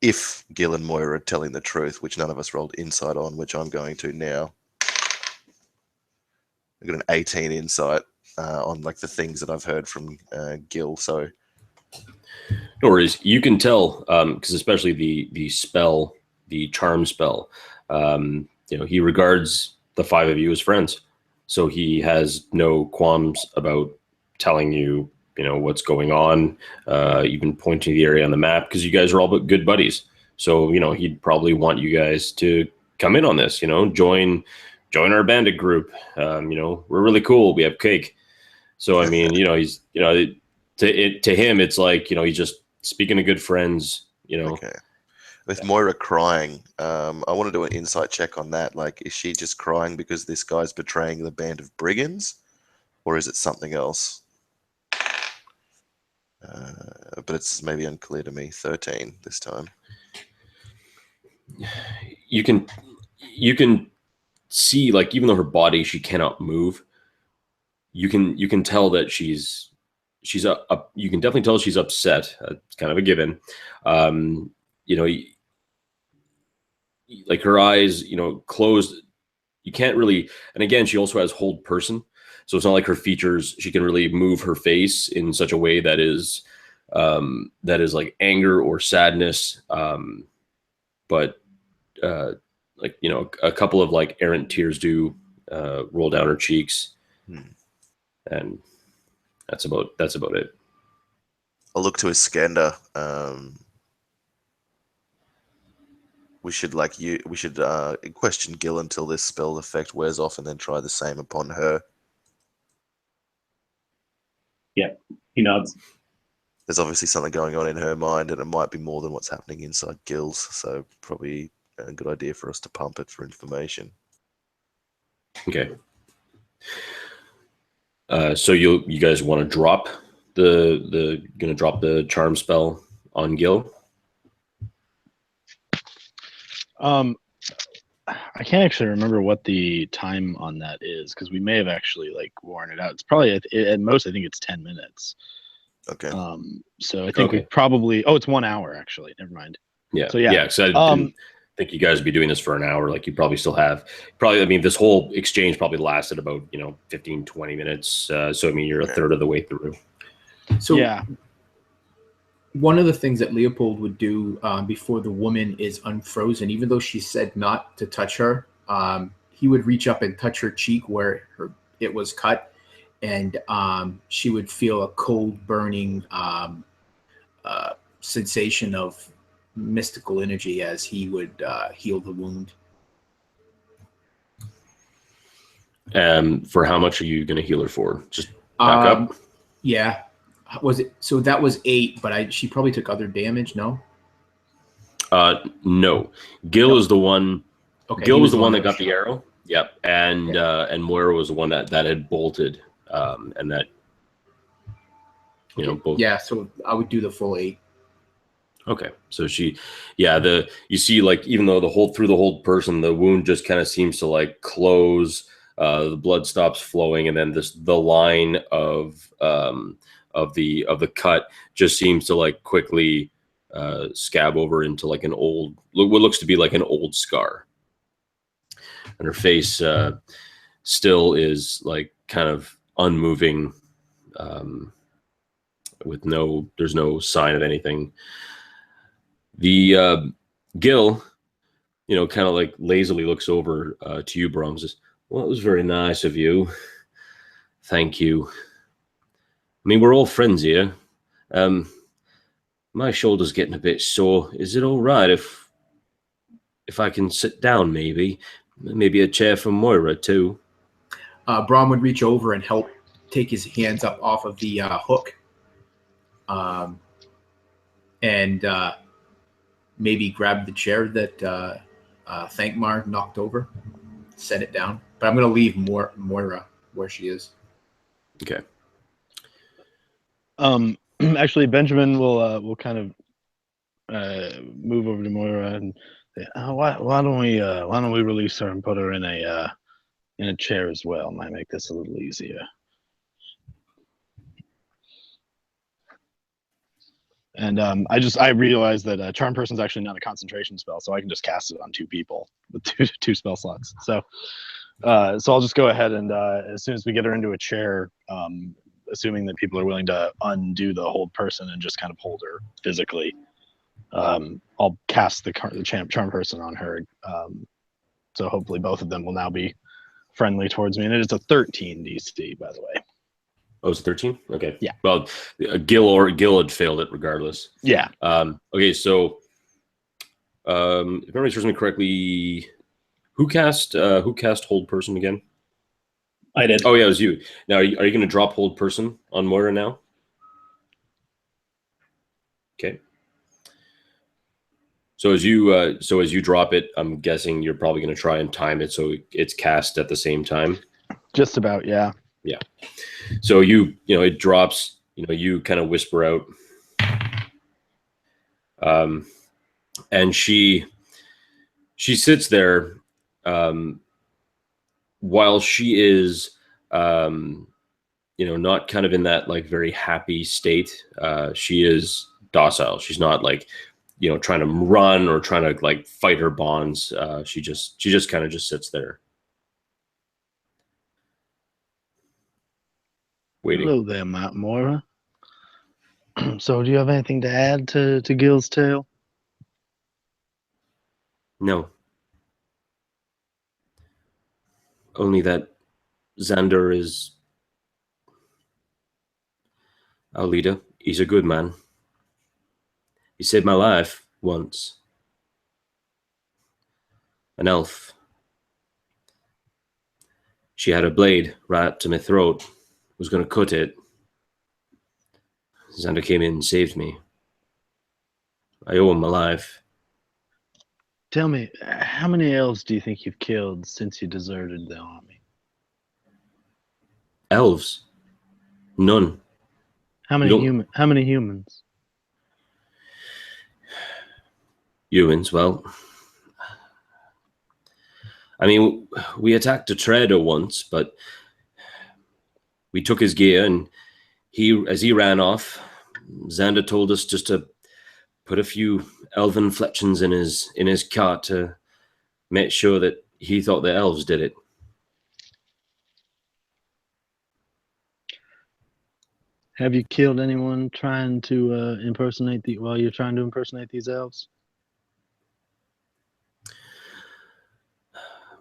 If Gil and Moira are telling the truth, which none of us rolled insight on, which I'm going to now. I got an 18 insight on like the things that I've heard from Gil. So, no worries. You can tell because especially the spell, the charm spell. He regards the five of you as friends, so he has no qualms about telling you, what's going on, even pointing to the area on the map, because you guys are all but good buddies. So he'd probably want you guys to come in on this. Join our bandit group. We're really cool. We have cake. So I mean, he's to him, it's like he's just speaking of good friends. Okay. With Moira crying, I want to do an insight check on that. Like, is she just crying because this guy's betraying the band of brigands, or is it something else? But it's maybe unclear to me. 13 this time. You can see, like, even though her body, she cannot move, you can tell that she's up. You can definitely tell she's upset. It's kind of a given. You know, like her eyes, you know, closed. You can't really. And again, she also has hold person, so it's not like her features. She can really move her face in such a way that is like anger or sadness. But like, you know, a couple of like errant tears do roll down her cheeks, and that's about it. I'll look to Iskander. We should question Gil until this spell effect wears off, and then try the same upon her. Yeah, he nods. There's obviously something going on in her mind, and it might be more than what's happening inside Gil's. So probably a good idea for us to pump it for information. Okay. So you guys want to drop gonna drop the charm spell on Gil? I can't actually remember what the time on that is, because we may have actually like worn it out. It's probably at most, I think it's 10 minutes. Okay. So I think we probably. Oh, it's 1 hour actually. Never mind. Yeah. So yeah. So I didn't think you guys would be doing this for an hour. Like, you probably still have. I mean, this whole exchange probably lasted about 15, 20 minutes. So I mean, you're a third of the way through. So yeah. One of the things that Leopold would do before the woman is unfrozen, even though she said not to touch her, he would reach up and touch her cheek where it was cut, and she would feel a cold, burning sensation of mystical energy as he would heal the wound. For how much are you going to heal her for? Just back up? Yeah. Was it so? That was 8, but she probably took other damage. No. No. Gil is the one. Okay. Gil was the one that got the arrow. Yep. And Moira was the one that had bolted. And that. Both. Yeah. So I would do the full 8. Okay. So you see, like, even though through the hold person, the wound just kind of seems to like close. The blood stops flowing, and then the line of the cut just seems to like quickly scab over into like what looks to be like an old scar, and her face still is like kind of unmoving, there's no sign of anything. The Gil, kind of like lazily looks over to you, Brom, says, "Well, it was very nice of you. Thank you. I mean, we're all friends here. My shoulder's getting a bit sore. Is it all right if I can sit down, maybe? Maybe a chair for Moira, too?" Brom would reach over and help take his hands up off of the hook. And maybe grab the chair that Thankmar knocked over, set it down. But I'm going to leave Moira where she is. Okay. Actually, Benjamin will kind of move over to Moira and say, why don't we release her and put her in a chair as well? Might make this a little easier. And I realized that Charm Person's actually not a concentration spell, so I can just cast it on 2 people with two spell slots. So I'll just go ahead and as soon as we get her into a chair, assuming that people are willing to undo the hold person and just kind of hold her physically, I'll cast the Charm Person on her. So hopefully both of them will now be friendly towards me. And it is a 13 DC, by the way. Oh, it's 13? Okay. Yeah. Well, Gil had failed it regardless. Yeah. Okay, so if memory serves me correctly, who cast hold person again? I did. Oh yeah, it was you. Now, are you going to drop hold person on Moira now? Okay. So as you drop it, I'm guessing you're probably going to try and time it so it's cast at the same time. Just about, yeah. Yeah. So it drops. You kind of whisper out, and she sits there, while she is not kind of in that like very happy state. She is docile. She's not like, trying to run or trying to like fight her bonds. She just kind of just sits there waiting. Hello there, Mount Mora. So, do you have anything to add to Gil's tale? No. Only that Xander is our leader. He's a good man. He saved my life once. An elf. She had a blade right to my throat. Was going to cut it. Xander came in and saved me. I owe him my life. Tell me, how many elves do you think you've killed since you deserted the army? Elves? None. How many humans? Humans, well, I mean, we attacked a trader once, but we took his gear, and as he ran off, Xander told us just to put a few elven fletchings in his cart to make sure that he thought the elves did it. Have you killed anyone trying to impersonate while you're trying to impersonate these elves?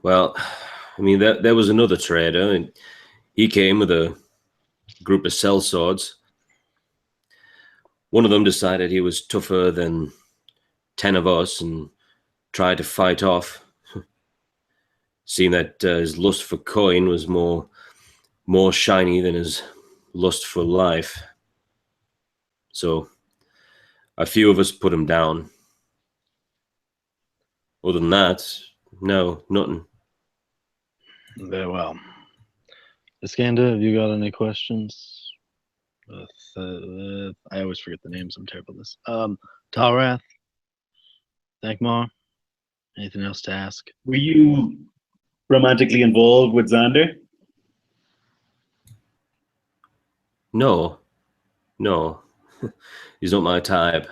Well, I mean, there was another trader, and he came with a group of sellswords. One of them decided he was tougher than 10 of us and tried to fight off. Seeing that his lust for coin was more shiny than his lust for life. So a few of us put him down. Other than that, no, nothing. Very well. Iskander, have you got any questions? I always forget the names. I'm terrible at this. Talrath, Thankmar, anything else to ask? Were you romantically involved with Xander? No. He's not my type.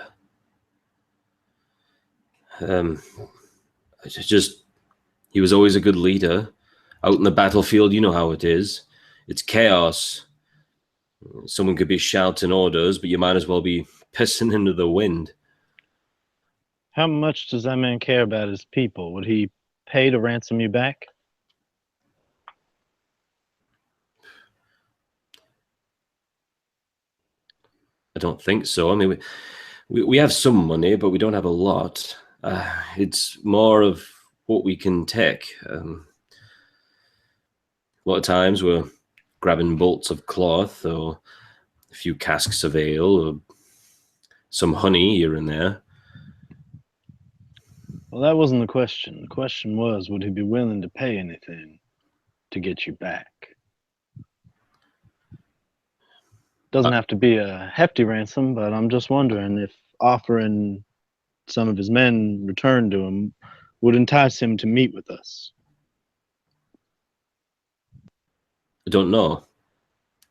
He was always a good leader. Out in the battlefield, you know how it is. It's chaos. Someone could be shouting orders, but you might as well be pissing into the wind. How much does that man care about his people? Would he pay to ransom you back? I don't think so. I mean, we have some money, but we don't have a lot. It's more of what we can take. A lot of times we're grabbing bolts of cloth or a few casks of ale or some honey here and there. Well, that wasn't the question. The question was, would he be willing to pay anything to get you back? Doesn't have to be a hefty ransom, but I'm just wondering if offering some of his men return to him would entice him to meet with us. I don't know,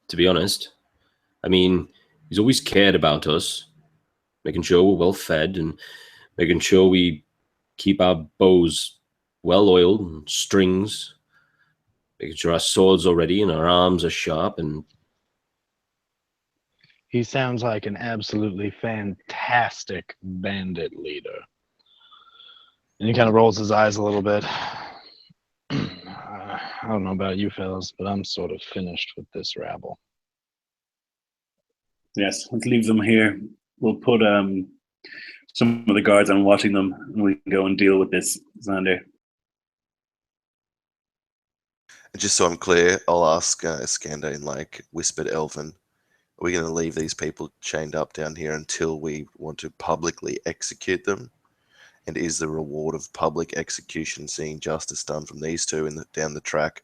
to be honest. I mean, he's always cared about us, making sure we're well fed and making sure we keep our bows well oiled and strings, making sure our swords are ready and our arms are sharp. And he sounds like an absolutely fantastic bandit leader. And he kind of rolls his eyes a little bit. I don't know about you fellas, but I'm sort of finished with this rabble. Yes, let's leave them here. We'll put some of the guards on watching them, and we can go and deal with this, Xander. Just so I'm clear, I'll ask Iskander in like whispered Elven. Are we going to leave these people chained up down here until we want to publicly execute them? And is the reward of public execution, seeing justice done from these two down the track,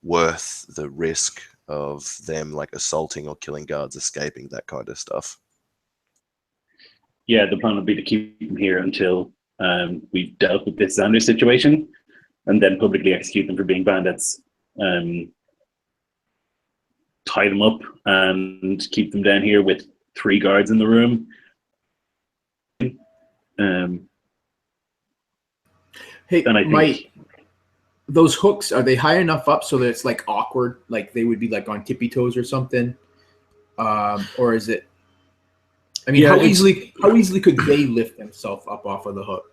worth the risk of them like assaulting or killing guards, escaping, that kind of stuff? Yeah, the plan would be to keep them here until we've dealt with this Xander situation, and then publicly execute them for being bandits. To tie them up and keep them down here with 3 guards in the room. Hey, And I think Mike, those hooks, are they high enough up so that it's like awkward, like they would be like on tippy toes or something? Or is it? I mean, Yeah, how easily could they lift themselves up off of the hook?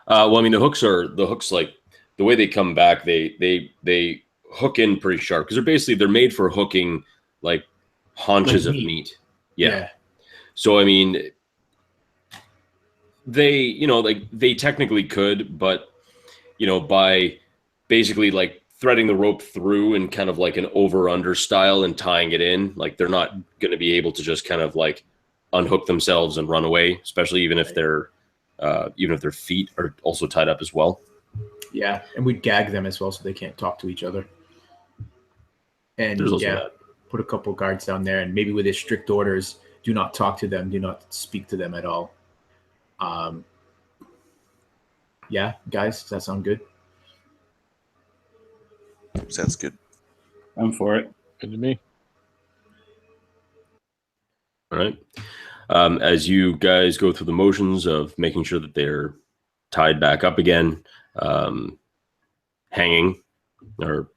Well, I mean, the hooks like the way they come back, they hook in pretty sharp because they're made for hooking like haunches Like of meat. meat. Yeah. So I mean, they technically could, but by basically like threading the rope through and kind of like an over under style and tying it in, like they're not going to be able to just kind of like unhook themselves and run away, especially even if their feet are also tied up as well. Yeah, and we'd gag them as well so they can't talk to each other. And There's also that. Put a couple guards down there, and maybe with his strict orders, do not talk to them, do not speak to them at all. Yeah, guys, does that sound good? Sounds good. I'm for it. Good to me. All right. As you guys go through the motions of making sure that they're tied back up again, hanging, or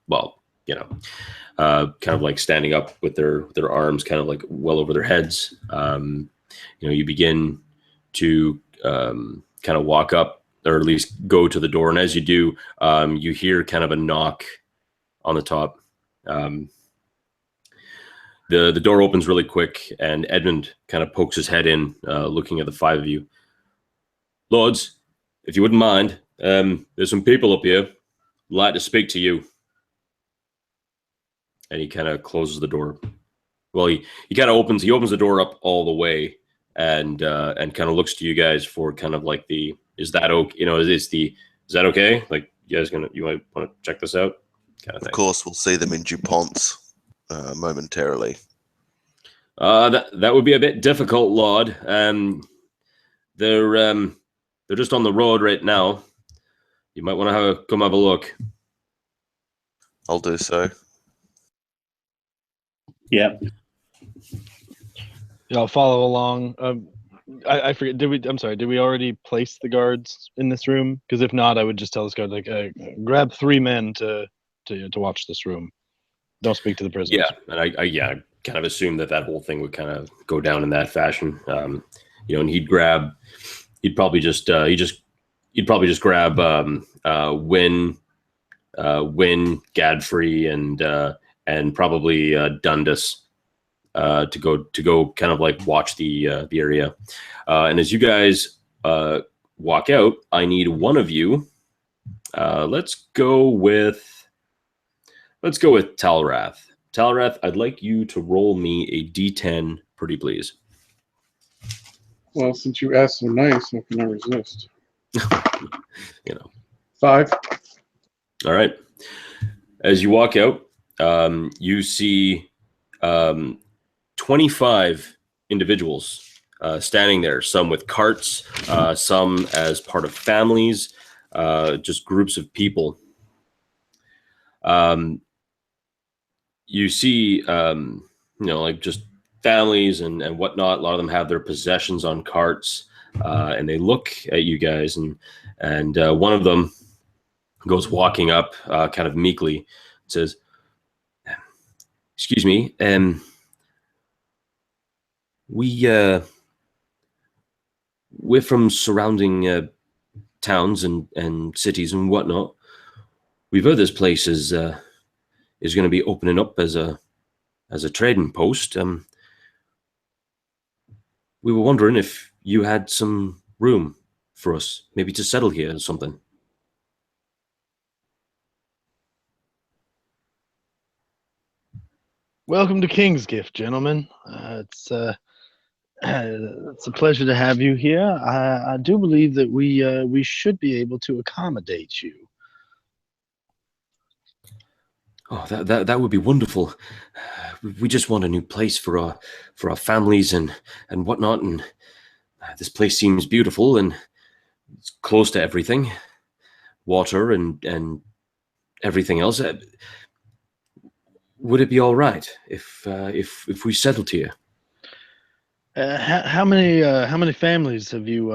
kind of like standing up with their arms kind of like well over their heads, you begin to kind of walk up, or at least go to the door. And as you do, you hear kind of a knock on the top. The door opens really quick, and Edmund kind of pokes his head in, looking at the 5 of you. Lords, if you wouldn't mind, there's some people up here who'd like to speak to you. And he kind of closes the door. Well, he kind of opens the door up all the way, and kind of looks to you guys for kind of like is that okay? Is that okay? Like, you guys you might want to check this out, kind of thing. Of course, we'll see them in DuPont momentarily. That would be a bit difficult, Lord. They're just on the road right now. You might want to come have a look. I'll do so. Yeah. I'll follow along. I forget. Did we already place the guards in this room? Because if not, I would just tell this guard, like, grab 3 men to watch this room. Don't speak to the prisoners. Yeah, and I kind of assumed that whole thing would kind of go down in that fashion. And he'd probably just grab Win, Godfrey, and probably Dundas to go kind of like watch the area. And as you guys walk out, I need one of you. Let's go with Talrath. Talrath, I'd like you to roll me a D10, pretty please. Well, since you asked so nice, how can I resist? 5. All right. As you walk out, you see 25 individuals standing there, some with carts, some as part of families, just groups of people. You see, like just families and whatnot. A lot of them have their possessions on carts, and they look at you guys, and one of them goes walking up, kind of meekly, says, "Excuse me, we're from surrounding towns and cities and whatnot. We've heard this place is going to be opening up as a trading post. We were wondering if you had some room for us, maybe to settle here or something." Welcome to Kingsgift, gentlemen. It's a pleasure to have you here. I do believe that we should be able to accommodate you. Oh, that would be wonderful. We just want a new place for our families and whatnot, and this place seems beautiful and it's close to everything, water and everything else. would it be all right if we settled here? How many families have you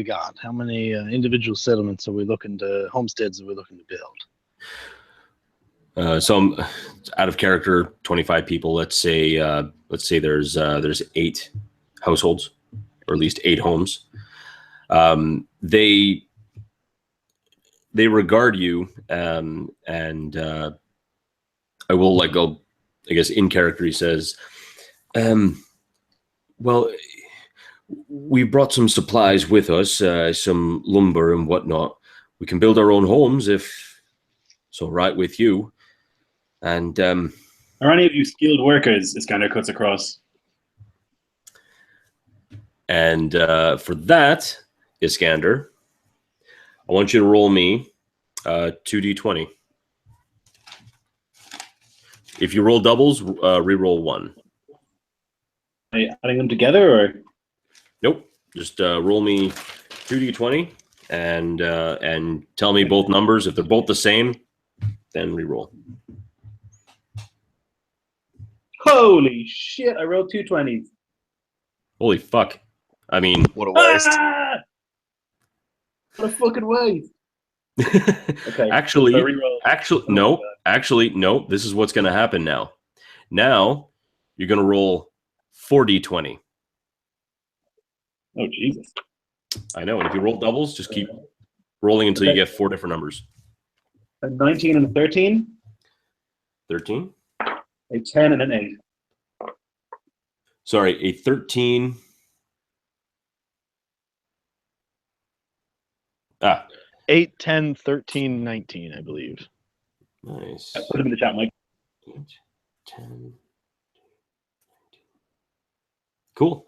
got? How many individual settlements are we looking to homesteads are we looking to build? So I'm out of character. 25 people. Let's say there's 8 households, or at least 8 homes. They regard you, and I will go. I guess in character he says, "Well, we brought some supplies with us, some lumber and whatnot. We can build our own homes if it's all right with you." And are any of you skilled workers? Iskander cuts across. And for that, Iskander, I want you to roll me 2d20. If you roll doubles, re-roll 1. Are you adding them together, or? Nope. Just roll me 2d20 and tell me both numbers. If they're both the same, then re-roll. Holy shit! I rolled 2 20s. Holy fuck! I mean, What a waste. Ah! What a fucking waste. Okay. Actually, so re-roll. no. This is what's going to happen now. Now you're going to roll 4d20. Oh Jesus! I know. And if you roll doubles, just keep rolling until you get 4 different numbers. A 19 and a 13. 13. A 10 and an 8. Sorry, a 13. 8, 10, 13, 19, I believe. Nice. Put them in the chat, Mike. 8, 10, 19. Cool.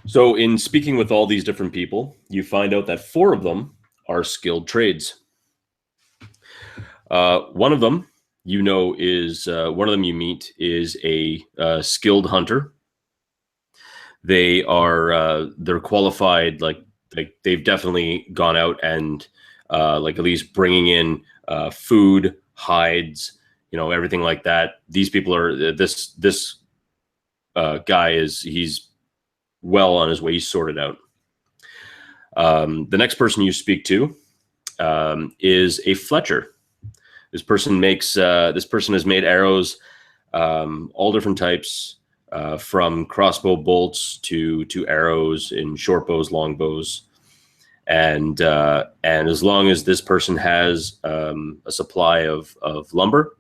So in speaking with all these different people, you find out that 4 of them are skilled trades. One of them, one of them you meet is a skilled hunter. They're qualified, like they've definitely gone out and at least bringing in food, hides, everything like that. These people are this guy he's well on his way. He's sorted out. The next person you speak to is a Fletcher. This person has made arrows, all different types, from crossbow bolts to arrows in short bows, long bows, and as long as this person has a supply of lumber,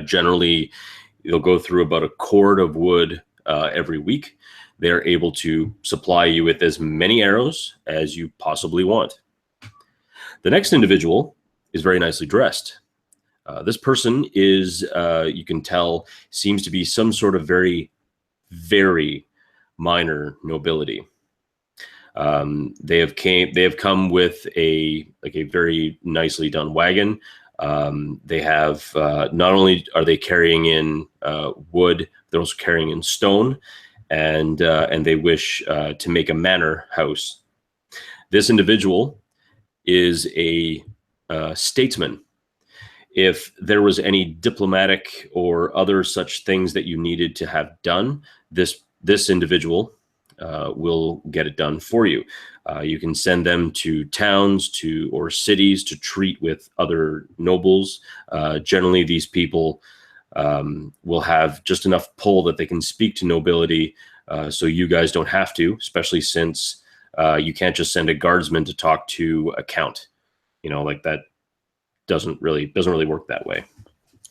generally they'll go through about a cord of wood every week. They're able to supply you with as many arrows as you possibly want. The next individual is very nicely dressed. This person is, you can tell, seems to be some sort of very, very minor nobility. They have come with a very nicely done wagon. They have not only are they carrying in wood, they're also carrying in stone, and they wish to make a manor house. This individual is a statesman. If there was any diplomatic or other such things that you needed to have done, this individual will get it done for you. You can send them to towns or cities to treat with other nobles. Generally, these people will have just enough pull that they can speak to nobility, so you guys don't have to, especially since you can't just send a guardsman to talk to a count. That doesn't really work that way.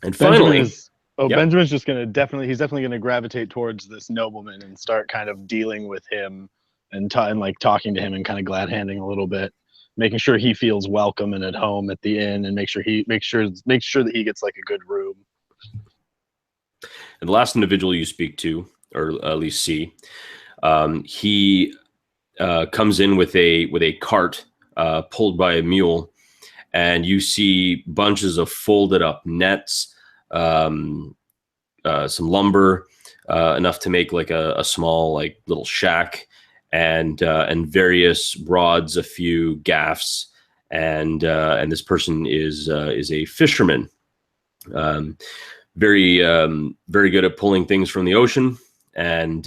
And finally, Benjamin's just he's definitely gonna gravitate towards this nobleman and start kind of dealing with him and talking to him and kind of glad handing a little bit, making sure he feels welcome and at home at the inn, and make sure that he gets like a good room. And the last individual you speak to, or at least see, he comes in with a cart pulled by a mule. And you see bunches of folded up nets, some lumber, enough to make like a small little shack, and various rods, a few gaffs, and this person is a fisherman. very good at pulling things from the ocean, and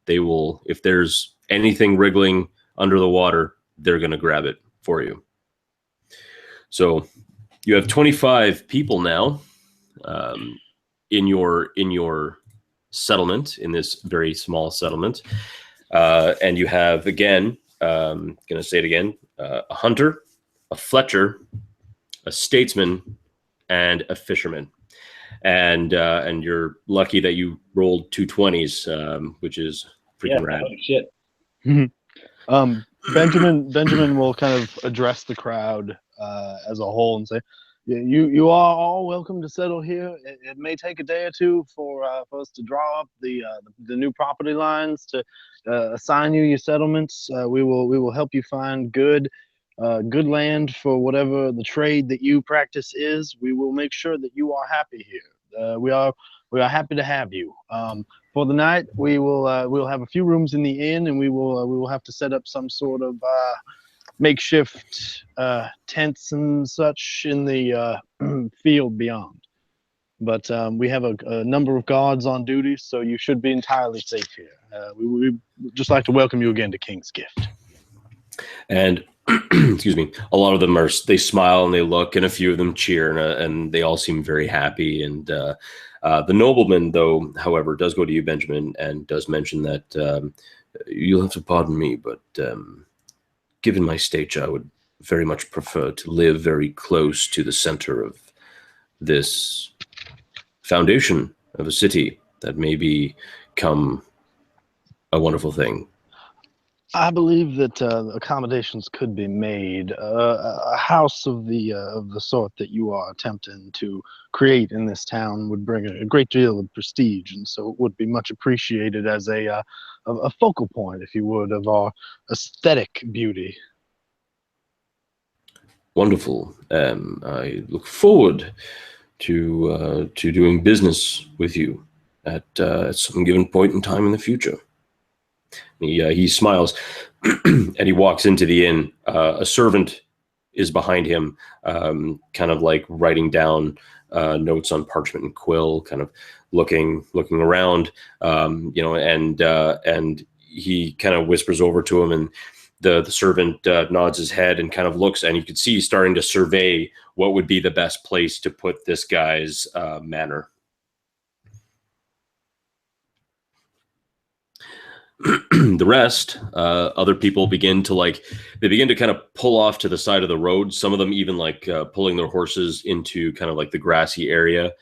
they will, if there's anything wriggling under the water, they're going to grab it for you. So you have 25 people now in your settlement, in this very small settlement, and you have, again, going to say it again, a hunter, a fletcher, a statesman, and a fisherman. And you're lucky that you rolled 2 20s, which is freaking rad. Oh, shit. Benjamin will kind of address the crowd as a whole and say, "You are all welcome to settle here. It may take a day or two for us to draw up the new property lines to assign you your settlements. We will help you find good land for whatever the trade that you practice is. We will make sure that you are happy here. We are happy to have you. For the night, we'll have a few rooms in the inn, and we will have to set up some sort of makeshift tents and such in the field beyond. But we have a number of guards on duty, so you should be entirely safe here. We just like to welcome you again to Kingsgift." And excuse me, a lot of them they smile and they look, and a few of them cheer, and they all seem very happy. And the nobleman, though, however, does go to you, Benjamin, and does mention that you'll have to pardon me, but given my stage, I would very much prefer to live very close to the center of this foundation of a city that may become a wonderful thing. I believe that accommodations could be made. A house of the sort that you are attempting to create in this town would bring a great deal of prestige, and so it would be much appreciated as a focal point, if you would, of our aesthetic beauty. Wonderful. I look forward to doing business with you at some given point in time in the future. He smiles and he walks into the inn. A servant is behind him, kind of like writing down notes on parchment and quill, kind of looking around, and he kind of whispers over to him, and the servant nods his head and kind of looks, and you can see he's starting to survey what would be the best place to put this guy's manor. The rest, other people begin to kind of pull off to the side of the road. Some of them even pulling their horses into kind of like the grassy area,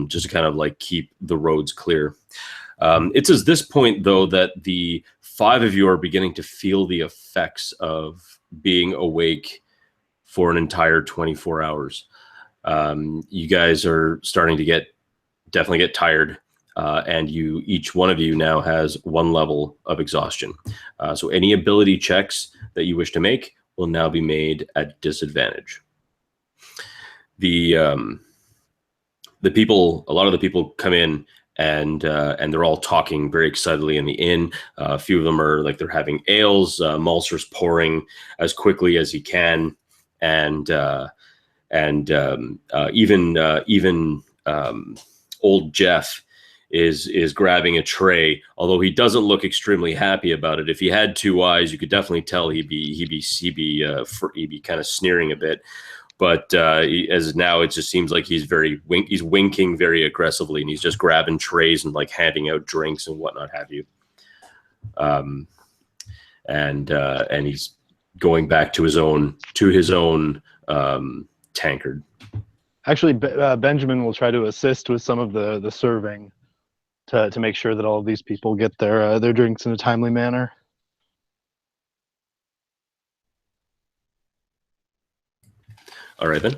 just to kind of like keep the roads clear. It's at this point, though, that the 5 of you are beginning to feel the effects of being awake for an entire 24 hours. You guys are starting to definitely get tired. And each one of you now has 1 level of exhaustion. So any ability checks that you wish to make will now be made at disadvantage. A lot of the people come in and they're all talking very excitedly in the inn. A few of them are like they're having ales. Malser's pouring as quickly as he can, and even old Jeff is grabbing a tray, although he doesn't look extremely happy about it. If he had 2 eyes, you could definitely tell he'd be kind of sneering a bit. But as now, it just seems like he's winking very aggressively, and he's just grabbing trays and like handing out drinks and whatnot have you. And he's going back to his own tankard. Actually, Benjamin will try to assist with some of the serving to make sure that all of these people get their drinks in a timely manner. All right, then.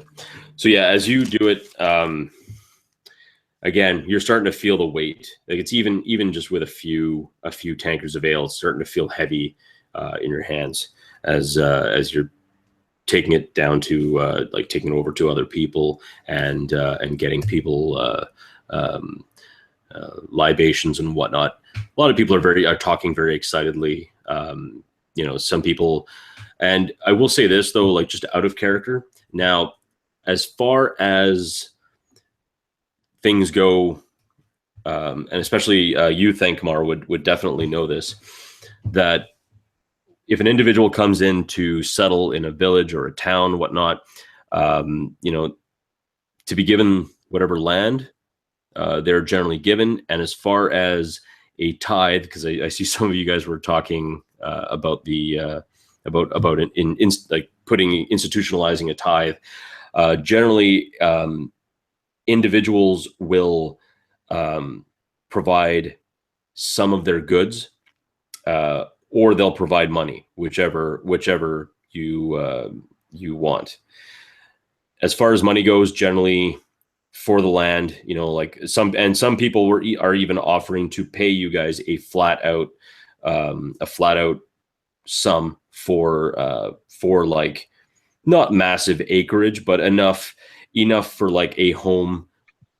So yeah, as you do it, again, you're starting to feel the weight. Like it's even just with a few tankards of ale, it's starting to feel heavy in your hands as you're taking it down to taking it over to other people and getting people libations and whatnot. A lot of people are talking very excitedly. Some people, and I will say this though, like just out of character. Now, as far as things go, and especially you, Thankmar, would definitely know this, that if an individual comes in to settle in a village or a town, whatnot, to be given whatever land they're generally given. And as far as a tithe, because I see some of you guys were talking about the about it in like institutionalizing a tithe. Generally, individuals will provide some of their goods, or they'll provide money, whichever you want. As far as money goes, generally for the land, like some people are even offering to pay you guys a flat out sum for like not massive acreage, but enough for like a home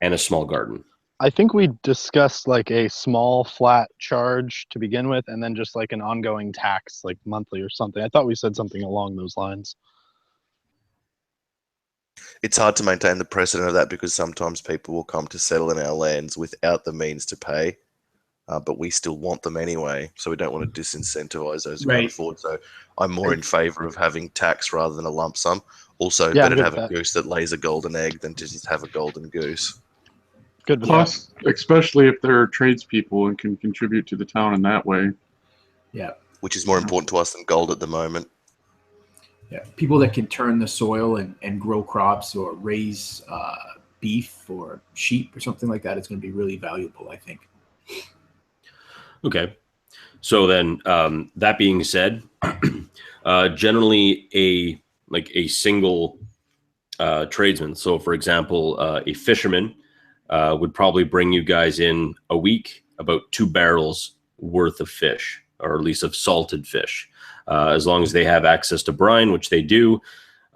and a small garden. I think we discussed like a small flat charge to begin with, and then just like an ongoing tax, like monthly or something. I thought we said something along those lines. It's hard to maintain the precedent of that because sometimes people will come to settle in our lands without the means to pay, but we still want them anyway, so we don't want to disincentivize those who can't afford. So I'm more in favor of having tax rather than a lump sum. Also, better to have a goose that lays a golden egg than to just have a golden goose. Good. Plus, especially if they're tradespeople and can contribute to the town in that way. Yeah. Which is more important to us than gold at the moment. Yeah, people that can turn the soil and grow crops or raise beef or sheep or something like that, it's going to be really valuable, I think. Okay. So then, that being said, generally a single tradesman. So for example, a fisherman would probably bring you guys in a week about 2 barrels worth of fish, or at least of salted fish. As long as they have access to brine, which they do,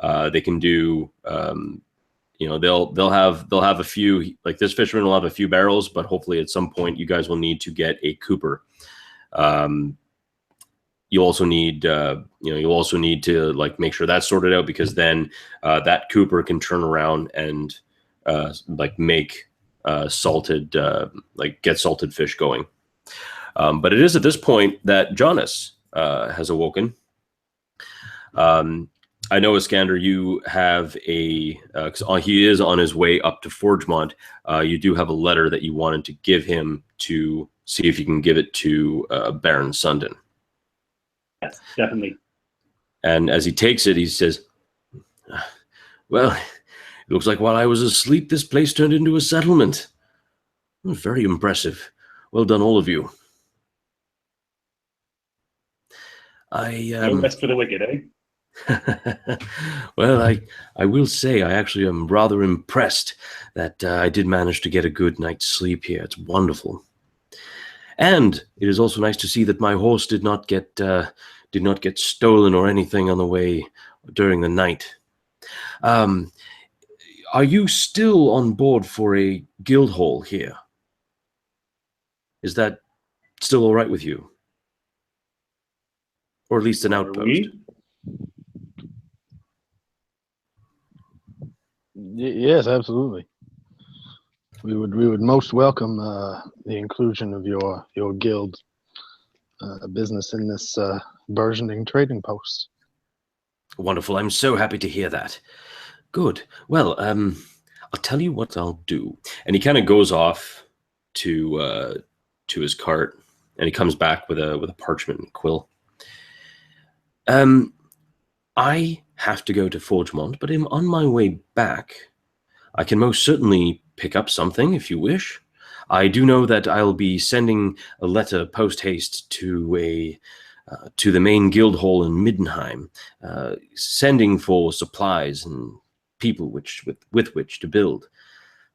they can do. They'll have a few. Like this fisherman will have a few barrels, but hopefully at some point you guys will need to get a cooper. You'll also need to like make sure that's sorted out, because then that cooper can turn around and like make salted get salted fish going. But it is at this point that Jonas has awoken. I know, Iskander, you have because he is on his way up to Forgemont. You do have a letter that you wanted to give him to see if you can give it to Baron Sundon. Yes, definitely. And as he takes it, he says, "Well, it looks like while I was asleep, this place turned into a settlement. Very impressive. Well done, all of you." No rest for the wicked, eh? Well, I will say I actually am rather impressed that I did manage to get a good night's sleep here. It's wonderful. And it is also nice to see that my horse did not get stolen or anything on the way during the night. Are you still on board for a guild hall here? Is that still all right with you? Or at least an outpost? Yes, absolutely. We would most welcome the inclusion of your guild business in this burgeoning trading post. Wonderful. I'm so happy to hear that. Good. Well, I'll tell you what I'll do. And he kind of goes off to his cart, and he comes back with a parchment and quill. I have to go to Forgemont, but on my way back, I can most certainly pick up something if you wish. I do know that I'll be sending a letter post haste to the main guild hall in Middenheim, sending for supplies and people with which to build.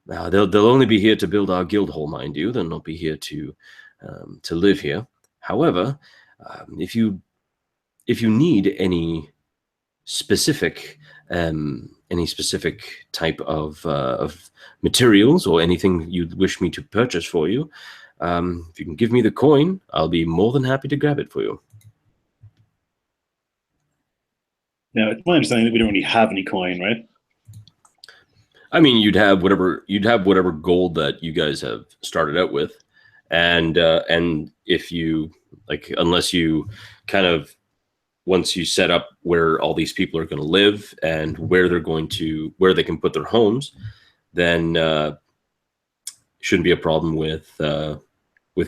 They'll only be here to build our guild hall, mind you. They'll not be here to live here. However, if you need any specific type of materials or anything you'd wish me to purchase for you, if you can give me the coin, I'll be more than happy to grab it for you. Now, it's my understanding that we don't really have any coin, right? I mean, you'd have whatever gold that you guys have started out with, and if you like, unless you kind of once you set up where all these people are going to live and where they can put their homes, then shouldn't be a problem with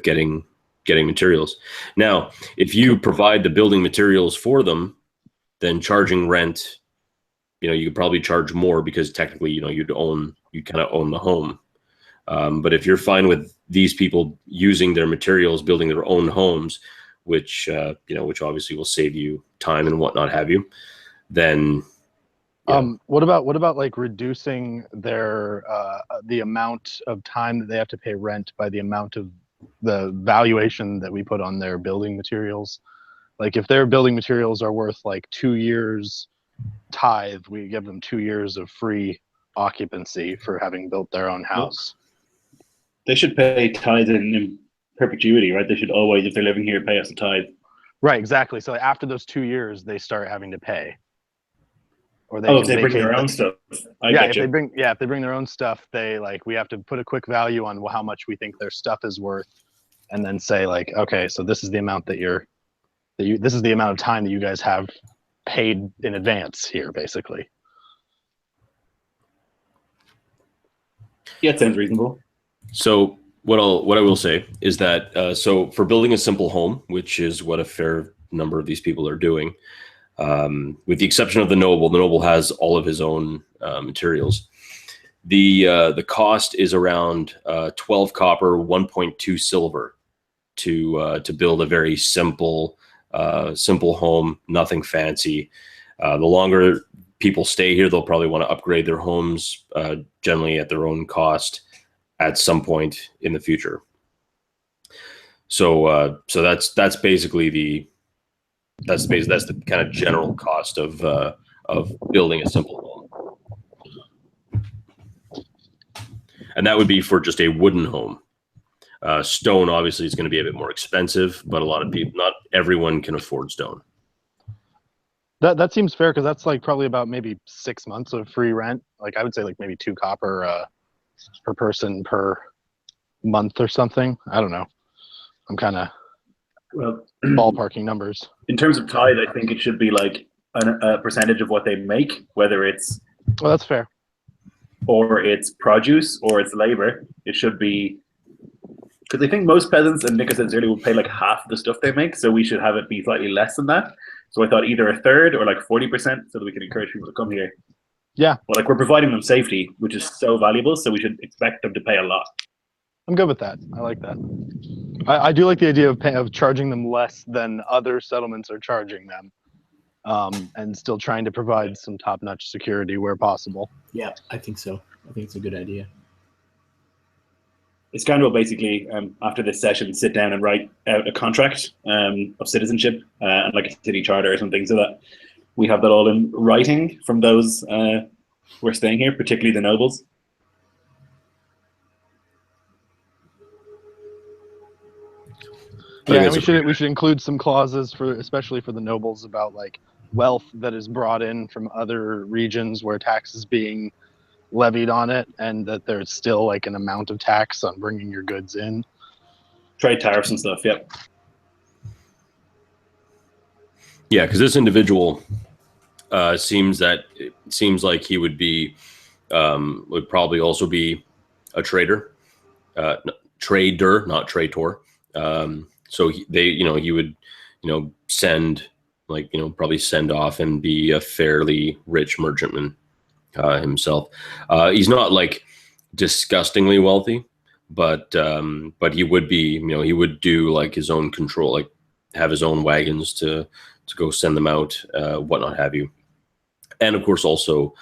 getting materials. Now, if you provide the building materials for them, then charging rent, you could probably charge more because technically, you kind of own the home. But if you're fine with these people using their materials, building their own homes, which obviously will save you time and whatnot have you, then what about like reducing their the amount of time that they have to pay rent by the amount of the valuation that we put on their building materials? Like if their building materials are worth like 2 years tithe, we give them 2 years of free occupancy for having built their own house. They should pay tithe in perpetuity, right? They should always, if they're living here, pay us a tithe. Right, exactly. So after those 2 years, they start having to pay. Or if they bring their own stuff. If they bring their own stuff, we have to put a quick value on how much we think their stuff is worth, and then say like, okay, so this is the amount this is the amount of time that you guys have paid in advance here, basically. Yeah, it sounds reasonable. So what I will say is that so for building a simple home, which is what a fair number of these people are doing, with the exception of the noble has all of his own materials. The cost is around 12 copper, 1.2 silver to build a very simple home, nothing fancy. The longer people stay here, they'll probably want to upgrade their homes, generally at their own cost at some point in the future. So that's basically that's the kind of general cost of building a simple home, and that would be for just a wooden home. Stone obviously is going to be a bit more expensive, but a lot of people, not everyone, can afford stone. That seems fair, because that's like probably about maybe 6 months of free rent. Like I would say like maybe 2 copper per person per month or something. I don't know. I'm kind of ballparking numbers. In terms of tithe, I think it should be like a percentage of what they make, whether it's well, that's fair, or it's produce or it's labor. It should be, because I think most peasants, and Nick said earlier, will pay like half the stuff they make, so we should have it be slightly less than that. So I thought either a third or like 40%, so that we can encourage people to come here. Yeah. Well, like we're providing them safety, which is so valuable, so we should expect them to pay a lot. I'm good with that. I like that. I do like the idea of charging them less than other settlements are charging them, and still trying to provide some top-notch security where possible. Yeah, I think so. I think it's a good idea. Iskander will basically, after this session, sit down and write out a contract of citizenship and like a city charter or something, so that we have that all in writing from those who are staying here, particularly the nobles. Yeah, and we should include some clauses especially for the nobles about like wealth that is brought in from other regions where tax is being levied on it, and that there's still like an amount of tax on bringing your goods in. Trade tariffs and stuff. Yep. Yeah, because this individual seems like he would probably also be a trader, not traitor. So he would, send probably send off and be a fairly rich merchantman himself. He's not like disgustingly wealthy, but he would be, he would do like his own control, like have his own wagons to go send them out, whatnot have you. And of course also,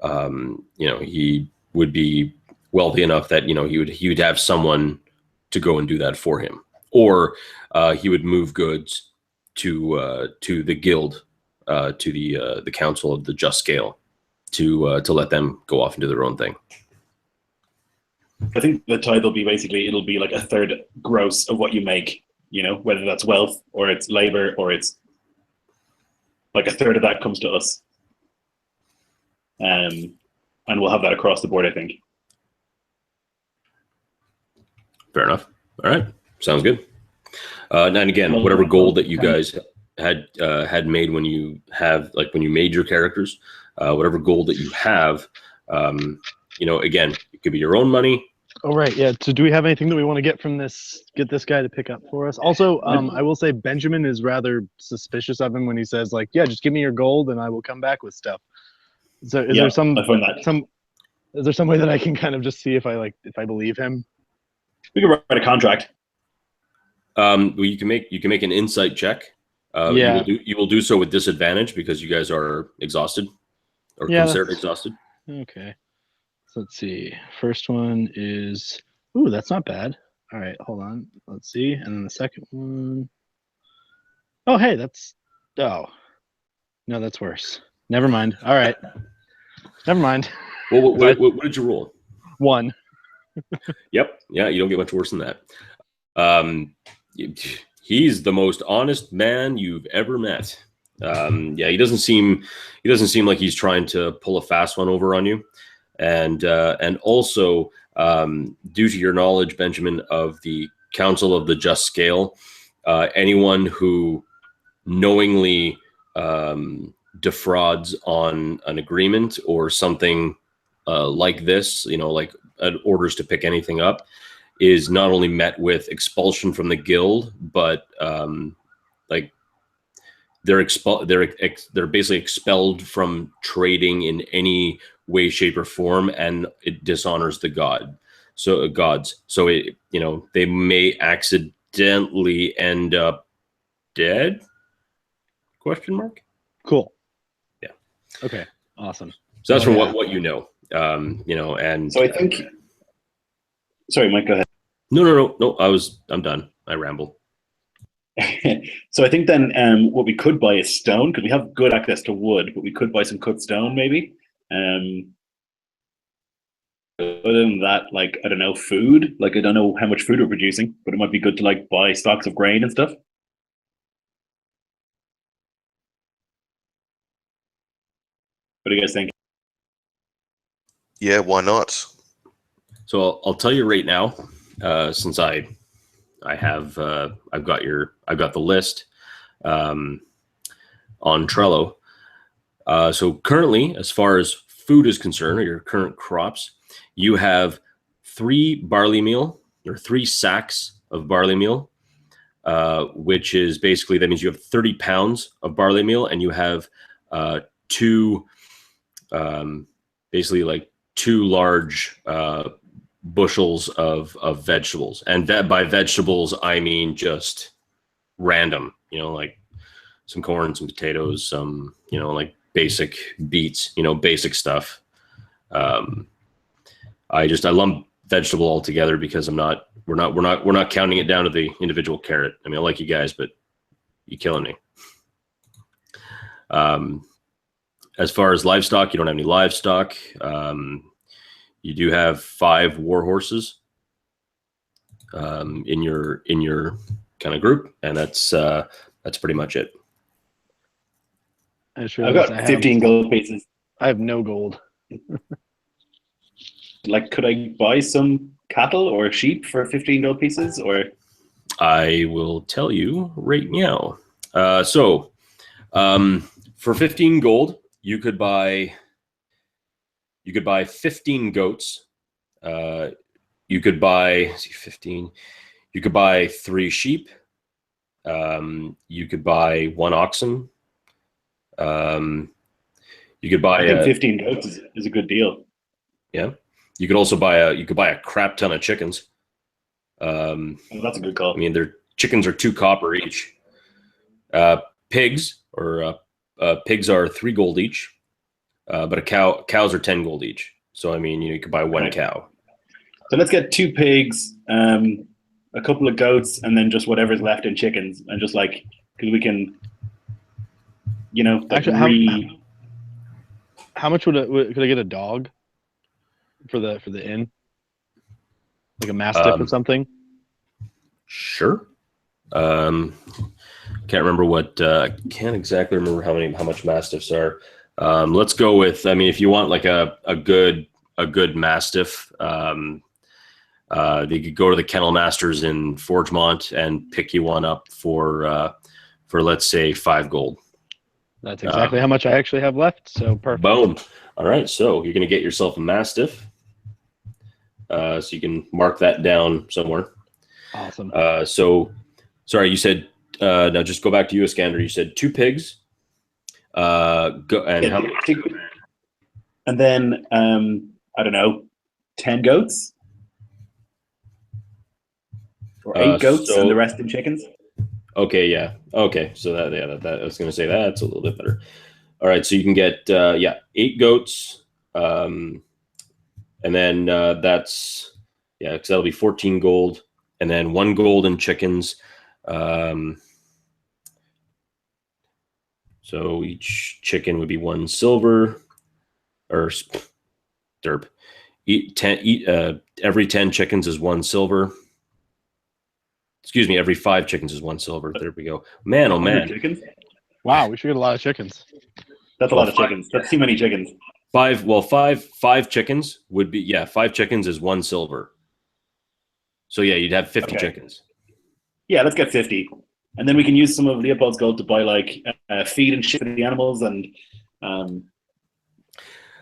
he would be wealthy enough that, he would have someone to go and do that for him. Or he would move goods to the guild, to the council of the just scale, to let them go off and do their own thing. I think the tithe will be basically, it'll be like a third gross of what you make, whether that's wealth or it's labor or it's like a third of that comes to us. and we'll have that across the board, I think. Fair enough. All right, sounds good. And again, whatever gold that you guys had made when you made your characters, whatever gold that you have, again, it could be your own money. Oh, right. Yeah. So do we have anything that we want to get from this guy to pick up for us? Also, I will say Benjamin is rather suspicious of him when he says, like, yeah, just give me your gold and I will come back with stuff. So is there is there some way that I can kind of just see if I believe him? We could write a contract. Well, you can make an insight check. You will do so with disadvantage because you guys are exhausted or considered exhausted. Okay. So let's see. First one is, ooh, that's not bad. All right, hold on. Let's see. And then the second one. Oh, hey, no, that's worse. Never mind. All right. Never mind. Well, what did you roll? 1. Yep. Yeah, you don't get much worse than that. He's the most honest man you've ever met. He doesn't seem like he's trying to pull a fast one over on you. And also, due to your knowledge, Benjamin, of the Council of the Just Scale, anyone who knowingly defrauds on an agreement or something like this, like orders to pick anything up, is not only met with expulsion from the guild, but they're basically expelled from trading in any way, shape, or form, and it dishonors the gods. So they may accidentally end up dead? Question mark. Cool. Yeah. Okay. Awesome. So that's from what you know. And so I think. Sorry, Mike. Go ahead. No. I'm done. I ramble. So I think then what we could buy is stone, because we have good access to wood, but we could buy some cut stone maybe. Other than that, like, I don't know, food. Like, I don't know how much food we're producing, but it might be good to like buy stocks of grain and stuff. What do you guys think? Yeah, why not? So I'll tell you right now, since I've got the list on Trello. So currently, as far as food is concerned, or your current crops, you have 3 barley meal, or 3 sacks of barley meal, which is basically, that means you have 30 pounds of barley meal, and you have 2 basically like 2 large bushels of vegetables. And by vegetables, I mean just random, like some corn, some potatoes, some, like basic beets, basic stuff. I lump vegetable all together because we're not counting it down to the individual carrot. I mean, I like you guys, but you're killing me. As far as livestock, you don't have any livestock. You do have 5 war horses in your kind of group, and that's pretty much it. I've got 15 gold pieces. I have no gold. Like, could I buy some cattle or sheep for 15 gold pieces? Or I will tell you right now. So for 15 gold, you could buy 15 goats. You could buy 15. You could buy 3 sheep. You could buy 1 oxen. You could buy. I think 15 goats is a good deal. Yeah. You could also buy a crap ton of chickens. That's a good call. I mean, their chickens are 2 copper each. Pigs are 3 gold each. But cows are 10 gold each. So I mean, you could buy 1 cow. So let's get 2 pigs, a couple of goats, and then just whatever's left in chickens, and just like, because we can, actually, how much could I get a dog for the inn? Like a mastiff or something? Sure. Can't exactly remember how much mastiffs are. Let's go with. I mean, if you want like a good mastiff, you could go to the Kennel Masters in Forgemont and pick you one up for let's say 5 gold. That's exactly how much I actually have left. So perfect. Boom. All right, so you're gonna get yourself a mastiff. So you can mark that down somewhere. Awesome. So, sorry, you said now just go back to you, Iskander. You said 2 pigs. Go and how many? And then I don't know, 10 goats or 8 goats, and the rest in chickens. Okay, yeah. Okay, so that I was gonna say that's a little bit better. All right, so you can get 8 goats, and then that's because that'll be 14 gold, and then 1 gold in chickens. So each chicken would be 1 silver, or derp. Every 10 chickens is 1 silver. Excuse me, every 5 chickens is 1 silver. There we go. Man, oh man. Chickens? Wow, we should get a lot of chickens. That's a lot of chickens. That's too many chickens. 5 chickens would be 5 chickens is 1 silver. So yeah, you'd have 50 chickens. Yeah, let's get 50. And then we can use some of Leopold's gold to buy like feed and shit for the animals, and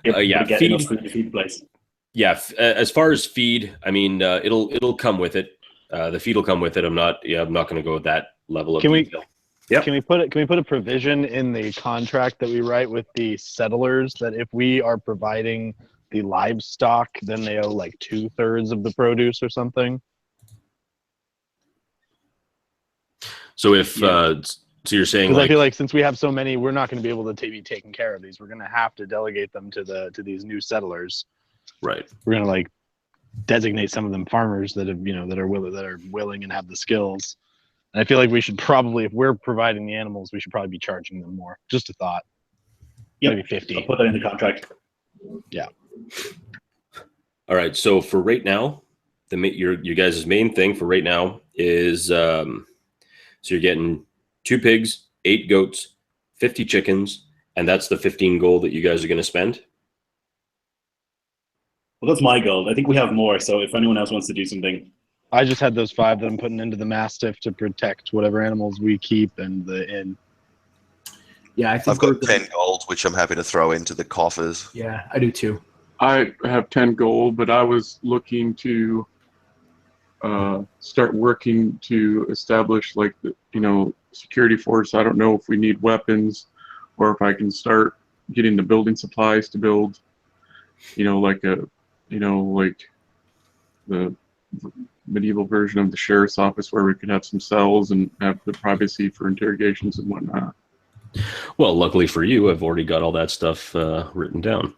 get feed, enough food to feed the place. Yeah, as far as feed, I mean, it'll come with it. The feed will come with it. I'm not going to go with that level of detail. Can we put a provision in the contract that we write with the settlers that if we are providing the livestock, then they owe like 2/3 of the produce or something? So if so you're saying, because I feel like since we have so many, we're not going to be able to be taking care of these. We're going to have to delegate them to these new settlers. Right. We're going to like designate some of them farmers that have that are willing and have the skills. And I feel like we should probably, if we're providing the animals, we should probably be charging them more. Just a thought. Yep. Maybe 50. I'll put that in the contract. Yeah. All right. So for right now, your guys' main thing for right now is so you're getting 2 pigs, 8 goats, 50 chickens, and that's the 15 gold that you guys are going to spend. Well, that's my gold. I think we have more. So if anyone else wants to do something, I just had those 5 that I'm putting into the mastiff to protect whatever animals we keep and the inn. Yeah, I think I've got 10 gold, which I'm happy to throw into the coffers. Yeah, I do too. I have 10 gold, but I was looking to start working to establish like the security force. I don't know if we need weapons or if I can start getting the building supplies to build like the medieval version of the sheriff's office where we could have some cells and have the privacy for interrogations and whatnot. Well, luckily for you, I've already got all that stuff written down.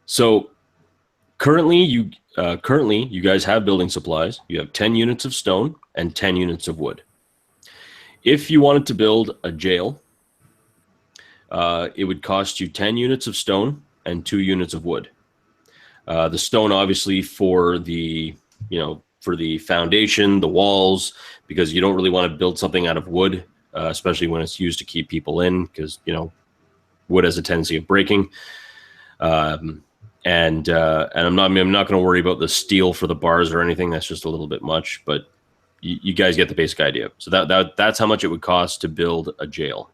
So currently you guys have building supplies. You have 10 units of stone and 10 units of wood. If you wanted to build a jail, it would cost you 10 units of stone and 2 units of wood. The stone, obviously, for the foundation, the walls, because you don't really want to build something out of wood, especially when it's used to keep people in, because wood has a tendency of breaking. And I'm not going to worry about the steel for the bars or anything. That's just a little bit much, but you guys get the basic idea. So that's how much it would cost to build a jail.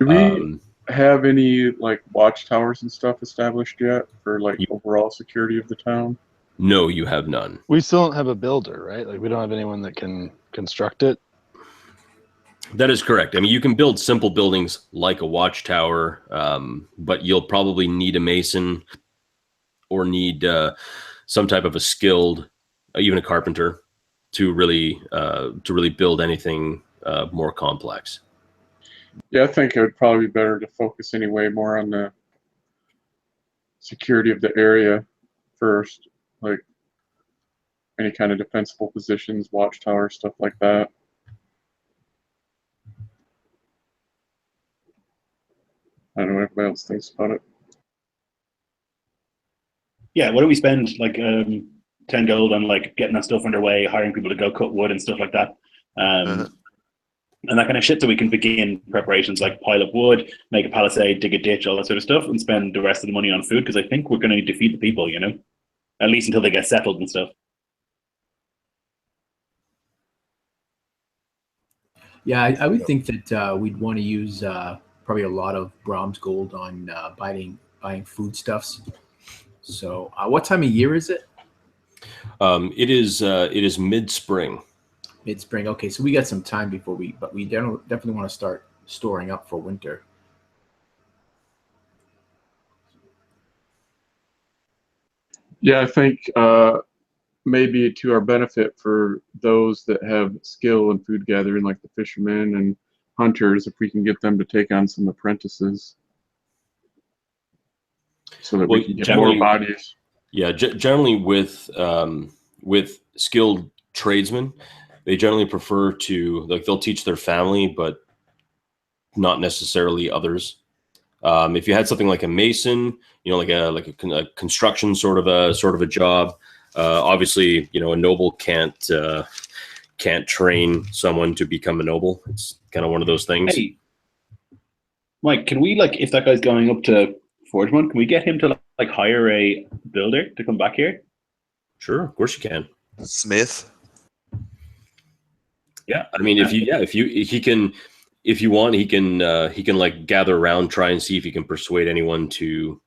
Do we have any like watchtowers and stuff established yet for like overall security of the town? No, you have none. We still don't have a builder, right? Like we don't have anyone that can construct it. That is correct. I mean, you can build simple buildings like a watchtower, but you'll probably need a mason or need some type of a skilled, even a carpenter, to really build anything more complex. Yeah, I think it would probably be better to focus anyway more on the security of the area first, like any kind of defensible positions, watchtower, stuff like that. I don't know if anybody else thinks about it. Yeah, what do we spend like 10 gold on like getting that stuff underway, hiring people to go cut wood and stuff like that? and that kind of shit, so we can begin preparations like pile up wood, make a palisade, dig a ditch, all that sort of stuff, and spend the rest of the money on food, because I think we're going to need to feed the people, you know, at least until they get settled and stuff. Yeah, I would think that we'd want to use probably a lot of Brahms gold on buying foodstuffs. So, what time of year is it? It is mid-spring. Mid-spring. Okay, so we got some time before but we definitely want to start storing up for winter. Yeah, I think maybe to our benefit for those that have skill in food gathering, like the fishermen and hunters, if we can get them to take on some apprentices, so that we can get more bodies. Yeah, generally with skilled tradesmen, they generally prefer to, like, they'll teach their family, but not necessarily others. If you had something like a mason, you know, like a construction sort of a job, obviously, you know, a noble can't train someone to become a noble. It's kind of one of those things. Hey, Mike, can we, like, if that guy's going up to Forgemont, can we get him to like hire a builder to come back here? Sure, of course you can. Smith. Yeah, I mean, if you want, he can like gather around, try and see if he can persuade anyone to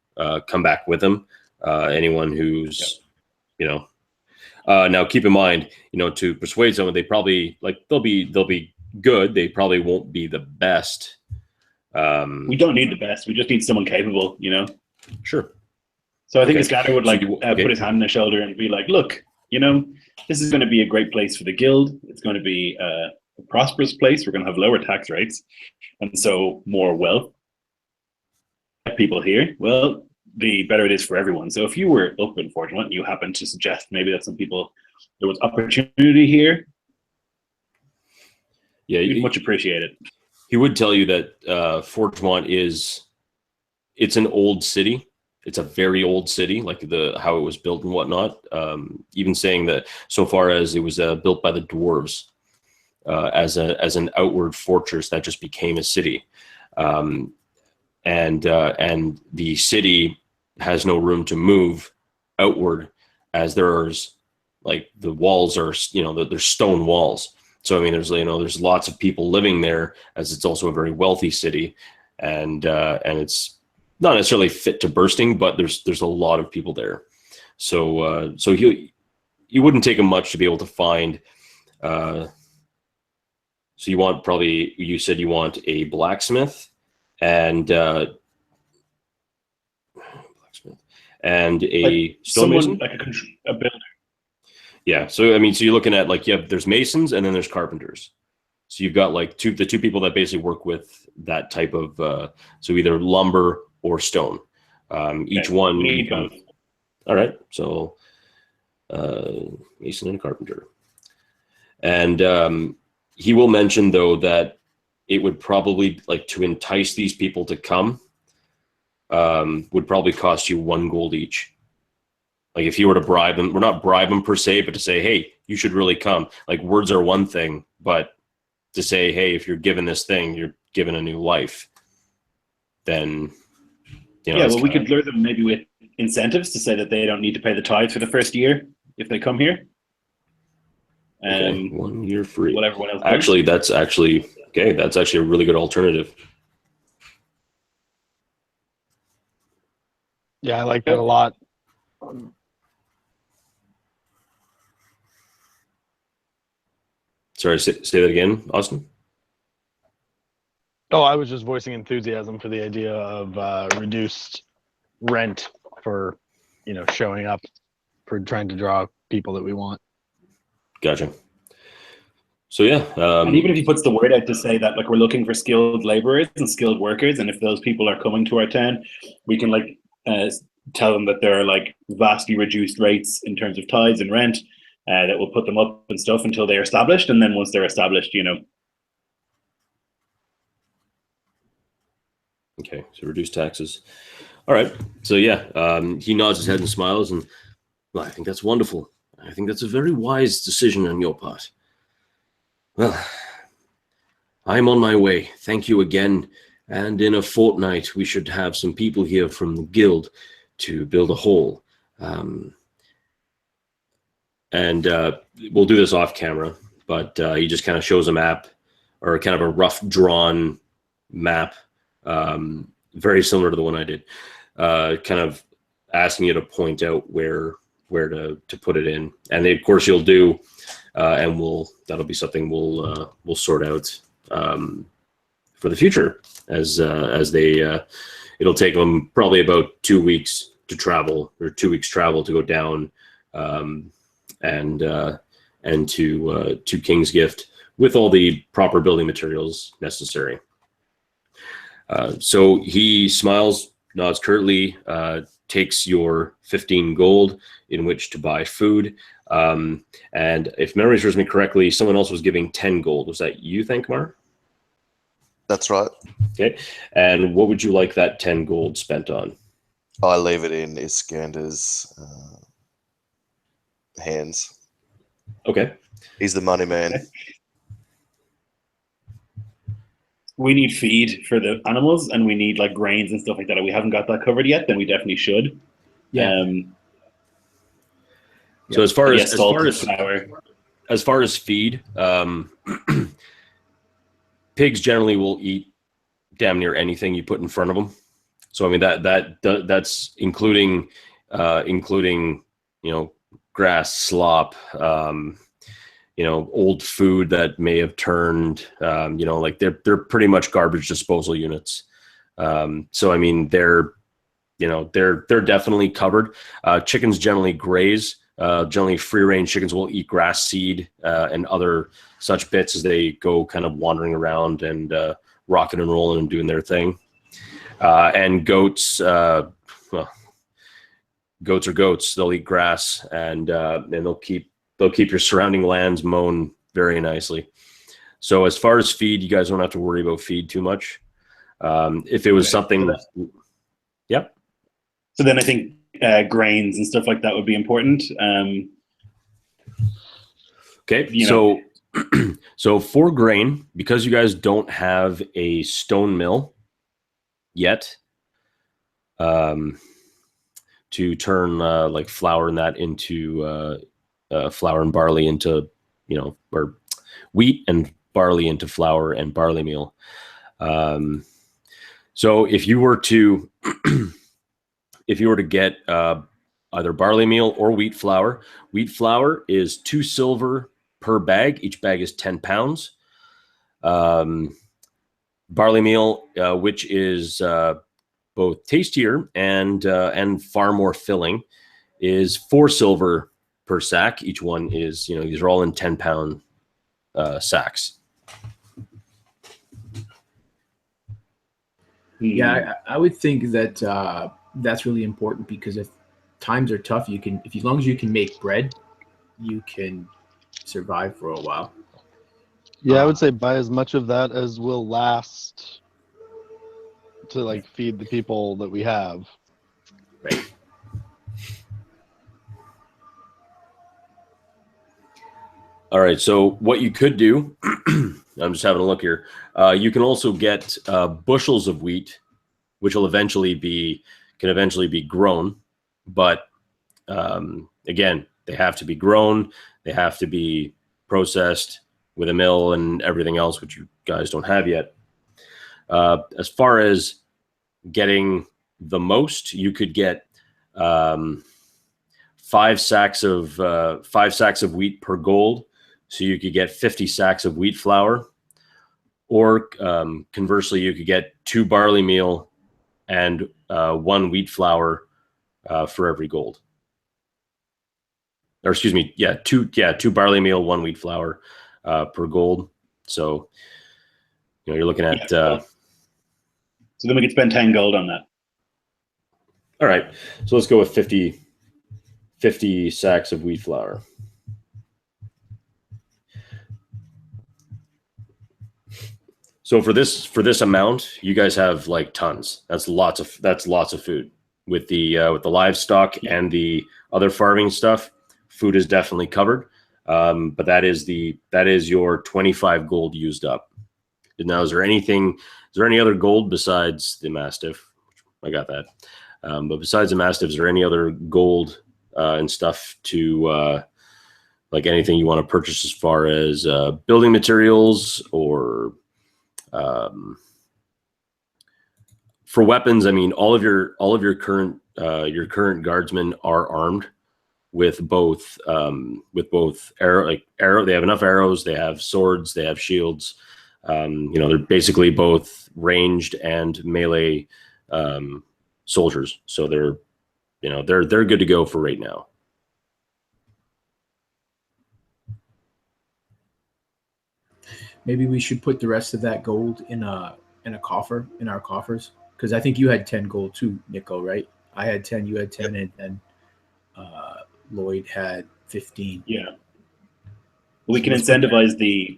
come back with him. Anyone who's, you know, now keep in mind, you know, to persuade someone, they probably they'll be good. They probably won't be the best. We don't need the best. We just need someone capable, you know. Sure. So I think Iskander would like okay. put his hand on his shoulder and be like, "Look, you know, this is going to be a great place for the guild. It's going to be a prosperous place. We're going to have lower tax rates, and so more wealth. People here, well, the better it is for everyone. So if you were up in Forgemont and you happen to suggest maybe that some people there was opportunity here, yeah, you'd much appreciate it." He would tell you that Forgemont it's an old city. It's a very old city, like how it was built and whatnot. Even saying that so far as it was built by the dwarves as an outward fortress that just became a city, and the city has no room to move outward, as there's like the walls are, you know, there's stone walls. So I mean, there's lots of people living there, as it's also a very wealthy city, and it's not necessarily fit to bursting, but there's a lot of people there. So you wouldn't take him much to be able to find. So you said you want a blacksmith and a stonemason, like a builder. Yeah. So I mean, so you're looking at there's masons and then there's carpenters. So you've got like two people that basically work with that type of so either lumber or stone. Each one. All right. So mason and carpenter. And he will mention though that it would probably, like, to entice these people to come would probably cost you 1 gold each. Like if you were to bribe them, we're not bribe them per se, but to say, hey, you should really come. Like words are one thing, but to say, hey, if you're given this thing, you're given a new life, then, you know. Yeah, well, we could lure them maybe with incentives to say that they don't need to pay the tithe for the first year if they come here. Okay, 1 year free. What everyone else actually, that's actually a really good alternative. Yeah, I like that a lot. Sorry, say that again, Austin. Oh, I was just voicing enthusiasm for the idea of reduced rent for, you know, showing up, for trying to draw people that we want. Gotcha. So yeah, and even if he puts the word out to say that, like, we're looking for skilled laborers and skilled workers, and if those people are coming to our town, we can tell them that there are like vastly reduced rates in terms of tithes and rent that will put them up and stuff until they're established, and then once they're established, you know. Okay, so reduce taxes. All right. So yeah, he nods his head and smiles, and well, I think that's wonderful. I think that's a very wise decision on your part. Well, I'm on my way. Thank you again. And in a fortnight, we should have some people here from the guild to build a hole. And we'll do this off camera, but he just kind of shows a map, or kind of a rough drawn map, very similar to the one I did, kind of asking you to point out where to put it in. And of course you'll do, and that'll be something we'll sort out for the future as they it'll take them probably about 2 weeks to travel, or 2 weeks travel to go down and to Kingsgift with all the proper building materials necessary. So he smiles, nods curtly, takes your 15 gold in which to buy food. And if memory serves me correctly, someone else was giving 10 gold. Was that you, Thankmar? That's right. Okay. And what would you like that 10 gold spent on? I leave it in Iskander's hands. Okay. He's the money man. Okay. We need feed for the animals, and we need like grains and stuff like that. If we haven't got that covered yet, then we definitely should. Yeah. So as far as flour. as far as feed, pigs generally will eat damn near anything you put in front of them. So I mean that's including grass, slop, old food that may have turned, like they're pretty much garbage disposal units. So I mean they're definitely covered. Chickens generally graze. Generally free range chickens will eat grass seed and other such bits as they go kind of wandering around and rocking and rolling and doing their thing. And goats, goats are goats. They'll eat grass and they'll keep your surrounding lands mown very nicely. So as far as feed, you guys don't have to worry about feed too much. If it was something, yep. So then I think grains and stuff like that would be important. Okay, so for grain, because you guys don't have a stone mill yet, to turn like flour and that into flour and barley into, or wheat and barley into flour and barley meal. So if you were to get either barley meal or wheat flour is 2 silver per bag. Each bag is 10 pounds. Barley meal, which is both tastier and far more filling, is 4 silver per sack. Each one is, these are all in 10-pound sacks. Yeah, I would think that that's really important, because if times are tough, as long as you can make bread, you can survive for a while. Yeah, I would say buy as much of that as will last to like feed the people that we have. Right. All right. So what you could do, I'm just having a look here. You can also get bushels of wheat, which will eventually be grown. But again, they have to be grown. They have to be processed with a mill and everything else, which you guys don't have yet. As far as getting the most, you could get 5 sacks of wheat per gold. So you could get 50 sacks of wheat flour, or conversely, you could get 2 barley meal and 1 wheat flour for every gold. Or excuse me, 2 barley meal, 1 wheat flour per gold. So you're looking at. So then we could spend 10 gold on that. All right, so let's go with 50 sacks of wheat flour. So for this amount, you guys have like tons. That's lots of food with the livestock and the other farming stuff. Food is definitely covered, but that is your 25 gold used up. Now, is there anything? Is there any other gold besides the Mastiff? I got that. But besides the Mastiff, is there any other gold and stuff to like anything you want to purchase as far as building materials or for weapons? I mean, all of your current guardsmen are armed with both arrow. They have enough arrows. They have swords. They have shields. They're basically both ranged and melee soldiers. So they're good to go for right now. Maybe we should put the rest of that gold in a coffer in our coffers, because I think you had 10 gold too, Nico, right? I had 10, you had 10, and then Lloyd had 15. Yeah. We can incentivize the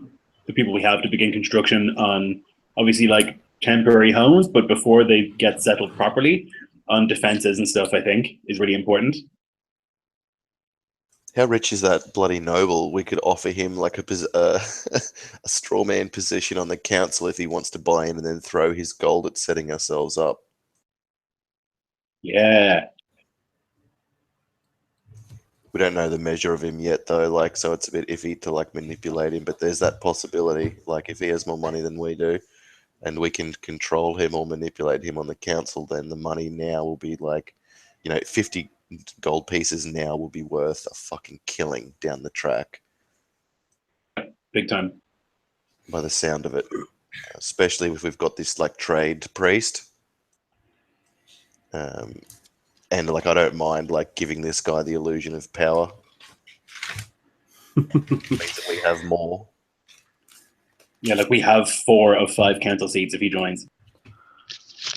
people we have to begin construction on obviously like temporary homes, but before they get settled properly on defenses and stuff, I think is really important. How rich is that bloody noble? We could offer him like a straw man position on the council if he wants to buy in, and then throw his gold at setting ourselves up. Yeah. We don't know the measure of him yet, though. Like, so it's a bit iffy to like manipulate him. But there's that possibility. Like, if he has more money than we do, and we can control him or manipulate him on the council, then the money now will be like, 50 gold pieces now will be worth a fucking killing down the track. Big time. By the sound of it, especially if we've got this like trade priest. And like, I don't mind like giving this guy the illusion of power. Means that we have more. Yeah, like we have 4 of 5 council seats if he joins.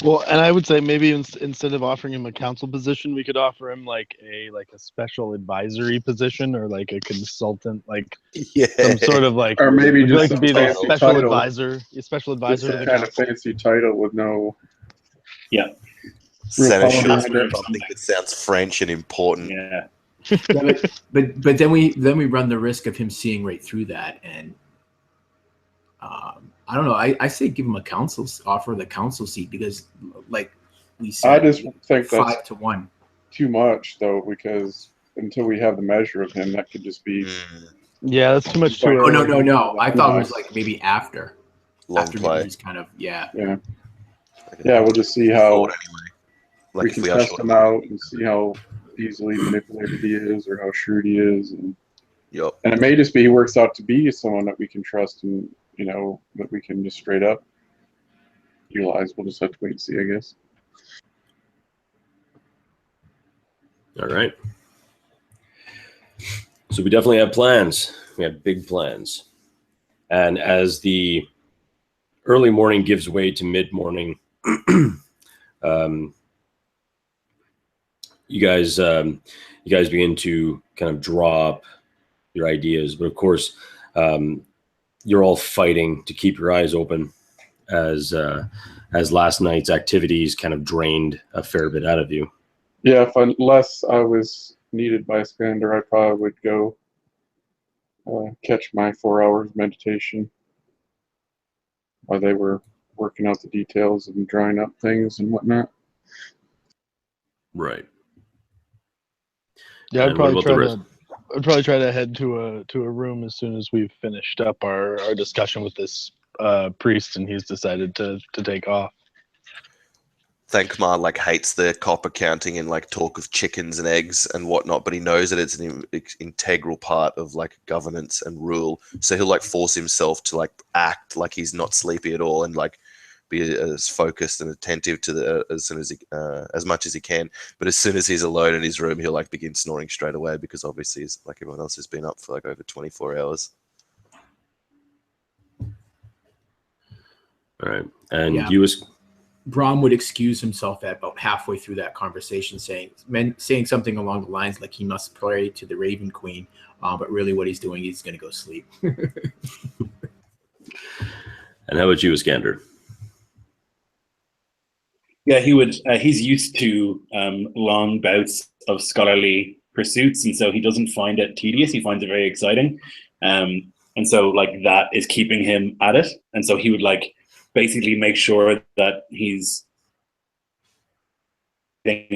Well, and I would say maybe instead of offering him a council position, we could offer him like a special advisory position, or like a consultant, like some sort of like, Or maybe would just like to be the some special title. advisor, a special advisor to Just the a kind of council. fancy title with no. Yeah. Senator, Republican. something that sounds French and important. Yeah. Yeah, but then we run the risk of him seeing right through that, and I don't know. I say give him offer the council seat, because like we said, I just think that's 5 to 1. too much, though, because until we have the measure of him, that could just be Yeah, that's too much too Oh early. no! I thought it was like maybe after Long play. he's kind of yeah. We'll just see how Forward anyway. Like we if can we are test short. him out and see how easily manipulated he is, or how shrewd he is, and Yep. it may just be he works out to be someone that we can trust, and that we can just straight up utilize. We'll just have to wait and see, I guess. All right. So we definitely have plans. We have big plans. And as the early morning gives way to mid-morning, you guys begin to kind of draw up your ideas. But of course, you're all fighting to keep your eyes open as last night's activities kind of drained a fair bit out of you. Yeah, unless I was needed by Iskander, I probably would go catch my 4 hours meditation while they were working out the details and drawing up things and whatnot. Right. Yeah, And I'd what probably about the rest? try to head to a room as soon as we've finished up our discussion with this priest, and he's decided to take off. Thankmar like hates the cop accounting and like talk of chickens and eggs and whatnot, but he knows that it's an integral part of like governance and rule. So he'll like force himself to like act like he's not sleepy at all, and like be as focused and attentive to as much as he can. But as soon as he's alone in his room, he'll like begin snoring straight away, because obviously he's like everyone else has been up for like over 24 hours. All right. And Yeah. Brom would excuse himself at about halfway through that conversation, saying something along the lines like he must pray to the Raven Queen, but really what he's doing, he's going to go sleep. And how about you, Iskander? Yeah, he would. He's used to long bouts of scholarly pursuits, and so he doesn't find it tedious. He finds it very exciting. and so like that is keeping him at it. And so he would like basically make sure that he's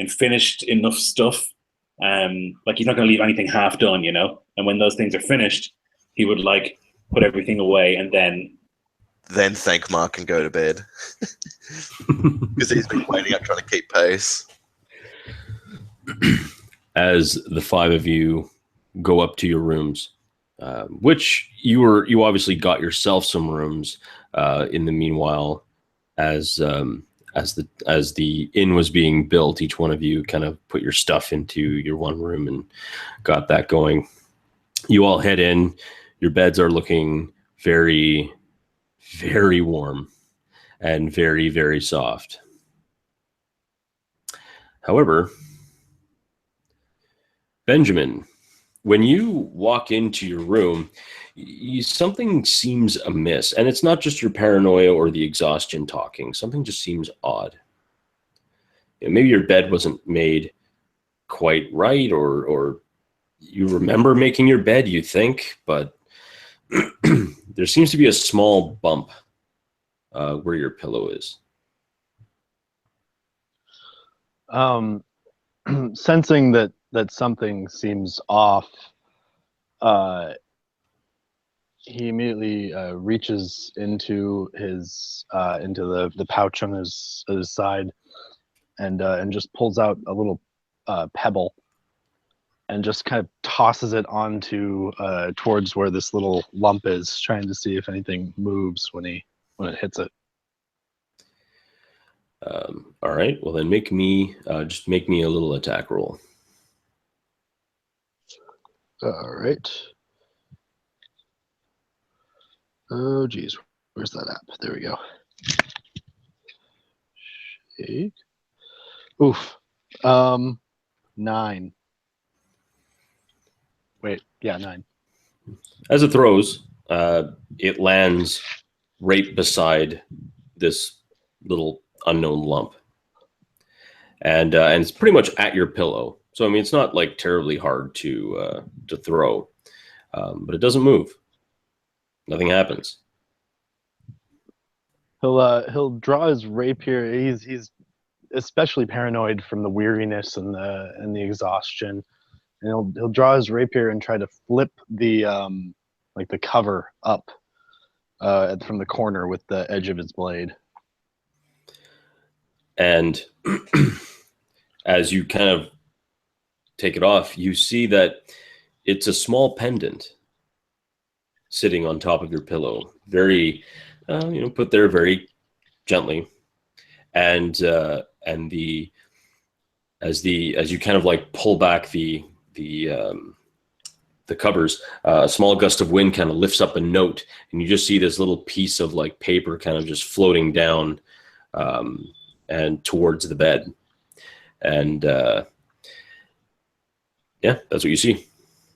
finished enough stuff. Like he's not going to leave anything half done, you know. And when those things are finished, he would like put everything away and then thank Mark and go to bed because he's been waiting up trying to keep pace. As the five of you go up to your rooms, which you obviously got yourself some rooms in the meanwhile, as the inn was being built. Each one of you kind of put your stuff into your one room and got that going. You all head in. Your beds are looking very, very warm and very, very soft. However, Benjamin, when you walk into your room, something seems amiss. And it's not just your paranoia or the exhaustion talking. Something just seems odd. Maybe your bed wasn't made quite right, or you remember making your bed, you think, but there seems to be a small bump where your pillow is. Sensing that something seems off, he immediately reaches into his into the pouch on his side and just pulls out a little pebble and just kind of tosses it onto towards where this little lump is, trying to see if anything moves when it hits it. All right. Well, then make me a little attack roll. All right. Oh, geez. Where's that app? There we go. Shake. Oof. 9. Wait. Yeah, 9. As it throws, it lands right beside this little unknown lump, and it's pretty much at your pillow. So I mean, it's not like terribly hard to throw, but it doesn't move. Nothing happens. He'll draw his rapier. He's especially paranoid from the weariness and the exhaustion, and he'll draw his rapier and try to flip the like the cover up from the corner with the edge of his blade. And as you kind of take it off, you see that it's a small pendant sitting on top of your pillow, very, put there very gently, and as you kind of like pull back the covers, a small gust of wind kind of lifts up a note, and you just see this little piece of like paper kind of just floating down and towards the bed, and yeah, that's what you see.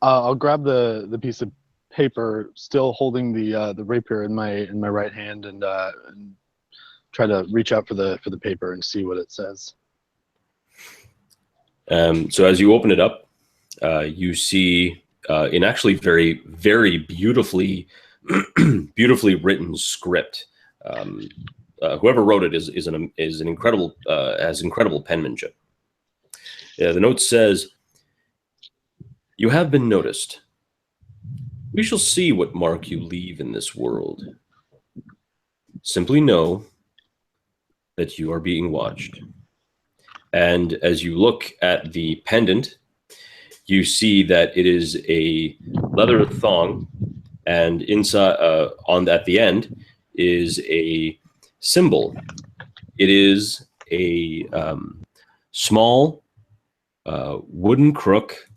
I'll grab the piece of paper, still holding the rapier in my right hand, and try to reach out for the paper and see what it says. So as you open it up, you see in actually very, very beautifully written script. Whoever wrote it is an incredible, has incredible penmanship. The note says, "You have been noticed. We shall see what mark you leave in this world. Simply know that you are being watched." And as you look at the pendant, you see that it is a leather thong, and inside, at the end, is a symbol. It is a small wooden crook,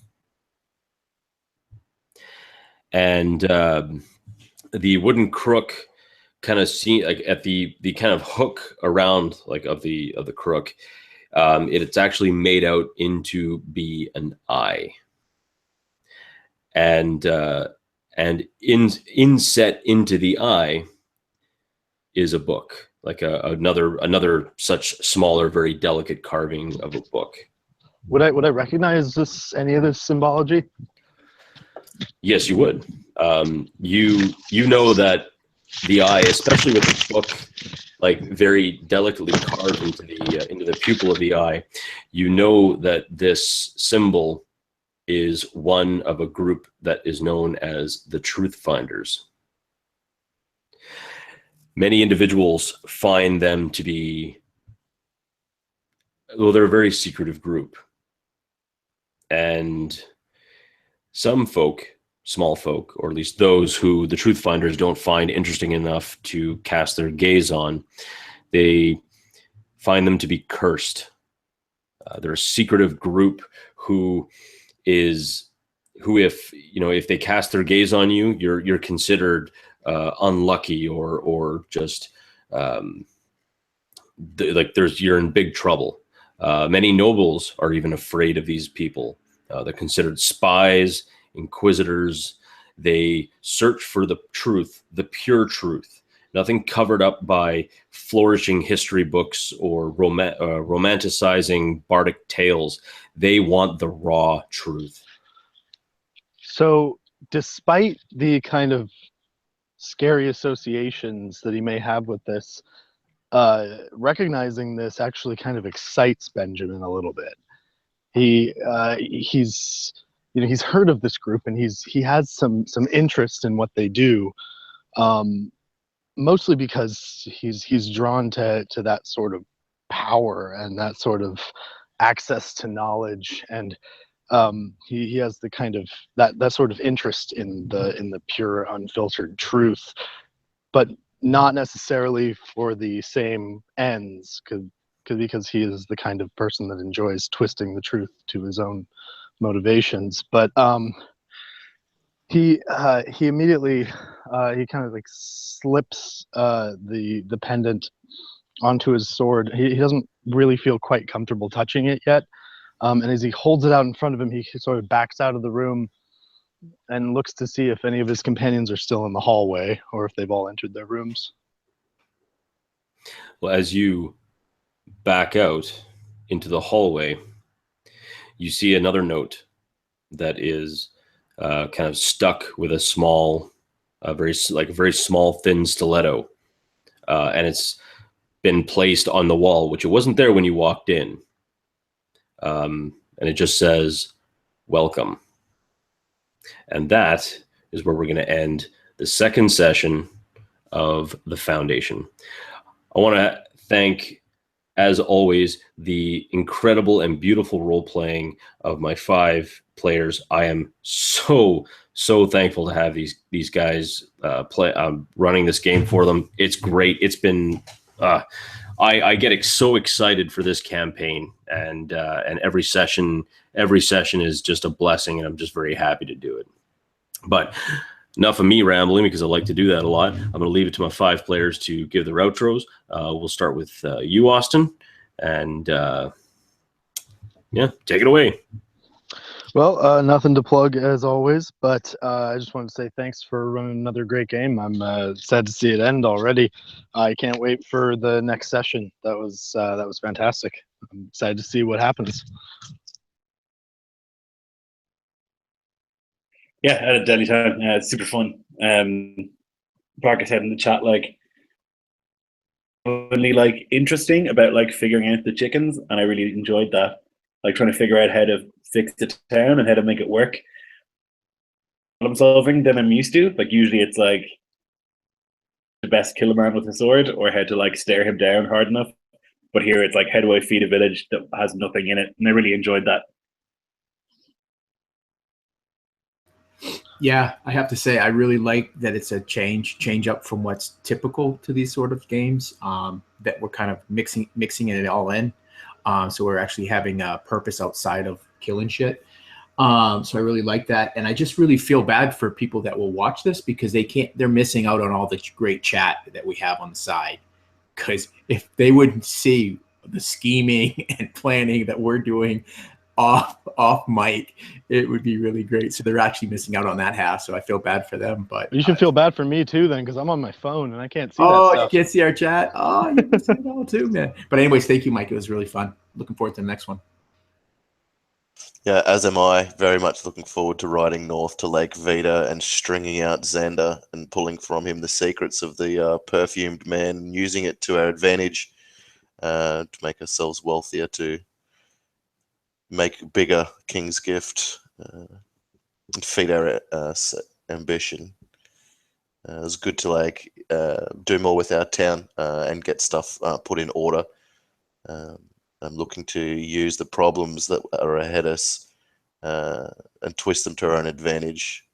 and the wooden crook kind of like at the kind of hook around like of the crook. It's actually made out into be an eye, and inset into the eye is a book, like another such smaller, very delicate carving of a book. Would I recognize any of this symbology? Yes, you would. You know that the eye, especially with the book, like very delicately carved into the pupil of the eye, you know that this symbol is one of a group that is known as the Truth Finders. Many individuals find them to be, well, they're a very secretive group. And some folk, small folk, or at least those who the Truth Finders don't find interesting enough to cast their gaze on, they find them to be cursed. They're a secretive group who if they cast their gaze on you, you're considered unlucky or just you're in big trouble. Many nobles are even afraid of these people. They're considered spies, inquisitors. They search for the truth, the pure truth. Nothing covered up by flourishing history books or romanticizing bardic tales. They want the raw truth. So, despite the kind of scary associations that he may have with this, recognizing this actually kind of excites Benjamin a little bit. He's heard of this group, and he has some interest in what they do, mostly because he's drawn to that sort of power and that sort of access to knowledge, and he has the kind of that sort of interest in the pure, unfiltered truth, but not necessarily for the same ends, because he is the kind of person that enjoys twisting the truth to his own motivations. But he immediately he kind of like slips the pendant onto his sword. He doesn't really feel quite comfortable touching it yet. And as he holds it out in front of him, he sort of backs out of the room and looks to see if any of his companions are still in the hallway or if they've all entered their rooms. Well, as you back out into the hallway, you see another note that is kind of stuck with a small, very small, thin stiletto, and it's been placed on the wall, which it wasn't there when you walked in. And it just says, "Welcome." And that is where we're going to end the second session of the Foundation. I want to thank, as always, the incredible and beautiful role-playing of my 5 players. I am so thankful to have these guys play. Running this game for them. It's great. It's been... I get so excited for this campaign, and every session is just a blessing, and I'm just very happy to do it. But enough of me rambling, because I like to do that a lot. I'm going to leave it to my 5 players to give their outros. We'll start with you, Austin, and take it away. Well, nothing to plug as always, but I just wanted to say thanks for running another great game. I'm sad to see it end already. I can't wait for the next session. That was fantastic. I'm excited to see what happens. Yeah, I had a deadly time. It's super fun. Parker said in the chat, really interesting about figuring out the chickens, and I really enjoyed that. Trying to figure out how to fix the town and how to make it work. Problem solving than I'm used to. Usually it's the best kill a man with a sword, or how to stare him down hard enough. But here it's how do I feed a village that has nothing in it? And I really enjoyed that. Yeah, I have to say I really like that it's a change up from what's typical to these sort of games, that we're kind of mixing it all in. So we're actually having a purpose outside of killing shit. So I really like that. And I just really feel bad for people that will watch this, because they're missing out on all the great chat that we have on the side. Because if they wouldn't see the scheming and planning that we're doing off mic, it would be really great. So they're actually missing out on that half. So I feel bad for them. But you should feel bad for me too, then, because I'm on my phone and I can't see that stuff. You can't see our chat. Oh, you can see it all too, man. But anyways, thank you, Mike. It was really fun. Looking forward to the next one. Yeah, as am I. Very much looking forward to riding north to Lake Vita and stringing out Xander and pulling from him the secrets of the perfumed man and using it to our advantage to make ourselves wealthier, to make bigger Kingsgift and feed our ambition. It's good to do more with our town and get stuff put in order. I'm looking to use the problems that are ahead of us and twist them to our own advantage.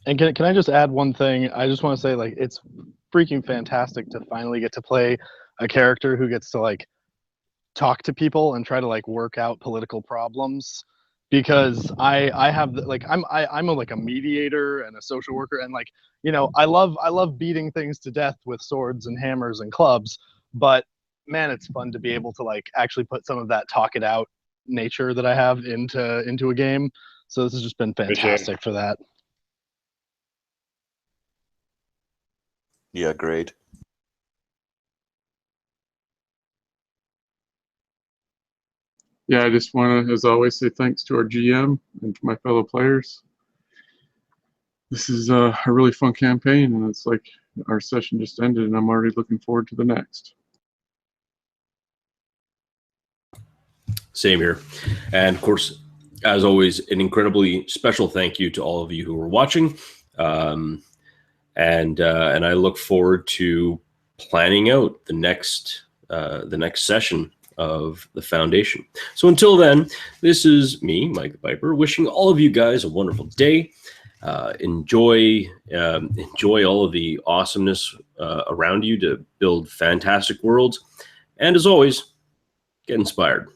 And can I just add one thing? I just want to say, like, it's freaking fantastic to finally get to play a character who gets to like talk to people and try to like work out political problems, because I have like I'm like a mediator and a social worker, and like, you know, I love beating things to death with swords and hammers and clubs, but man, it's fun to be able to like actually put some of that talk it out nature that I have into a game. So this has just been fantastic for that. Yeah, agreed. Yeah, I just want to, as always, say thanks to our GM and to my fellow players. This is a really fun campaign, and it's like our session just ended, and I'm already looking forward to the next. Same here. And of course, as always, an incredibly special thank you to all of you who are watching. And I look forward to planning out the next session of the Foundation. So until then, this is me, Mike the Piper, wishing all of you guys a wonderful day. Enjoy all of the awesomeness around you to build fantastic worlds. And as always, get inspired.